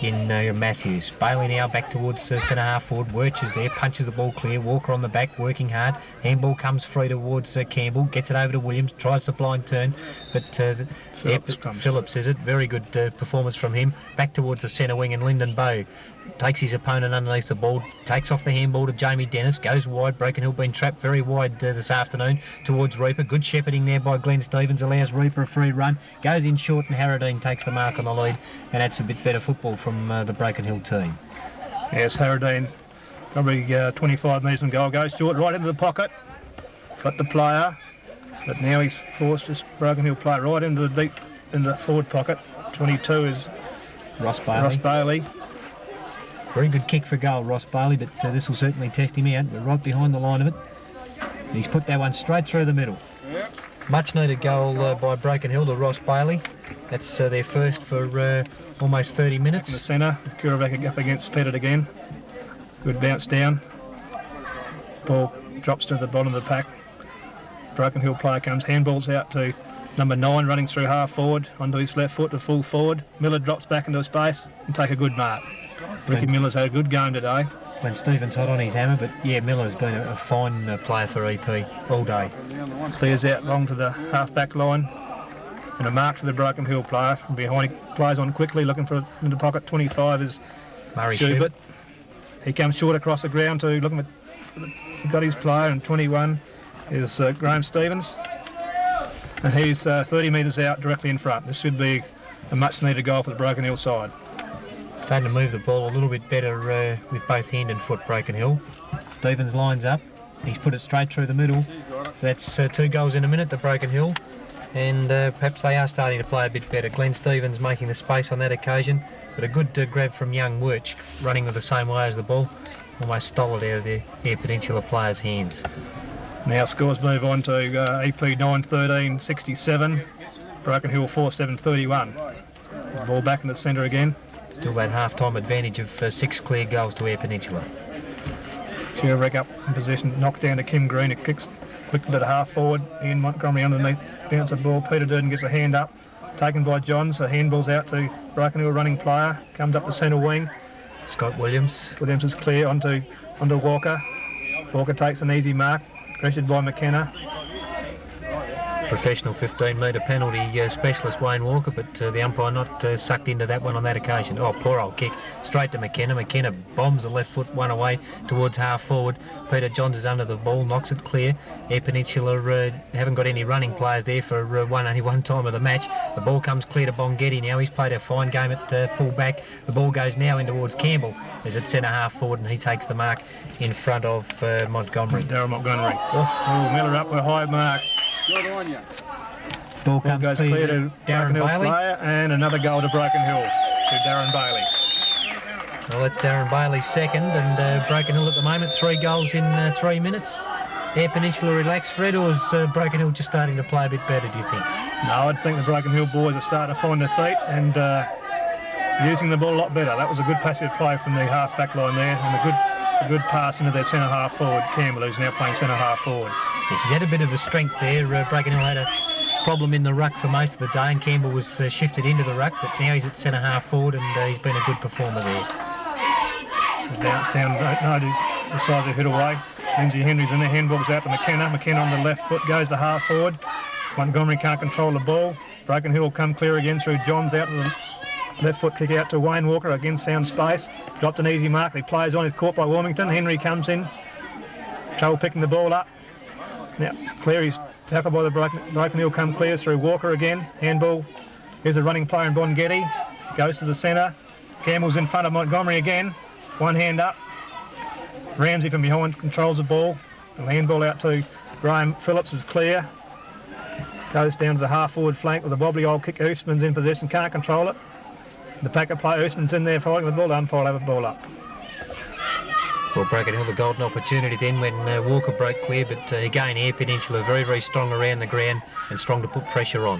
in Matthews. Bailey now back towards centre half forward. Wirch is there, punches the ball clear. Walker on the back, working hard. Handball comes free towards Campbell, gets it over to Williams, tries the blind turn, but Phillips is it. Very good performance from him. Back towards the centre wing, and Lyndon Bow takes his opponent underneath the ball, takes off the handball to Jamie Dennis, goes wide. Broken Hill been trapped very wide this afternoon towards Reaper. Good shepherding there by Glenn Stevens, allows Reaper a free run, goes in short, and Harradine takes the mark on the lead, and that's a bit better football from the Broken Hill team. Yes, Harradine, probably 25 metres from goal, goes short right into the pocket, got the player, but now he's forced this Broken Hill player right into the deep, in the forward pocket. 22 is Ross Bailey. Very good kick for goal, Ross Bailey, but this will certainly test him out. We're right behind the line of it. He's put that one straight through the middle. Much needed goal by Broken Hill to Ross Bailey. That's their first for almost 30 In minutes. the centre, Kurovec up against Pettit again. Good bounce down. Ball drops to the bottom of the pack. Broken Hill player comes, handballs out to number 9, running through half forward, onto his left foot to full forward. Miller drops back into space and take a good mark. Ricky Miller's had a good game today. When Stephen's hot on his hammer, but yeah, Miller's been a fine player for EP all day. Clears out long to the half-back line. And a mark to the Broken Hill player from behind. He plays on quickly, looking for in the pocket. 25 is Murray Schubert. He comes short across the ground to looking at. He got his player, and 21 is Graham Stevens. And he's 30 metres out directly in front. This should be a much-needed goal for the Broken Hill side. Starting to move the ball a little bit better with both hand and foot, Broken Hill. Stevens lines up. He's put it straight through the middle. So that's 2 goals in a minute to Broken Hill. And perhaps they are starting to play a bit better. Glenn Stevens making the space on that occasion. But a good grab from young Wirch, running the same way as the ball. Almost stole it out of the Eyre Peninsula players' hands. Now scores move on to EP 9-13, 67. Broken Hill 4-7, 31. Ball back in the centre again. Still that half-time advantage of 6 clear goals to Eyre Peninsula. Kurovec up in position, knocked down to Kim Green. It kicks quickly to the half forward. Ian Montgomery underneath, bounce the ball. Peter Durden gets a hand up, taken by Johns. So handball's out to Broken Hill running player. Comes up the centre wing. Scott Williams. Williams is clear onto Walker. Walker takes an easy mark, pressured by McKenna. Professional 15-metre penalty specialist Wayne Walker, but the umpire not sucked into that one on that occasion. Oh, poor old kick. Straight to McKenna. McKenna bombs the left foot one away towards half forward. Peter Johns is under the ball, knocks it clear. Eyre Peninsula haven't got any running players there for only one time of the match. The ball comes clear to Bonghetti now. He's played a fine game at full back. The ball goes now in towards Campbell as it's centre half forward, and he takes the mark in front of Montgomery. Darryl Montgomery. Oh, Miller up for a high mark. Ball Ball goes clear to Darren Broken Hill Bailey. player, and another goal to Broken Hill to Darren Bailey. Well, that's Darren Bailey's second, and Broken Hill at the moment 3 goals in 3 minutes. Eyre Peninsula relaxed, Fred, or is Broken Hill just starting to play a bit better, do you think? No, I think the Broken Hill boys are starting to find their feet and using the ball a lot better. That was a good passive play from the half-back line there, and a good pass into their centre half forward, Campbell, who's now playing centre half forward. Yes, he's had a bit of a strength there. Broken Hill had a problem in the ruck for most of the day, and Campbell was shifted into the ruck, but now he's at centre half forward, and he's been a good performer there. The bounce down, no, decides to hit away. Lindsay Henry's in there, handballs out to McKenna. McKenna on the left foot goes to half forward. Montgomery can't control the ball. Broken Hill will come clear again through Johns out to the left foot kick out to Wayne Walker. Again found space. Dropped an easy mark. He plays on. He's caught by Wilmington. Henry comes in. Trouble picking the ball up. Now it's clear. He's tackled by the Broken Hill. Come clear through Walker again. Handball. Here's the running player in Bonghetti. Goes to the centre. Campbell's in front of Montgomery again. One hand up. Ramsey from behind controls the ball. The handball out to Graham Phillips is clear. Goes down to the half forward flank with a wobbly old kick. Oostman's in possession. Can't control it. The packet play. Oostman's in there fighting the ball. Umpire will have the ball up. Well, Broken Hill, the golden opportunity then when Walker broke clear, but again, Eyre Peninsula very, very strong around the ground and strong to put pressure on.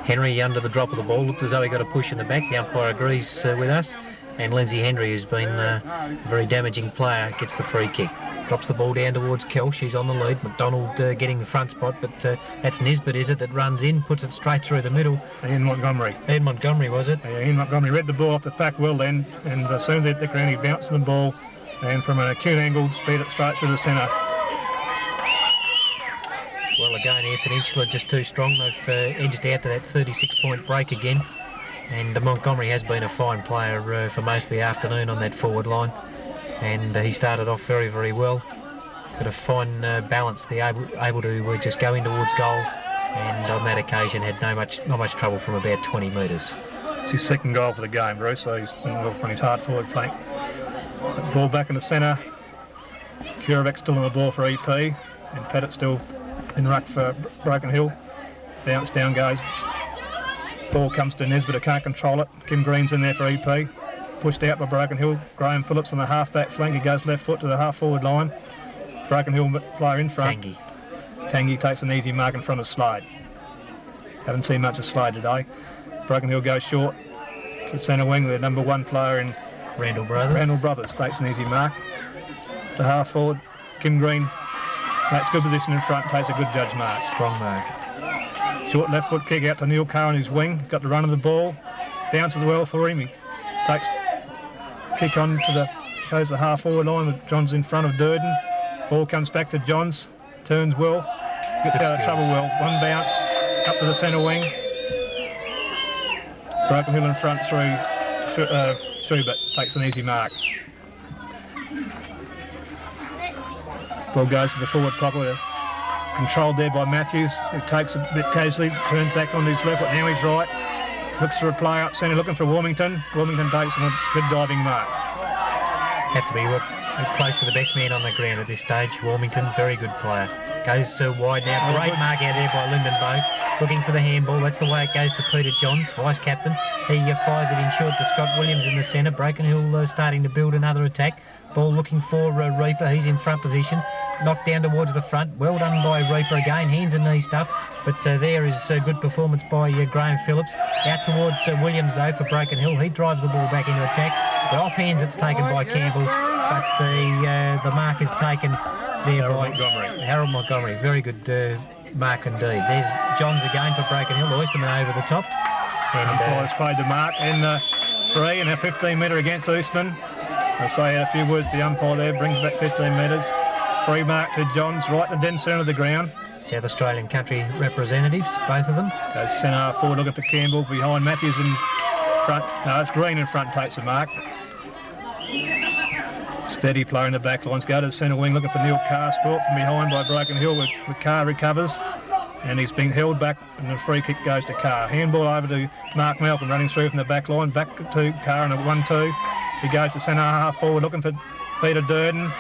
Henry under the drop of the ball, looked as though he got a push in the back. The umpire agrees with us. And Lindsay Henry, who's been a very damaging player, gets the free kick. Drops the ball down towards Kelch. She's on the lead. McDonald getting the front spot, but that's Nisbet, is it, that runs in, puts it straight through the middle. Ian Montgomery. Ian Montgomery, was it? Yeah, Ian Montgomery read the ball off the pack well then, and as soon as they dick around, he bounced the ball, and from an acute angle, speed it straight through the centre. Well, again, Eyre Peninsula just too strong. They've edged out to that 36-point break again. And Montgomery has been a fine player for most of the afternoon on that forward line. And he started off very, very well. Got a fine balance there, able to just go in towards goal. And on that occasion had not much trouble from about 20 metres. It's his second goal for the game, Bruce, so he's been well on his hard forward flank. Ball back in the centre. Kurovec still on the ball for EP. And Pettit still in ruck for Broken Hill. Bounce down goes. Ball comes to Nisbet, can't control it. Kim Green's in there for EP. Pushed out by Broken Hill. Graham Phillips on the half-back flank. He goes left foot to the half-forward line. Broken Hill player in front. Tangy takes an easy mark in front of Slade. Haven't seen much of Slade today. Broken Hill goes short to centre wing. The number 1 player in Randall Brothers. Randall Brothers takes an easy mark. To half forward, Kim Green makes good position in front, takes a good judge mark. Strong mark. Short left foot kick out to Neil Carr on his wing. He's got the run of the ball. Bounces well for him. He takes kick on to the, goes the half forward line with Johns in front of Durden. Ball comes back to Johns. Turns well. Gets out of trouble well. One bounce up to the centre wing. Broken Hill in front through Schubert. Takes an easy mark. Ball goes to the forward pocket. Controlled there by Matthews, who takes a bit casually, turns back on his left foot. Now he's right. Looks for a play up centre, looking for Warmington. Warmington takes a good diving mark. Have to be close to the best man on the ground at this stage. Warmington, very good player. Goes wide now. Great mark out there by Lyndon Bow. Looking for the handball. That's the way it goes to Peter Johns, vice-captain. He fires it in short to Scott Williams in the centre. Broken Hill starting to build another attack. Ball looking for Reaper. He's in front position. Knocked down towards the front. Well done by Reaper again. Hands and knee stuff. But there is a good performance by Graham Phillips. Out towards Williams, though, for Broken Hill. He drives the ball back into attack. The off hands it's taken by Campbell. But the mark is taken there by Harold Montgomery. Very good mark indeed. There's Johns again for Broken Hill. Oysterman over the top. And Umpire's paid the mark in the 3 and a 15-metre against Oostman. I'll say a few words to the umpire there. Brings back 15 metres. Free mark to Johns, right in the dead centre of the ground. South Australian country representatives, both of them. Goes centre forward looking for Campbell behind Matthews in front. No, it's Green in front, takes the mark. Steady player in the back lines. Go to the centre wing looking for Neil Carr. Sport from behind by Broken Hill with Carr recovers. And he's been held back and the free kick goes to Carr. Handball over to Mark Malcolm running through from the back line. Back to Carr in a 1-2. He goes to centre half forward looking for Peter Durden.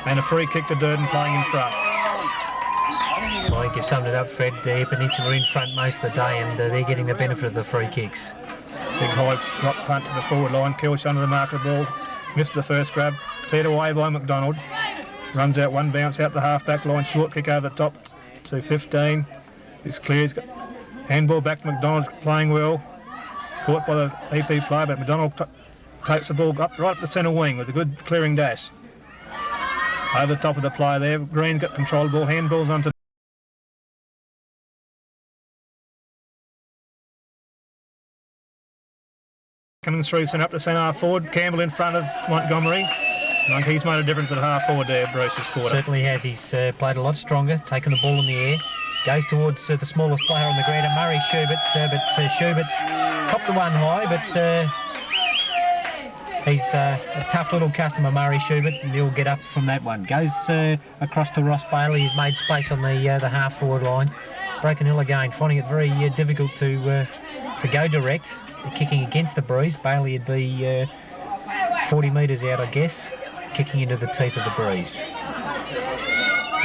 And a free kick to Durden playing in front. I think you've summed it up, Fred. Eyre Peninsula in front most of the day and they're getting the benefit of the free kicks. Big high drop punt to the forward line. Kilsh under the mark of the ball. Missed the first grab. Cleared away by McDonald. Runs out one bounce out the half-back line. Short kick over the top to 15. It's clear. He's got handball back to McDonald playing well. Caught by the EP player, but McDonald takes the ball up right up the centre wing with a good clearing dash. Over the top of the player there. Green's got control of the ball. Handballs onto coming through, sent up to centre half forward. Campbell in front of Montgomery. I think he's made a difference at half forward there, Bruce, this quarter. Certainly has. He's played a lot stronger, taken the ball in the air. Goes towards the smallest player on the ground, Murray Schubert. But Schubert copped the one high, but he's a tough little customer, Murray Schubert, and he'll get up from that one. Goes across to Ross Bailey. He's made space on the half forward line. Broken Hill again, finding it very difficult to go direct. Kicking against the breeze. Bailey would be 40 metres out, I guess, kicking into the teeth of the breeze.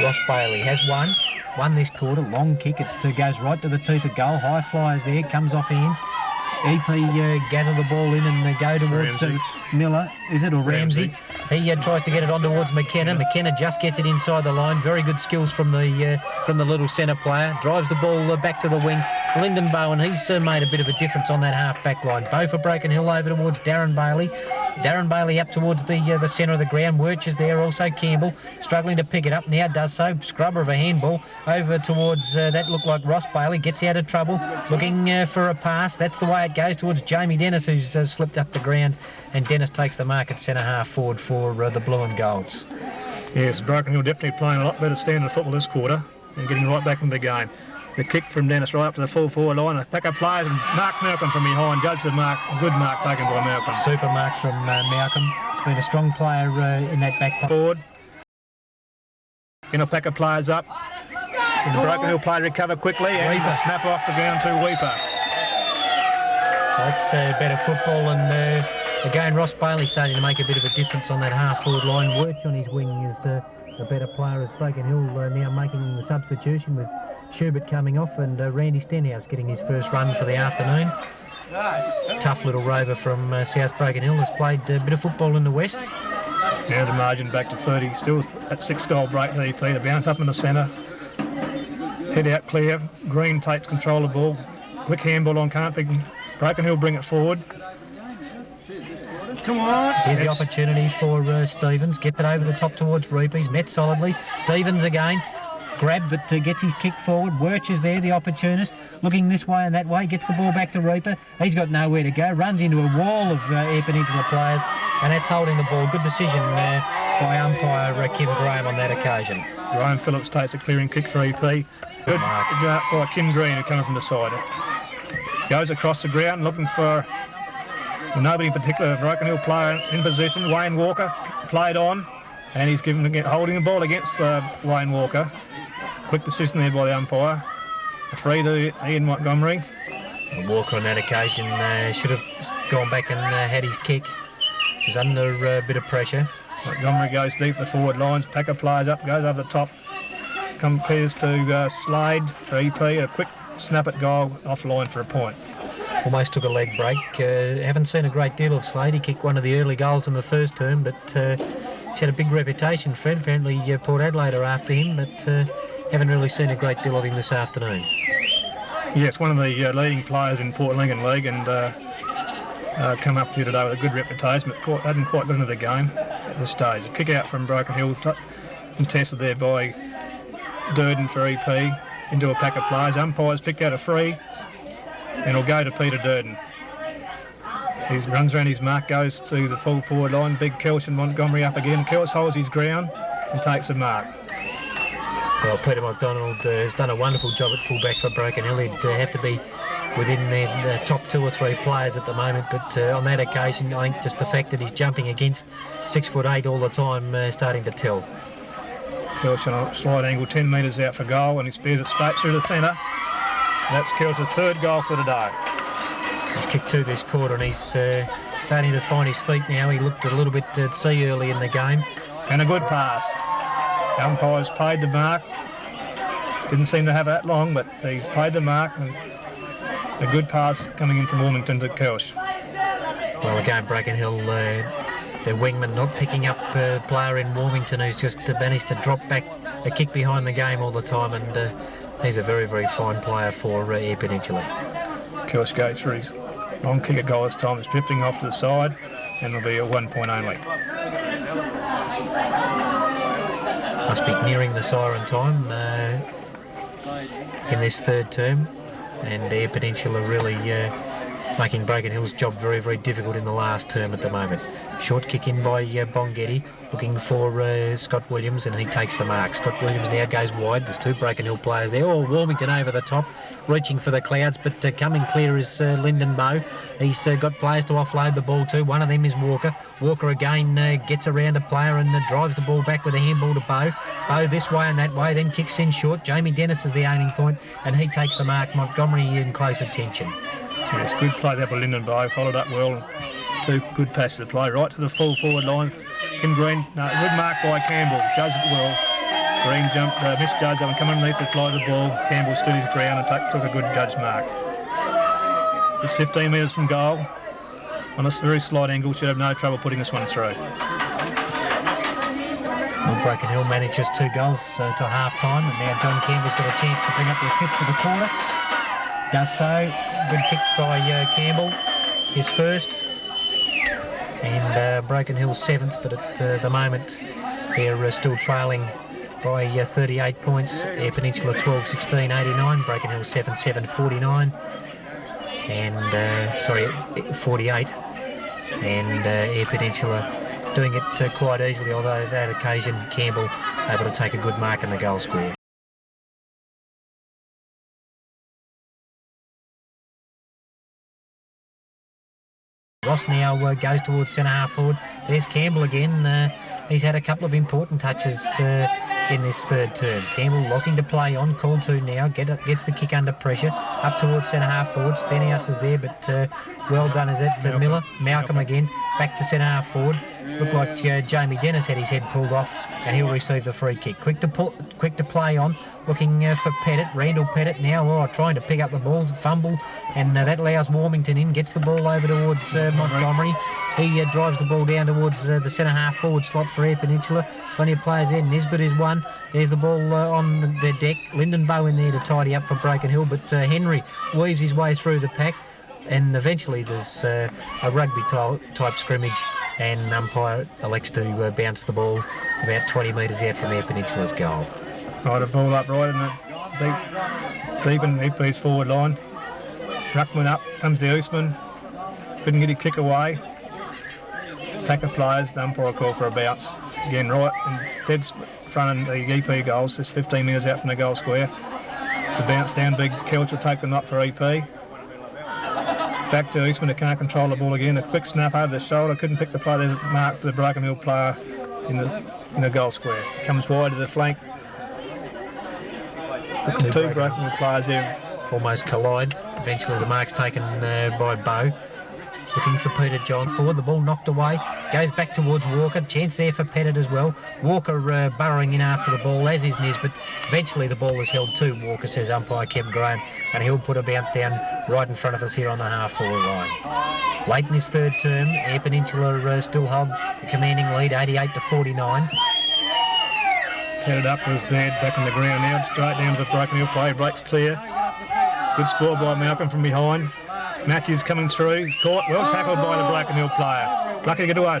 Ross Bailey has won this quarter. Long kick, it goes right to the teeth of goal. High flyers there, comes off hands. EP gather the ball in and go towards Miller, is it, or Ramsey? He tries to get it on towards McKenna. McKenna just gets it inside the line. Very good skills from the little centre player. Drives the ball back to the wing. Lyndon Bowen, he's made a bit of a difference on that half-back line. Bow for Broken Hill over towards Darren Bailey. Darren Bailey up towards the centre of the ground. Wirch is there, also Campbell, struggling to pick it up. Now does so. Scrubber of a handball over towards, that looked like Ross Bailey. Gets out of trouble, looking for a pass. That's the way it goes towards Jamie Dennis, who's slipped up the ground. And Dennis takes the mark at centre half forward for the Blue and Golds. Yes, Broken Hill definitely playing a lot better standard football this quarter and getting right back into the game. The kick from Dennis right up to the full forward line. A pick up players and Mark Malcolm from behind. Judge the mark. A good mark taken by Malcolm. Super mark from Malcolm. He's been a strong player in that back forward. A pack of players up. And the Broken Hill player recover quickly and snap off the ground to Weeper. That's better football, and again Ross Bailey starting to make a bit of a difference on that half forward line. Wirch on his wing is a better player as Broken Hill now making the substitution with Schubert coming off and Randy Stenhouse getting his first run for the afternoon. Tough little rover from South Broken Hill has played a bit of football in the West. Now the margin back to 30, still at 6-goal break. They play the bounce up in the centre. Head out clear. Green takes control of the ball. Quick handball on, can't be Broken Hill bring it forward. Come on. Here's the opportunity for Stevens. Get that over the top towards Rupees. Met solidly. Stevens again. Grab, but gets his kick forward. Wirch is there, the opportunist. Looking this way and that way. Gets the ball back to Reaper. He's got nowhere to go. Runs into a wall of Eyre Peninsula players. And that's holding the ball. Good decision by umpire Kim Graham on that occasion. Ryan Phillips takes a clearing kick for EP. Good by Kim Green, who coming from the side. Goes across the ground looking for nobody in particular. Broken Hill player in position. Wayne Walker played on, and he's holding the ball against Wayne Walker. Quick decision there by the umpire. A free to Ian Montgomery. Walker on that occasion should have gone back and had his kick. He's under a bit of pressure. Montgomery goes deep the forward lines. Packer plays up, goes over the top. Clears to Slade for EP. A quick snap at goal offline for a point. Almost took a leg break. Haven't seen a great deal of Slade. He kicked one of the early goals in the first term, but he's had a big reputation, Fred. Apparently Port Adelaide are after him, but haven't really seen a great deal of him this afternoon. Yes, one of the leading players in Port Lincoln League, and come up here today with a good reputation, but hadn't quite got into the game at this stage. A kick out from Broken Hill, contested there by Durden for EP, into a pack of players. Umpires picked out a free, and will go to Peter Durden. He runs around his mark, goes to the full forward line. Big Kelch and Montgomery up again. Kelch holds his ground and takes a mark. Well, Peter McDonald has done a wonderful job at fullback for Broken Hill. He'd have to be within the top 2 or 3 players at the moment, but on that occasion, I think just the fact that he's jumping against 6'8" all the time starting to tell. Kelch on a slight angle, 10 metres out for goal, and he spears it straight through the centre. That's Kelch's 3rd goal for today. He's kicked 2 this quarter, and he's starting to find his feet now. He looked a little bit at sea early in the game. And a good pass. The umpires paid the mark. Didn't seem to have that long, but he's paid the mark. And a good pass coming in from Wilmington to Kelch. Well, again, Broken Hill, their wingman not picking up a player in Wilmington who's just managed to drop back a kick behind the game all the time, and he's a very, very fine player for Eyre Peninsula. Kelch goes for his long kick at goal this time. It's drifting off to the side, and it'll be a 1 point only. Must be nearing the siren time in this 3rd term, and Eyre Peninsula really making Broken Hill's job very, very difficult in the last term at the moment. Short kick in by Bongetti, looking for Scott Williams, and he takes the mark. Scott Williams now goes wide. There's 2 Broken Hill players there. Oh, Wilmington over the top, reaching for the clouds, but coming clear is Lyndon Bowe. He's got players to offload the ball to. One of them is Walker. Walker again gets around a player and drives the ball back with a handball to Bowe. Bowe this way and that way, then kicks in short. Jamie Dennis is the aiming point, and he takes the mark. Montgomery in close attention. Yes, good play there by Lyndon Bowe, followed up well. 2 good passes to play, right to the full forward line. Kim Green, good mark by Campbell, judged it well. Green jumped, misjudged and come underneath the fly of the ball. Campbell stood his ground and took a good judge mark. It's 15 metres from goal. On a very slight angle, should have no trouble putting this one through. Well, Broken Hill manages 2 goals to half-time, and now John Campbell's got a chance to bring up their 5th for the quarter. Does so. Good kick by Campbell, his 1st. And Broken Hill 7th, but at the moment they're still trailing by 38 points. Eyre Peninsula 12, 16, 89. Broken Hill 7, 7, 49. And, 48. And Eyre Peninsula doing it quite easily, although that occasion Campbell able to take a good mark in the goal square. Ross now goes towards centre half forward. There's Campbell again. He's had a couple of important touches in this 3rd term. Campbell looking to play on, called to now, gets the kick under pressure, up towards centre half forward. Stenius is there, but well done is it to Miller. Malcolm again, back to centre half forward. Looked like Jamie Dennis had his head pulled off, and he'll receive the free kick. Quick to play on, looking for Pettit. Randall Pettit now trying to pick up the ball, fumble, and that allows Warmington in, gets the ball over towards Montgomery. He drives the ball down towards the centre half forward slot for Eyre Peninsula. Plenty of players there. Nisbet is one. There's the ball on their deck. Lyndon Bowe in there to tidy up for Broken Hill, but Henry weaves his way through the pack. and eventually there's a rugby type scrimmage, and umpire elects to bounce the ball about 20 metres out from Eyre Peninsula's goal. Right, a ball up right in the deep in EP's forward line. Ruckman up, comes the Usman. Couldn't get a kick away. Pack of players, the umpire call for a bounce. Again, right in dead front of the EP goals, just 15 metres out from the goal square. The bounce down, big Kelch will take them up for EP. Back to Usman, who can't control the ball again. A quick snap over the shoulder, couldn't pick the play. There's a mark to the Broken Hill player in the goal square. Comes wide to the flank. Two Broken Hill players there. Almost collide. Eventually the mark's taken by Bow. Looking for Peter John forward. The ball knocked away. Goes back towards Walker. Chance there for Pettit as well. Walker burrowing in after the ball, as is Nisbet. Eventually the ball is held to Walker, says umpire Kevin Graham, and he'll put a bounce down right in front of us here on the half-forward line. Late in his third term, Eyre Peninsula still hold the commanding lead, 88-49. Headed up was bad, back on the ground now, straight down to the Broken Hill play, breaks clear. Good score by Malcolm from behind. Matthews coming through, caught, well tackled by the Broken Hill player. Lucky to get away.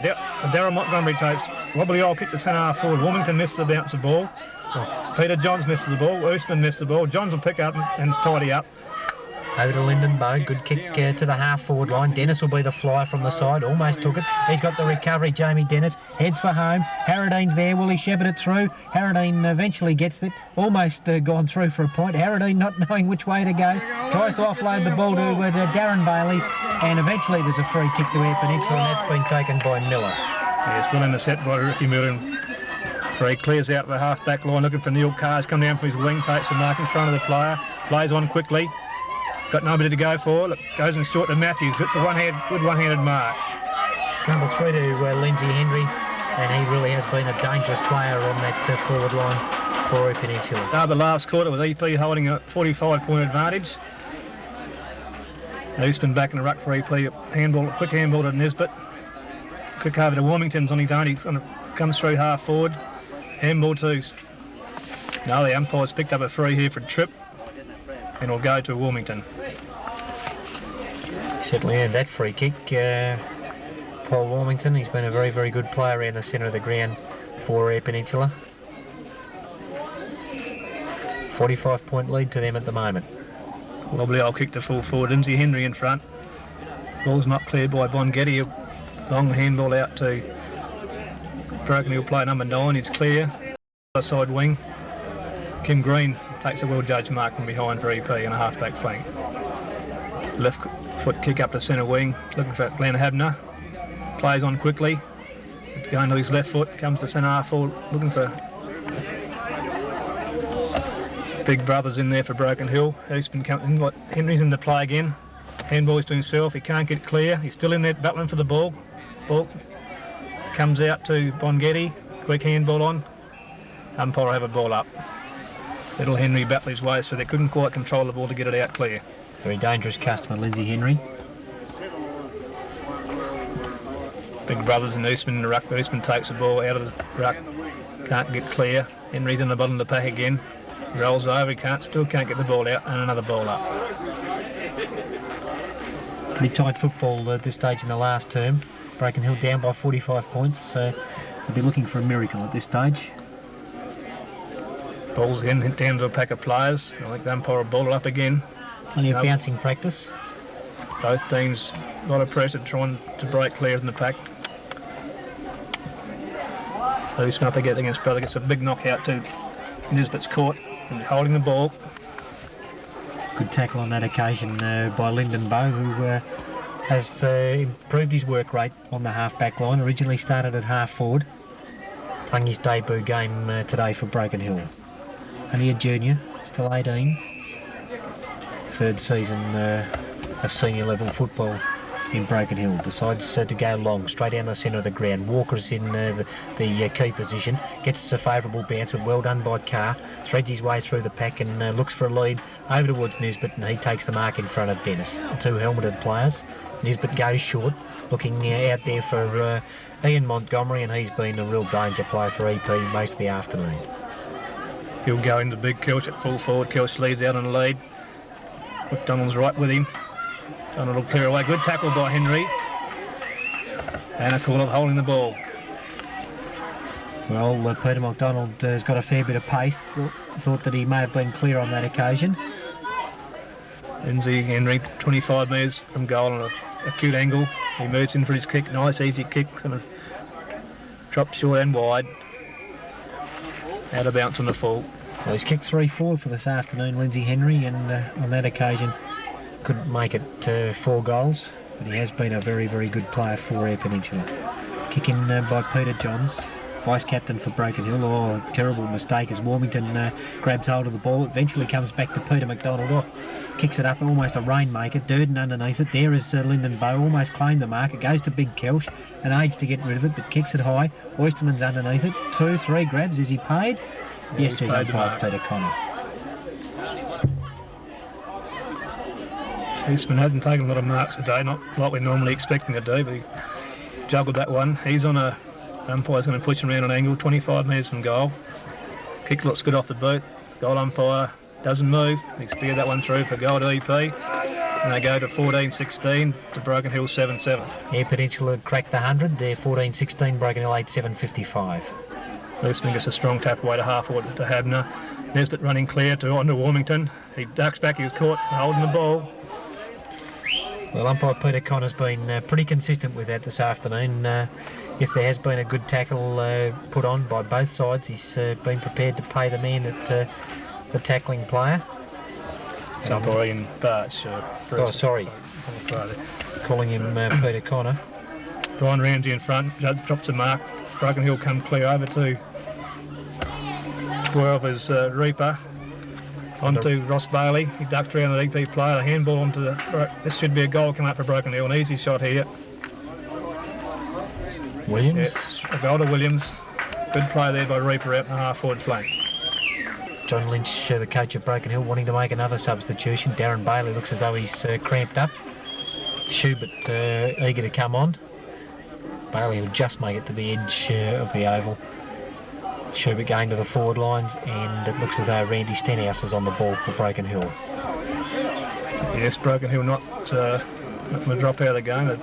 Darryl Montgomery takes wobbly old kick to centre half forward. Wilmington missed the bounce of the ball. Peter Johns misses the ball. Usman missed the ball. Johns will pick up and tidy up. Over to Lyndon Bow, good kick to the half-forward line. Dennis will be the flyer from the side, almost took it. He's got the recovery, Jamie Dennis. Heads for home. Harradine's there, will he shepherd it through? Harradine eventually gets it, almost gone through for a point. Harradine not knowing which way to go. Tries to offload the ball to Darren Bailey, and eventually there's a free kick to Eyre Peninsula, and that's been taken by Miller. Yes, well intercept by Ricky Miller. Free clears out the half-back line, looking for Neil Carr's come down from his wing, takes the mark in front of the player, plays on quickly. Got nobody to go for. Look, goes in short to Matthews. It's a good one-handed mark. Campbell through to Lindsay Henry, and he really has been a dangerous player on that forward line for Eyre Peninsula. The last quarter with EP holding a 45-point advantage. Euston back in the ruck for EP. Handball, quick handball to Nisbet. Quick over to Wilmington's on his own. He comes through half forward. Handball to... No, the umpire's picked up a free here for Tripp, and will go to Wilmington. Certainly earned that free kick. Paul Wilmington, he's been a very, very good player around the centre of the ground for Eyre Peninsula. 45-point lead to them at the moment. Wobbly old kick to full forward. Lindsay Henry in front. Ball's not cleared by Bongetti. A long handball out to Broken Hill player number 9. It's clear. Other side wing. Kim Green takes a well-judged mark from behind for EP and a half-back flank. Left foot kick up to centre wing, looking for Glenn Habner. Plays on quickly, going to his left foot, comes to centre half forward, looking for big brothers in there for Broken Hill. Henry's in the play again. Handball's to himself, he can't get clear. He's still in there battling for the ball. Ball comes out to Bongetti, quick handball on. Umpire will have a ball up. Little Henry battled his way, so they couldn't quite control the ball to get it out clear. Very dangerous customer, Lindsay Henry. Big brothers and Usman in the ruck. Usman takes the ball out of the ruck. Can't get clear. Henry's in the bottom of the pack again. Rolls over, he still can't get the ball out, and another ball up. Pretty tight football at this stage in the last term. Broken Hill down by 45 points, so they'll be looking for a miracle at this stage. Ball's again hit down to a pack of players. I think the umpire will ball it up again. Plenty of bouncing practice. Both teams, a lot of pressure trying to break clear in the pack. Usman up against brother, gets a big knockout to Nisbet's court and holding the ball. Good tackle on that occasion by Lyndon Bow, who has improved his work rate on the half-back line. Originally started at half-forward. Playing his debut game today for Broken Hill. Only a junior, still 18. Third season of senior level football in Broken Hill. Decides to go long, straight down the centre of the ground. Walker's in the key position. Gets a favourable bounce, but well done by Carr. Threads his way through the pack and looks for a lead over towards Nisbet, and he takes the mark in front of Dennis. The two helmeted players. Nisbet goes short, looking out there for Ian Montgomery, and he's been a real danger player for EP most of the afternoon. He'll go into big Kelch at full forward. Kelch leads out on the lead. McDonald's right with him. Trying to clear away. Good tackle by Henry. And a call of holding the ball. Well, Peter McDonald has got a fair bit of pace. Thought that he may have been clear on that occasion. Lindsay Henry, 25 metres from goal on an acute angle. He moves in for his kick. Nice, easy kick. Kind of dropped short and wide. Out of bounce on the full. Well, he's kicked 3 forward for this afternoon, Lindsay Henry, and on that occasion couldn't make it 4 goals. But he has been a very, very good player for Eyre Peninsula. Kick in by Peter Johns, vice-captain for Broken Hill. Oh, a terrible mistake as Warmington grabs hold of the ball. Eventually comes back to Peter McDonald. Oh, kicks it up, almost a rainmaker. Durden underneath it. There is Lyndon Bow, almost claimed the mark. It goes to Big Kelch. An age to get rid of it, but kicks it high. Oysterman's underneath it. 2, 3 grabs. Is he paid? Yes, says umpire Peter Connor. Eastman hasn't taken a lot of marks today, not like we're normally expecting to do, but he juggled that one. He's on a... Umpire's going to push him around an angle, 25 metres from goal. Kick looks good off the boot. Goal umpire doesn't move. He speared that one through for goal to EP. And they go to 14-16 to Broken Hill 7-7. Eyre Peninsula cracked the 100. They're 14-16, Broken Hill 8-7-55. Eastman gets a strong tap away to half forward to Habner. Nesbitt running clear onto Warmington. He ducks back, he was caught holding the ball. Well, umpire Peter Connor's been pretty consistent with that this afternoon. If there has been a good tackle put on by both sides, he's been prepared to pay the man that the tackling player. It's umpire Ian Barch. Calling him Peter Connor. Brian Ramsey in front, drops a mark. Broken Hill come clear over to 12 is Reaper. Onto Ross Bailey. He ducked around the EP player. The handball onto the... This should be a goal coming up for Broken Hill. An easy shot here. Williams. Yes, a goal to Williams. Good play there by Reaper out in the half-forward flank. John Lynch, the coach of Broken Hill, wanting to make another substitution. Darren Bailey looks as though he's cramped up. Schubert eager to come on. Bailey will just make it to the edge of the oval. Schubert going to the forward lines, and it looks as though Randy Stenhouse is on the ball for Broken Hill. Yes, Broken Hill not going to drop out of the game. But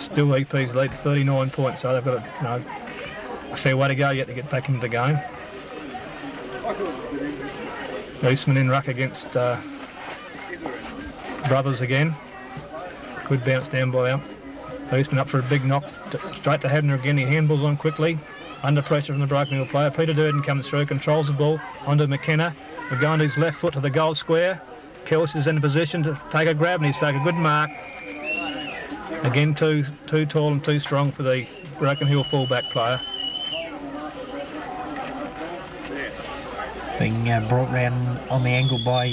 still EP's lead 39 points, so they've got a fair way to go yet to get back into the game. Eastman in ruck against Brothers again. Good bounce down by them. Eastman up for a big knock, straight to Habner again. He handballs on quickly, under pressure from the Broken Hill player. Peter Durden comes through, controls the ball onto McKenna. We're going to his left foot to the goal square. Kelch is in a position to take a grab, and he's taken a good mark. Again, too tall and too strong for the Broken Hill fullback player. Being brought round on the angle by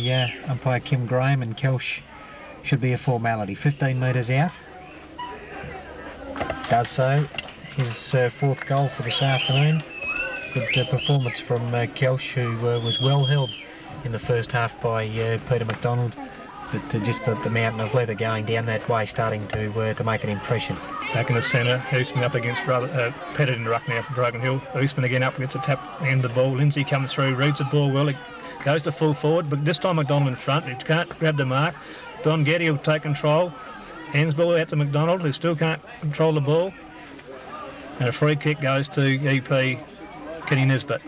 umpire Kim Graham, and Kelch should be a formality. 15 metres out. Does so. His fourth goal for this afternoon. Good performance from Kelch, who was well held in the first half by Peter McDonald. But just the mountain of leather going down that way starting to make an impression. Back in the centre, Eastman up against Pettit in the ruck now for Broken Hill. Eastman again up, gets a tap and the ball. Lindsay comes through, reads the ball well. It goes to full forward, but this time McDonald in front. He can't grab the mark. Don Getty will take control. Hands ball out to McDonald, who still can't control the ball. And a free kick goes to EP Kenny Nesbitt.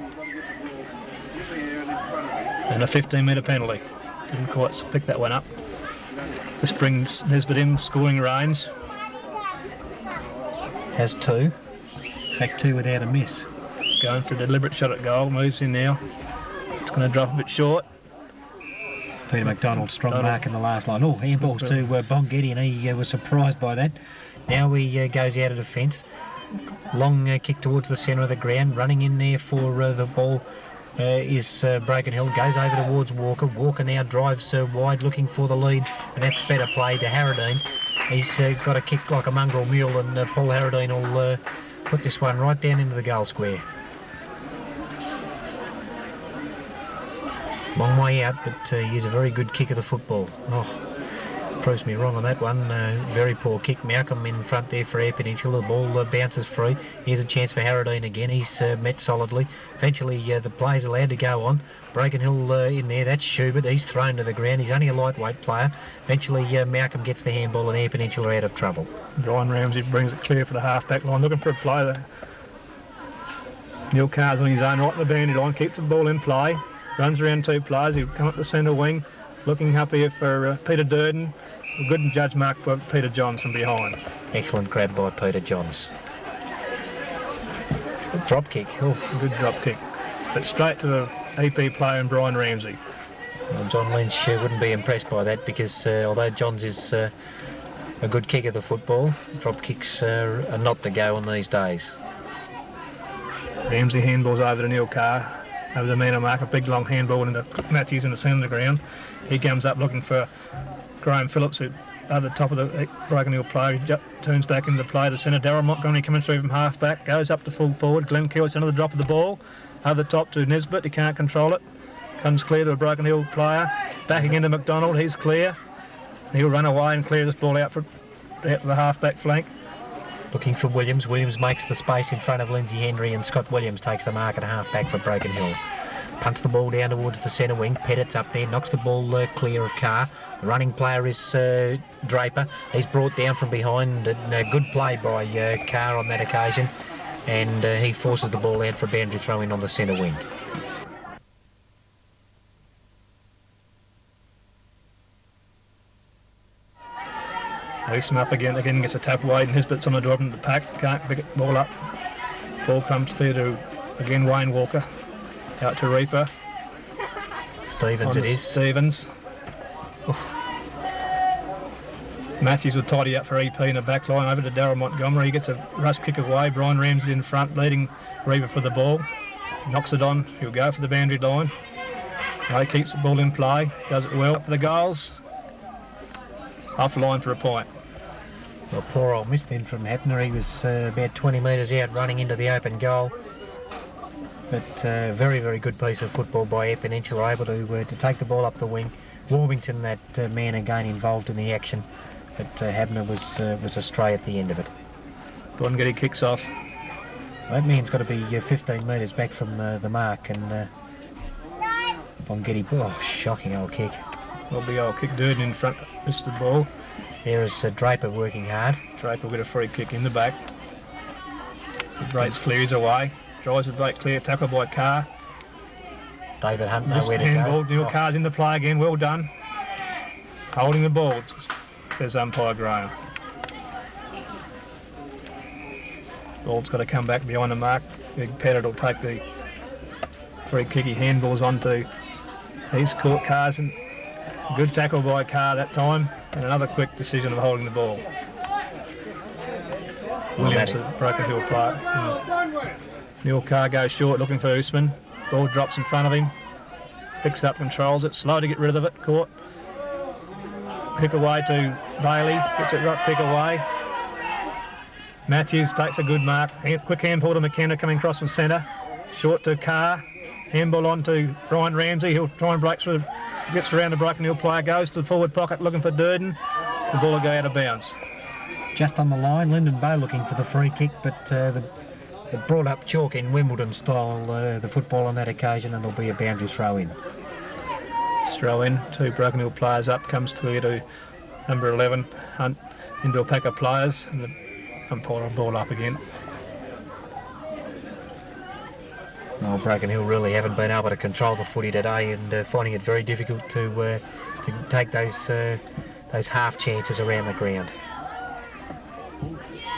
And a 15-metre penalty. Didn't quite pick that one up. This brings Nesbitt in scoring range. Has 2. In fact, 2 without a miss. Going for a deliberate shot at goal. Moves in now. It's going to drop a bit short. Peter McDonald, strong mark in the last line. Oh, handballs to Bongetti, and he was surprised by that. Now he goes out of defence. Long kick towards the centre of the ground. Running in there for the ball is Broken Hill. Goes over towards Walker. Walker now drives wide looking for the lead, and that's better play to Harradine. He's got a kick like a mongrel mule, and Paul Harradine will put this one right down into the goal square. Long way out, but he is a very good kick of the football. Oh, proves me wrong on that one. Very poor kick. Malcolm in front there for Eyre Peninsula. The ball bounces free. Here's a chance for Harradine again. He's met solidly. Eventually the play's allowed to go on. Broken Hill in there. That's Schubert. He's thrown to the ground. He's only a lightweight player. Eventually Malcolm gets the handball and Eyre Peninsula out of trouble. Brian Ramsey brings it clear for the half-back line, looking for a play there. Neil Carr's on his own right in the boundary line, keeps the ball in play, runs around 2 players. He'll come up the centre wing, looking up here for Peter Durden. A good judge mark by Peter Johns from behind. Excellent grab by Peter Johns. Good drop kick. Oh, good drop kick. But straight to the EP player and Brian Ramsey. Well, John Lynch wouldn't be impressed by that because although Johns is a good kicker of the football, drop kicks are not the go on these days. Ramsey handballs over to Neil Carr, over the man of mark, a big long handball into Matthews in the centre of the ground. He comes up looking for Graham Phillips at the top of the Broken Hill play. He turns back into the play to centre. Darryl Montgomery coming through from half back, goes up to full forward. Glenn Keel's another drop of the ball, over the top to Nisbet. He can't control it. Comes clear to a Broken Hill player. Back again to McDonald. He's clear. He'll run away and clear this ball out to the half back flank. Looking for Williams. Williams makes the space in front of Lindsay Henry and Scott Williams takes the mark at half-back for Broken Hill. Punts the ball down towards the centre wing. Pettit's up there, knocks the ball clear of Carr. The running player is Draper. He's brought down from behind. A good play by Carr on that occasion. And he forces the ball out for a boundary throw-in on the centre wing. Houston up again gets a tap away. Nisbet's on the drop in the pack, can't pick the ball up. Ball comes clear to, again, Wayne Walker. Out to Reaper. Stevens it is. Stevens. Oh. Matthews will tidy up for EP in the back line, over to Darryl Montgomery. He gets a rush kick away. Brian Ramsey in front, leading Reaper for the ball. Knocks it on. He'll go for the boundary line. No, he keeps the ball in play. Does it well. Up for the goals. Half the line for a point. Well, poor old miss then from Hapner. He was about 20 metres out running into the open goal. But very, very good piece of football by Eyre Peninsula, able to take the ball up the wing. Warmington, that man again involved in the action. But Hapner was astray at the end of it. Bongetti kicks off. That man's got to be 15 metres back from the mark. And Bongetti, oh, shocking old kick. Well, big old kick. Durden in front, missed the ball. There is Draper working hard. Draper with a free kick in the back. The breaks clears away. Drives the break clear. Tackle by Carr. David Hunt nowhere to go. Neil Carr's in the play again. Well done. Holding the ball, says umpire Graham. Ball's got to come back behind the mark. Big Pettit will take the free kick. He handballs onto East Court. Carr's in. Good tackle by Carr that time, and another quick decision of holding the ball. Williams, the Broken Hill player. Neil Carr goes short, looking for Usman. Ball drops in front of him. Picks up, controls it. Slow to get rid of it. Caught. Pick away to Bailey. Gets it right, pick away. Matthews takes a good mark. Quick handball to McKenna coming across from centre. Short to Carr. Handball on to Brian Ramsey. He'll try and break through. Gets around the Broken Hill player, goes to the forward pocket looking for Durden. The ball will go out of bounds. Just on the line, Lyndon Bay looking for the free kick, but the brought up chalk in Wimbledon style, the football on that occasion, and there'll be a boundary throw in. Throw in, 2 Broken Hill players up, comes clear to number 11, Hunt into a pack of players, and the umpire will ball up again. Well, Broken Hill really haven't been able to control the footy today, and finding it very difficult to take those half chances around the ground.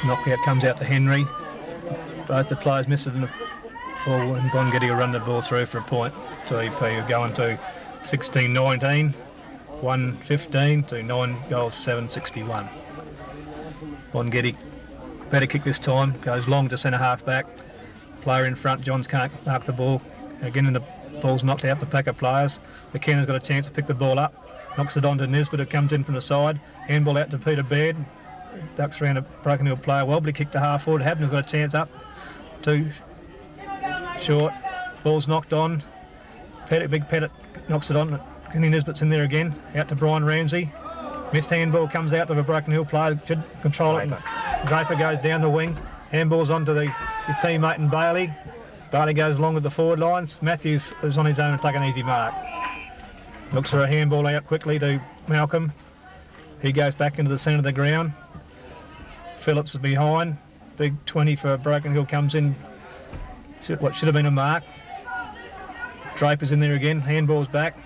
Knockout comes out to Henry. Both the players miss it in the ball, and Bongetti will run the ball through for a point to EP. We're going to 16-19, 1-15 to 9 goals, 7-61. Bongetti better kick this time, goes long to centre half back. Player in front, Johns can't mark the ball. Again, and the ball's knocked out the pack of players. McKenna's got a chance to pick the ball up. Knocks it on to Nisbet, who comes in from the side. Handball out to Peter Baird. Ducks around a Broken Hill player. Wobbly kick to half forward. Habner's got a chance up. 2 short. Ball's knocked on. Big Pettit knocks it on. Kenny Nisbet's in there again. Out to Brian Ramsey. Missed handball comes out to the Broken Hill player, should control it. Draper goes down the wing. Handball's onto his teammate and Bailey. Bailey goes along with the forward lines. Matthews is on his own and take an easy mark. Looks for a handball out quickly to Malcolm. He goes back into the centre of the ground. Phillips is behind. Big 20 for Broken Hill comes in. What should have been a mark. Draper's in there again. Handball's back.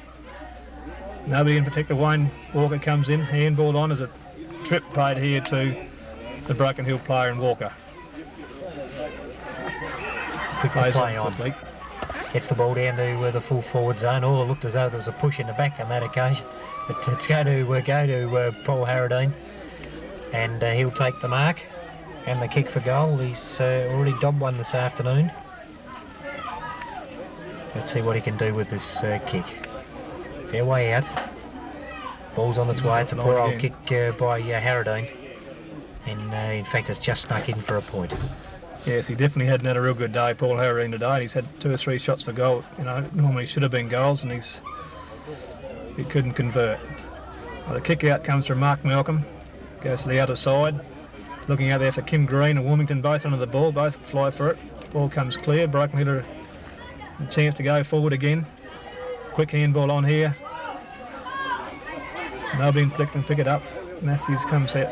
Nobody in particular. Wayne Walker comes in. Handball on as a trip played here to the Broken Hill player and Walker. Quick to play on. Gets the ball down to the full forward zone. Oh, it looked as though there was a push in the back on that occasion. But it's going to go to Paul Harradine, and he'll take the mark and the kick for goal. He's already dobbed one this afternoon. Let's see what he can do with this kick. Fair way out. Ball's on its way. It's a poor old kick by Harradine, and in fact it's just snuck in for a point. Yes, he definitely hadn't had a real good day, Paul Harradine, today. He's had 2 or 3 shots for goal. You know, normally should have been goals, and he couldn't convert. Well, the kick out comes from Mark Malcolm. Goes to the other side. Looking out there for Kim Green and Wilmington, both under the ball. Both fly for it. Ball comes clear. Broken Hill a chance to go forward again. Quick handball on here. Melbourne flicked and pick it up. Matthews comes out.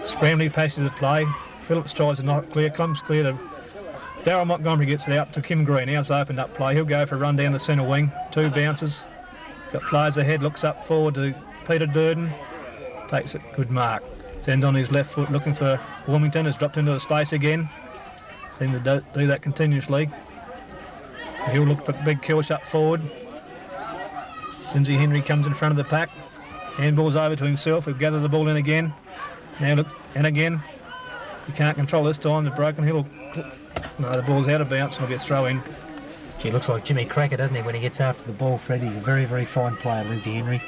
Scrambling passes the play. Phillips tries to knock it clear, comes clear to Darryl Montgomery, gets it out to Kim Green. Now it's opened up play. He'll go for a run down the centre wing. 2 bounces. Got players ahead, looks up forward to Peter Durden. Takes it, good mark. Send on his left foot looking for Wilmington. Has dropped into the space again. Seem to do that continuously. He'll look for a big kill shot forward. Lindsay Henry comes in front of the pack. Handball's over to himself. He'll gather the ball in again. Now look, and again. He can't control this time. The Broken Hill. No, the ball's out of bounds. It'll be a throw in. He looks like Jimmy Cracker, doesn't he, when he gets after the ball, Fred? He's a very, very fine player, Lindsay Henry.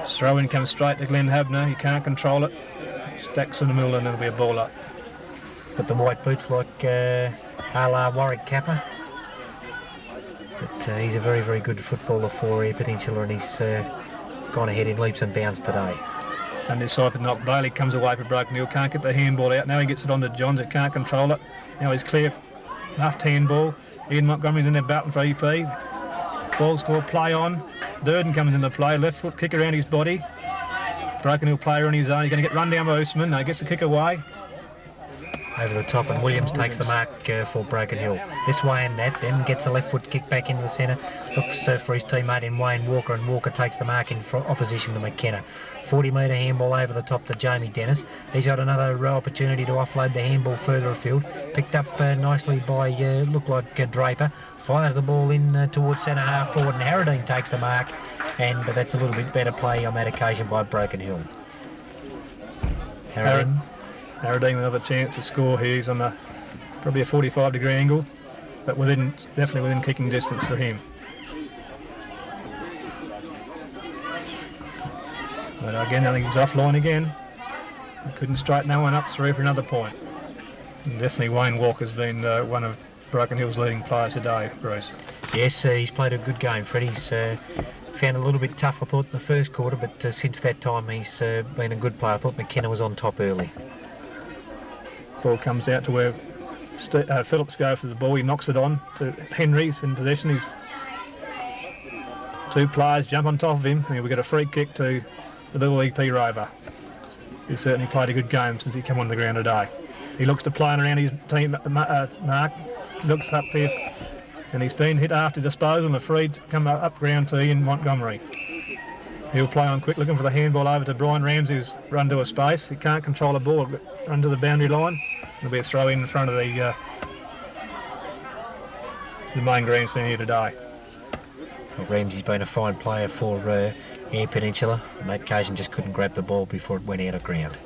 Throw in comes straight to Glenn Habner. He can't control it. Stacks in the middle and it'll be a ball up. Got the white boots like a la Warwick Kappa. But he's a very, very good footballer for Eyre Peninsula, and he's gone ahead in leaps and bounds today. Undecided knock. Bailey comes away for Broken Hill. Can't get the handball out. Now he gets it on to Johns. It can't control it. Now he's clear. Muffed handball. Ian Montgomery's in there battling for EP. Ball score, play on. Durden comes into play. Left foot kick around his body. Broken Hill player on his own. He's going to get run down by Usman. No, gets the kick away. Over the top, and Williams takes the mark for Broken Hill. This way and that, then gets a left foot kick back into the centre. Looks for his teammate in Wayne Walker, and Walker takes the mark in opposition to McKenna. 40-metre handball over the top to Jamie Dennis. He's got another opportunity to offload the handball further afield. Picked up nicely by, looked like Draper. Fires the ball in towards centre half forward, and Harradine takes the mark. And that's a little bit better play on that occasion by Broken Hill. Harradine with another chance to score here. He's on probably a 45-degree angle, but definitely within kicking distance for him. But again, I think he's offline again. He couldn't straighten that one up through for another point. And definitely Wayne Walker's been one of Broken Hill's leading players today, Bruce. Yes, he's played a good game. Freddie's found it a little bit tough, I thought, in the first quarter, but since that time he's been a good player. I thought McKenna was on top early. Ball comes out to where Phillips goes for the ball. He knocks it on to Henry's in possession. He's 2 players jump on top of him, and we get a free kick to the Little League P Rover. He's certainly played a good game since he came on the ground today. He looks to playing around his team, Mark. Looks up here, and he's been hit after disposal and a free to come up ground to Ian Montgomery. He'll play on quick, looking for the handball over to Brian Ramsey, who's run to a space. He can't control the ball, run to the boundary line. It'll be a throw in front of the main grandstand here today. Well, Ramsey's been a fine player for Eyre Peninsula. On that occasion, just couldn't grab the ball before it went out of ground.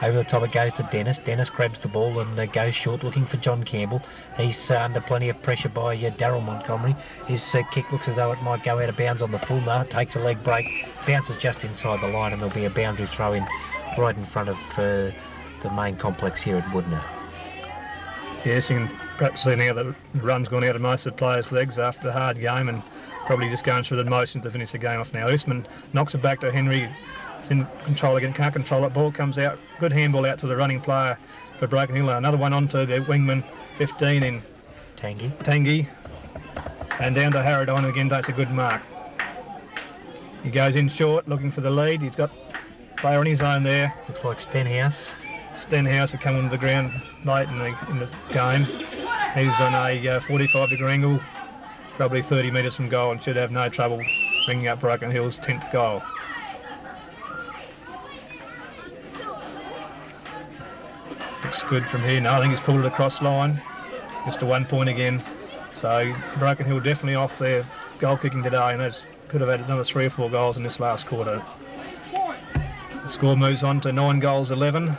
Over the top it goes to Dennis. Dennis grabs the ball and goes short, looking for John Campbell. He's under plenty of pressure by Darryl Montgomery. His kick looks as though it might go out of bounds on the full. No, it takes a leg break, bounces just inside the line, and there'll be a boundary throw in right in front of the main complex here at Wudinna. Yes, you can perhaps see now that the run's gone out of most of the players' legs after the hard game, and probably just going through the motions to finish the game off now. Usman knocks it back to Henry. It's in control again, can't control it. Ball comes out. Good handball out to the running player for Broken Hill. Another one onto the wingman, 15 in Tangi. And down to Harradine again, takes a good mark. He goes in short, looking for the lead. He's got player on his own there. Looks like Stenhouse. Stenhouse will come onto the ground late in the game. He's on a 45-degree angle, probably 30 metres from goal, and should have no trouble bringing up Broken Hill's 10th goal. Looks good from here. No, I think he's pulled it across line. Just a 1 point again. So Broken Hill definitely off their goal kicking today, and they could have had another 3 or 4 goals in this last quarter. The score moves on to 9 goals 11.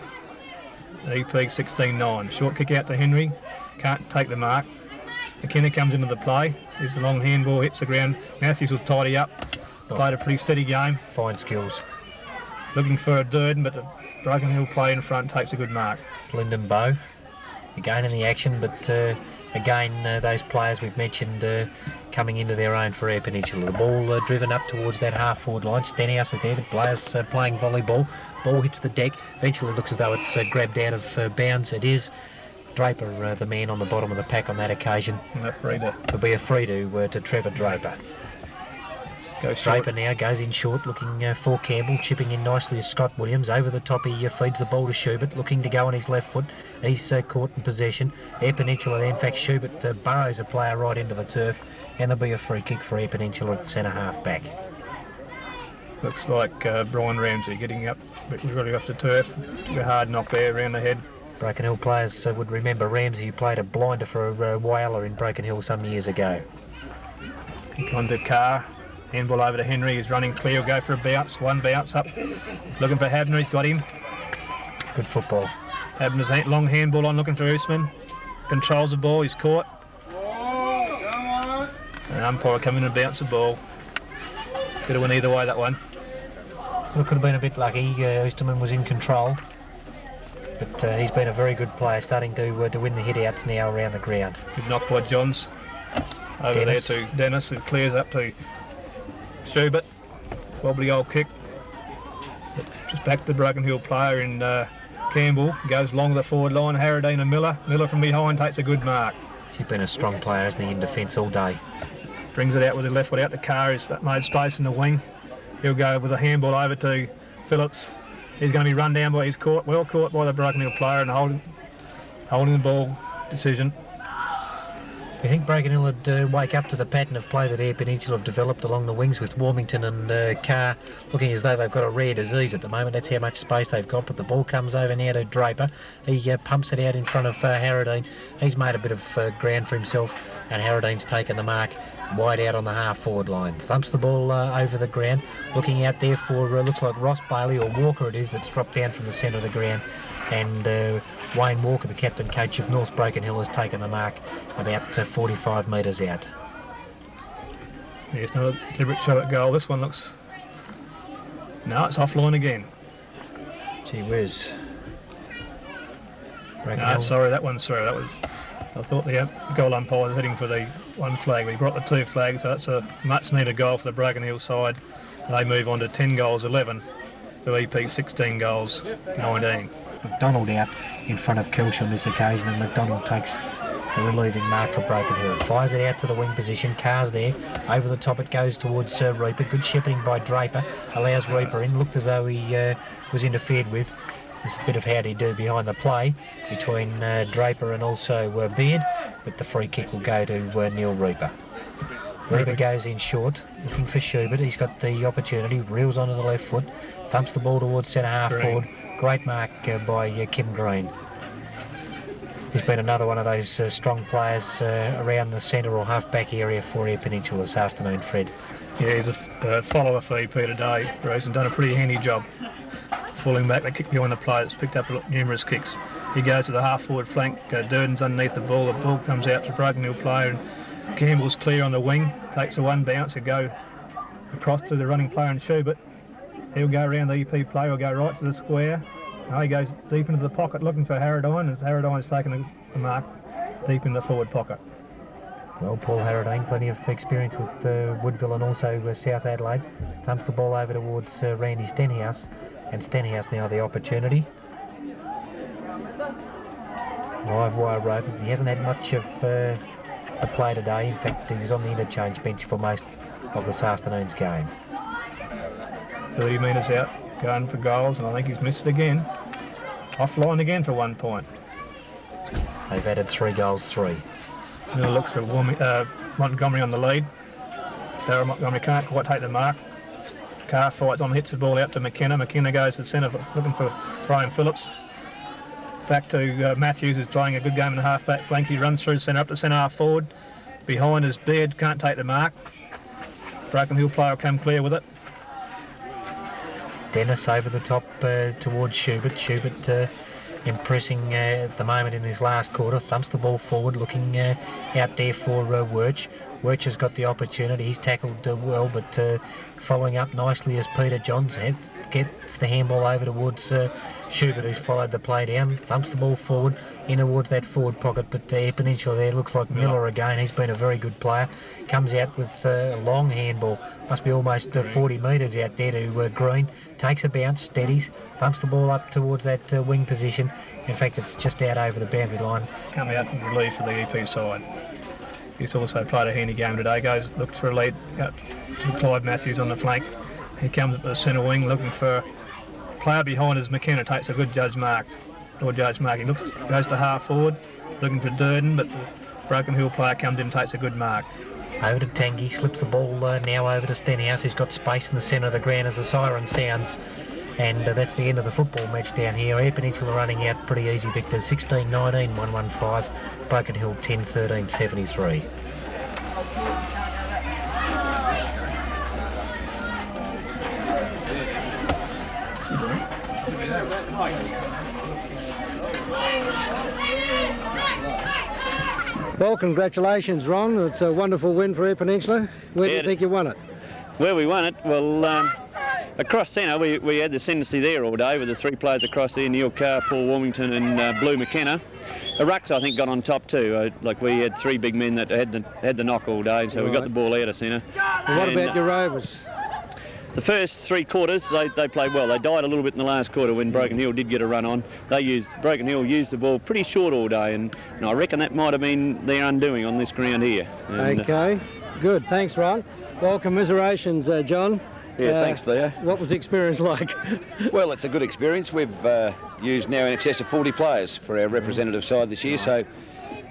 EP 16-9. Short kick out to Henry. Can't take the mark. McKenna comes into the play. There's a long handball, hits the ground. Matthews will tidy up. Played a pretty steady game. Fine skills. Looking for a Durden, but the Broken Hill play in front takes a good mark. It's Lyndon Bow. Again in the action, but again those players we've mentioned coming into their own for Eyre Peninsula. The ball driven up towards that half-forward line. Stenhouse is there. The players playing volleyball. Ball hits the deck. Eventually looks as though it's grabbed out of bounds. It is. Draper, the man on the bottom of the pack on that occasion. It'll be a free to Trevor Draper. Draper now goes in short, looking for Campbell, chipping in nicely as Scott Williams. Over the top, he feeds the ball to Schubert, looking to go on his left foot. He's caught in possession. Eyre Peninsula, in fact, Schubert burrows a player right into the turf, and there'll be a free kick for Eyre Peninsula at centre half back. Looks like Brian Ramsey getting up, but really off the turf. Took a hard knock there around the head. Broken Hill players would remember Ramsey, who played a blinder for a Whaler in Broken Hill some years ago. Kick on to Carr. Handball over to Henry. He's running clear. He'll go for a bounce. One bounce up. Looking for Habner. He's got him. Good football. Habner's long handball on, looking for Usman. Controls the ball. He's caught. And umpire coming and bounce the ball. Could have went either way, that one. Well, it could have been a bit lucky. Oosterman was in control. But he's been a very good player, starting to win the hit-outs now around the ground. Good knock by Johns. Over Dennis. There to Dennis, who clears up to Schubert. Wobbly old kick. Just back to the Broken Hill player in Campbell. Goes along the forward line. Harradine and Miller. Miller from behind takes a good mark. She's been a strong player, hasn't he, in defence all day. Brings it out with the left foot out to Carr. He's made space in the wing. He'll go with a handball over to Phillips. He's going to be run down by his court. Well caught by the Broken Hill player and holding the ball decision. You think Broken Hill would wake up to the pattern of play that Eyre Peninsula have developed along the wings with Warmington and Carr looking as though they've got a rare disease at the moment. That's how much space they've got. But the ball comes over now to Draper. He pumps it out in front of Harradine. He's made a bit of ground for himself, and Harradine's taken the mark wide out on the half-forward line. Thumps the ball over the ground, looking out there for, looks like Ross Bailey or Walker it is, that's dropped down from the centre of the ground. And Wayne Walker, the captain coach of North Broken Hill, has taken the mark about 45 metres out. Yeah, it's not a deliberate shot at goal. This one looks... No, it's offline again. Gee whiz. No, sorry, that was... I thought the goal umpire was heading for the one flag. We brought the 2 flags, so that's a much needed goal for the Broken Hill side. They move on to 10 goals 11 to EP 16 goals 19. McDonald out in front of Kelsh on this occasion, and McDonald takes the relieving mark for Broken Hill. Fires it out to the wing position. Carr's there. Over the top it goes towards Reaper. Good shepherding by Draper. Allows Reaper in. Looked as though he was interfered with. There's a bit of howdy-do behind the play between Draper and also Beard, but the free kick will go to Neil Reaper. Reaper goes in short, looking for Schubert. He's got the opportunity, reels onto the left foot, thumps the ball towards centre half forward. Great mark by Kim Green. He's been another one of those strong players around the centre or half-back area for Eyre Peninsula this afternoon, Fred. Yeah, he's a follower for EP today, Bruce, and done a pretty handy job. Falling back, they kick behind the play. It's picked up numerous kicks. He goes to the half-forward flank. Durden's underneath the ball. The ball comes out to Broken Hill player, and Campbell's clear on the wing. Takes a one bounce. He'll go across to the running player and Schubert. He'll go around the EP player. He'll go right to the square. Now he goes deep into the pocket looking for Harradine, and Harradine's taken a mark deep in the forward pocket. Well, Paul Harradine, plenty of experience with Woodville and also South Adelaide. Thumps the ball over towards Randy Stenhouse, and Stenhouse now the opportunity. Live wire rope. He hasn't had much of the play today. In fact, he was on the interchange bench for most of this afternoon's game. 30 metres out, going for goals, and I think he's missed it again. Offline again for 1 point. They've added 3 goals, 3. Now looks for Montgomery on the lead. Darryl Montgomery can't quite take the mark. Carr fights on, hits the ball out to McKenna. McKenna goes to the centre looking for Brian Phillips. Back to Matthews, who's playing a good game in the half-back flank. He runs through centre, up to centre half forward. Behind is Baird, can't take the mark. Broken Hill player will come clear with it. Dennis over the top towards Schubert. Schubert impressing at the moment in his last quarter. Thumps the ball forward, looking out there for Wirch. Wirch has got the opportunity. He's tackled well, but following up nicely as Peter Johns gets the handball over towards Schubert, who's followed the play down. Thumps the ball forward in towards that forward pocket, but Eyre Peninsula there looks like Miller again. He's been a very good player. Comes out with a long handball. Must be almost 40 metres out there to Green. Takes a bounce, steadies, thumps the ball up towards that wing position. In fact, it's just out over the boundary line. Come out and relief for the EP side. He's also played a handy game today. Looks for a lead out to Clive Matthews on the flank. He comes at the centre wing looking for a player behind as McKenna takes a good judge mark. Lord Judge Mark. He goes to half forward looking for Durden, but the Broken Hill player comes in and takes a good mark. Over to Tanguy, slips the ball now over to Stenhouse. He's got space in the centre of the ground as the siren sounds. And that's the end of the football match down here. Eyre Peninsula running out pretty easy victors. 16-19, 115. Broken Hill 10-13, 73. Well, congratulations, Ron. It's a wonderful win for Eyre Peninsula. Where do you think you won it? Where we won it? Well, across centre, we had the ascendancy there all day with the 3 players across there, Neil Carr, Paul Warmington and Blue McKenna. The rucks, I think, got on top too. We had 3 big men that had the knock all day, so we got the ball out of centre. Well, what about your Rovers? The first 3 quarters, they played well. They died a little bit in the last quarter when Broken Hill did get a run on. Broken Hill used the ball pretty short all day, and I reckon that might have been their undoing on this ground here. And, okay, good. Thanks, Ron. Well, commiserations, John. Yeah, thanks, Theo. What was the experience like? Well, it's a good experience. We've used now in excess of 40 players for our representative side this year, so...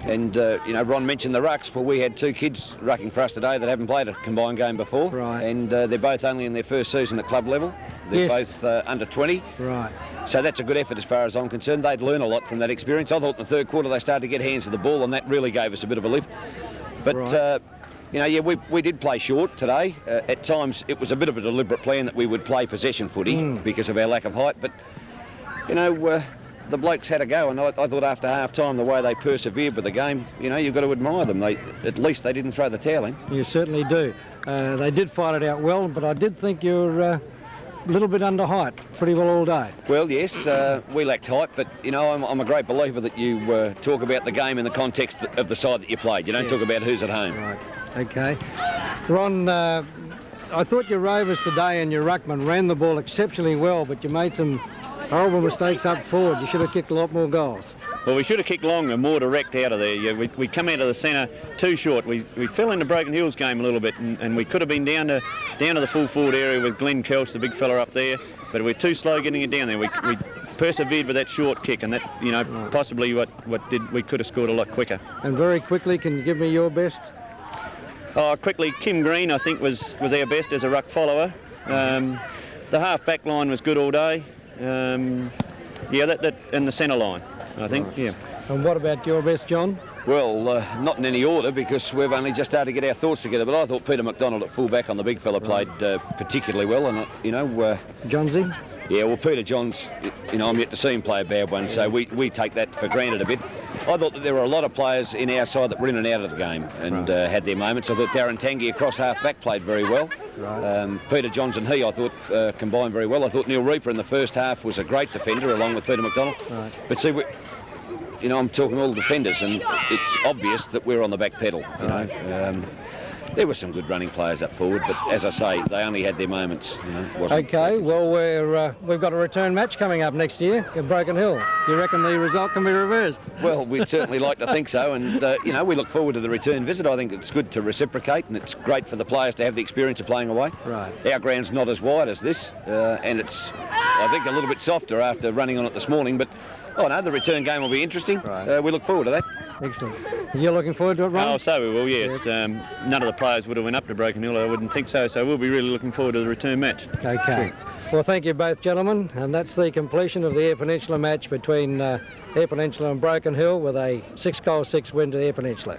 And, Ron mentioned the rucks. Well, we had 2 kids rucking for us today that haven't played a combined game before. Right. And they're both only in their first season at club level. They're both under 20. Right. So that's a good effort as far as I'm concerned. They'd learn a lot from that experience. I thought in the 3rd quarter they started to get hands of the ball, and that really gave us a bit of a lift. But, we did play short today. At times it was a bit of a deliberate plan that we would play possession footy because of our lack of height. But, the blokes had a go, and I thought after half-time, the way they persevered with the game, you've got to admire them. At least they didn't throw the towel in. You certainly do. They did fight it out well, but I did think you were a little bit under height pretty well all day. Well, yes, we lacked height, but, I'm a great believer that you talk about the game in the context of the side that you played. You don't talk about who's at home. Right, okay. Ron, I thought your Rovers today and your ruckman ran the ball exceptionally well, but you made some horrible mistakes up forward. You should have kicked a lot more goals. Well, we should have kicked longer, more direct out of there. Yeah, we come out of the centre too short. We fell into Broken Hill's game a little bit, and we could have been down to the full forward area with Glenn Kelch, the big fella up there, but we're too slow getting it down there. We persevered with that short kick, and that possibly we could have scored a lot quicker. And very quickly, can you give me your best? Quickly, Kim Green I think was our best as a ruck follower. The half back line was good all day. That and the centre line, I think. Right. Yeah. And what about your best, John? Well, not in any order because we've only just started to get our thoughts together. But I thought Peter McDonald at full-back on the big fella played particularly well, and Johnsy. Yeah, well, Peter Johns, I'm yet to see him play a bad one, so we take that for granted a bit. I thought that there were a lot of players in our side that were in and out of the game and had their moments. I thought Darren Tanguy across half-back played very well. Right. Peter Johns and I thought combined very well. I thought Neil Reaper in the first half was a great defender along with Peter McDonald. Right. But see, you know, I'm talking all defenders, and it's obvious that we're on the back pedal. You know, there were some good running players up forward, but as I say, they only had their moments. You know, Okay, well, we've got a return match coming up next year at Broken Hill. Do you reckon the result can be reversed? Well, we'd certainly like to think so, and you know, we look forward to the return visit. I think it's good to reciprocate, and it's great for the players to have the experience of playing away. Right. Our ground's not as wide as this, and it's, I think, a little bit softer after running on it this morning, but oh no, the return game will be interesting. Right. We look forward to that. Excellent. You're looking forward to it, Ron? Oh, so we will, yes. None of the players would have went up to Broken Hill, I wouldn't think so, so we'll be really looking forward to the return match. Okay. Well, thank you both, gentlemen, and that's the completion of the Eyre Peninsula match between Eyre Peninsula and Broken Hill with a 6-goal 6 win to the Eyre Peninsula.